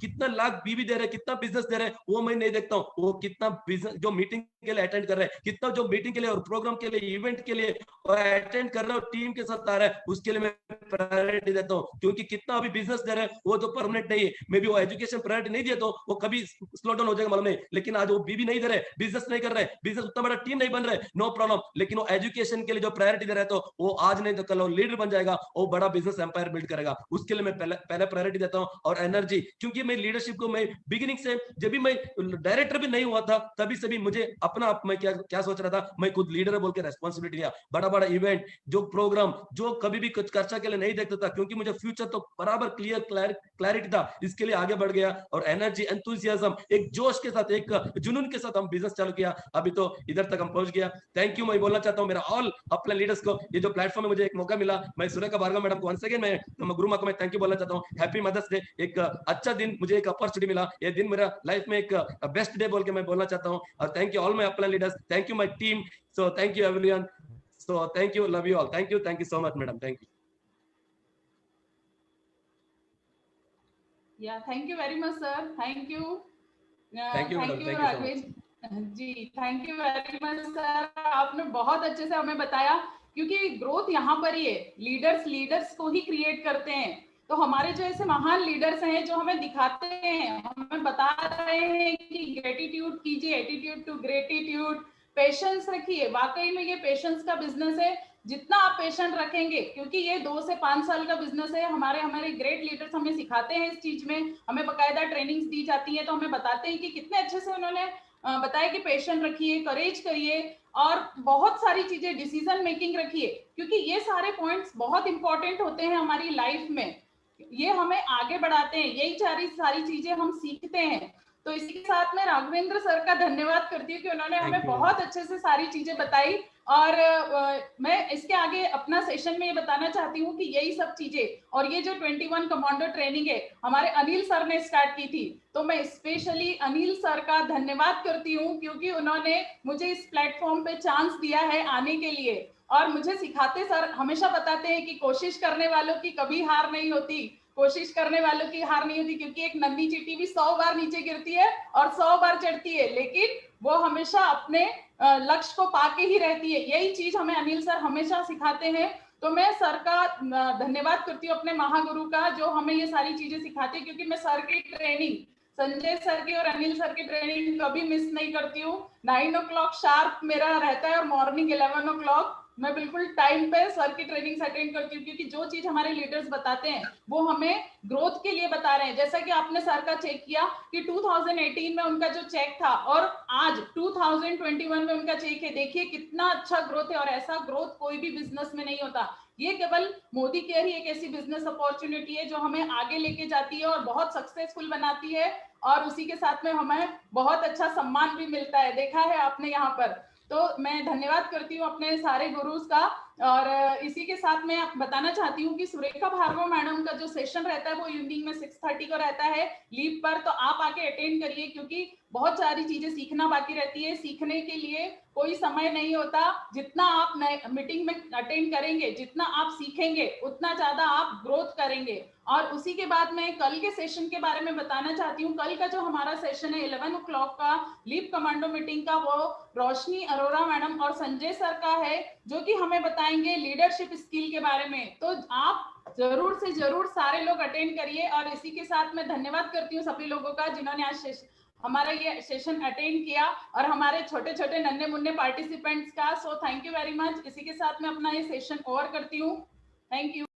कितना लाख बीवी दे रहे, कितना बिजनेस दे रहे वो मैं नहीं देखता हूँ, वो कितना बिजनेस जो मीटिंग के लिए अटेंड कर रहे हैं, कितना जो मीटिंग के लिए और प्रोग्राम के लिए इवेंट के लिए अटेंड कर रहे हो टीम के साथ आ रहा है, उसके लिए मैं प्रायोरिटी देता हूँ। क्योंकि कितना अभी बिजनेस दे रहे हैं वो तो परमानेंट नहीं है, मे बी वो एजुकेशन प्रायोरिटी नहीं दिया तो वो कभी स्लो डाउन हो जाएगा मालूम नहीं। लेकिन आज वो बीवी नहीं दे रहे, बिजनेस नहीं कर रहे, बिजनेस उतना बड़ा टीम नहीं बन रहे, नो प्रॉब्लम, लेकिन वो एजुकेशन के लिए जो प्रायोरिटी दे रहे तो वो आज नहीं तो कल वो लीडर बन जाएगा, वो बड़ा बिजनेस एम्पायर बिल्ड करेगा, उसके लिए मैं पहले प्रायोरिटी देता हूँ। और एनर्जी, क्योंकि मैं लीडरशिप को मैं बिगिनिंग से जब भी मैं डायरेक्टर भी नहीं हुआ था तभी से भी मुझे अपना मैं क्या सोच रहा था, मैं खुद लीडर है बोल के रेस्पॉन्सिबिलिटी लिया। बड़ा इवेंट जो प्रोग्राम जो कभी भी कुछ खर्चा के लिए नहीं देखता था, क्योंकि मुझे फ्यूचर तो बराबर क्लैरिटी था, इसके लिए आगे बढ़ गया। और एनर्जी एंथुसियाज्म, एक जोश के साथ एक जुनून के साथ हम बिजनेस चालू किया, अभी तो इधर तक हम पहुंच गया। थैंक यू मैं बोलना चाहता हूँ मेरा ऑल अपने लीडर्स को, ये जो प्लेटफॉर्म में मुझे एक मौका मिला, मैं सुरेखा भार्गव मैडम को वंस अगेन मैं गुरु माँ को मैं थैंक यू बोलना चाहता हूँ। हैप्पी मदर्स डे, एक अच्छा दिन, मुझे एक अपॉर्चुनिटी मिला, ये दिन मेरा लाइफ में एक बेस्ट डे बोल के मैं बोलना चाहता हूँ। और thank you all my upline leaders, thank you my team, so thank you everyone, so thank you, love you all, thank you so much madam, thank you. Yeah, thank you very much, sir. Thank you. Thank you, madam. Thank you so much. जी, thank you very much sir, आपने बहुत अच्छे से हमें बताया, क्योंकि growth यहाँ पर ही है, लीडर्स को ही क्रिएट करते हैं। तो हमारे जो ऐसे महान लीडर्स हैं जो हमें दिखाते हैं, हमें बता रहे हैं कि ग्रेटिट्यूड कीजिए, एटीट्यूड टू ग्रेटिट्यूड, पेशेंस रखिए। वाकई में ये पेशेंस का बिजनेस है, जितना आप पेशेंट रखेंगे, क्योंकि ये 2 से 5 साल का बिजनेस है। हमारे ग्रेट लीडर्स हमें सिखाते हैं इस चीज में, हमें बकायदा ट्रेनिंग्स दी जाती है, तो हमें बताते हैं कि कितने अच्छे से उन्होंने बताया कि पेशेंट रखिए, करेज करिए और बहुत सारी चीजें, डिसीजन मेकिंग रखिए, क्योंकि ये सारे पॉइंट्स बहुत इंपॉर्टेंट होते हैं हमारी लाइफ में। ये हमें आगे बढ़ाते हैं, यही सारी चीजें हम सीखते हैं। तो इसी के साथ में राघवेंद्र सर का धन्यवाद करती हूँ कि उन्होंने हमें बहुत अच्छे से सारी चीजें बताई। और मैं इसके आगे अपना सेशन में ये बताना चाहती हूँ कि यही सब चीजें और ये जो 21 कमांडो ट्रेनिंग है हमारे अनिल सर ने स्टार्ट की थी, तो मैं स्पेशली अनिल सर का धन्यवाद करती हूँ, क्योंकि उन्होंने मुझे इस प्लेटफॉर्म पे चांस दिया है आने के लिए। और मुझे सिखाते सर हमेशा बताते हैं कि कोशिश करने वालों की कभी हार नहीं होती, कोशिश करने वालों की हार नहीं होती, क्योंकि एक नन्ही चींटी भी 100 बार नीचे गिरती है और 100 बार चढ़ती है, लेकिन वो हमेशा अपने लक्ष्य को पाके ही रहती है। यही चीज हमें अनिल सर हमेशा सिखाते हैं। तो मैं सर का धन्यवाद करती हूँ, अपने महागुरु का, जो हमें ये सारी चीजें सिखाते हैं, क्योंकि मैं सर की ट्रेनिंग, संजय सर की और अनिल सर की ट्रेनिंग कभी मिस नहीं करती हूँ। 9 o'clock शार्प मेरा रहता है और मॉर्निंग 11 o'clock मैं बिल्कुल टाइम पे सर की ट्रेनिंग अटेंड करती हूँ, क्योंकि जो चीज हमारे लीडर्स बताते हैं वो हमें ग्रोथ के लिए बता रहे हैं। जैसा कि आपने सर का चेक किया कि 2018 में उनका जो चेक था और आज 2021 में उनका चेक है, देखिए कितना अच्छा ग्रोथ है। और ऐसा ग्रोथ कोई भी बिजनेस में नहीं होता, ये केवल मोदी केयर ही एक ऐसी बिजनेस अपॉर्चुनिटी है जो हमें आगे लेके जाती है और बहुत सक्सेसफुल बनाती है, और उसी के साथ में हमें बहुत अच्छा सम्मान भी मिलता है, देखा है आपने यहाँ पर। तो मैं धन्यवाद करती हूँ अपने सारे गुरुज का। और इसी के साथ मैं बताना चाहती हूँ कि सुरेखा भार्गव मैडम का जो सेशन रहता है वो इवनिंग में 6:30 को रहता है लीव पर, तो आप आके अटेंड करिए, क्योंकि बहुत सारी चीजें सीखना बाकी रहती है। सीखने के लिए कोई समय नहीं होता, जितना आप मीटिंग में अटेंड करेंगे, जितना आप सीखेंगे, उतना ज्यादा आप ग्रोथ करेंगे। और उसी के बाद मैं कल के सेशन के बारे में बताना चाहती हूँ। कल का जो हमारा सेशन है 11 o'clock का लीप कमांडो मीटिंग का, वो रोशनी अरोरा मैडम और संजय सर का है, जो कि हमें बताएंगे लीडरशिप स्किल के बारे में। तो आप जरूर से जरूर सारे लोग अटेंड करिए। और इसी के साथ मैं धन्यवाद करती हूँ सभी लोगों का जिन्होंने आज हमारा ये सेशन अटेंड किया, और हमारे छोटे छोटे नन्हे मुन्ने पार्टिसिपेंट्स का। So thank you very much. इसी के साथ मैं अपना ये सेशन ओवर करती हूँ। Thank you.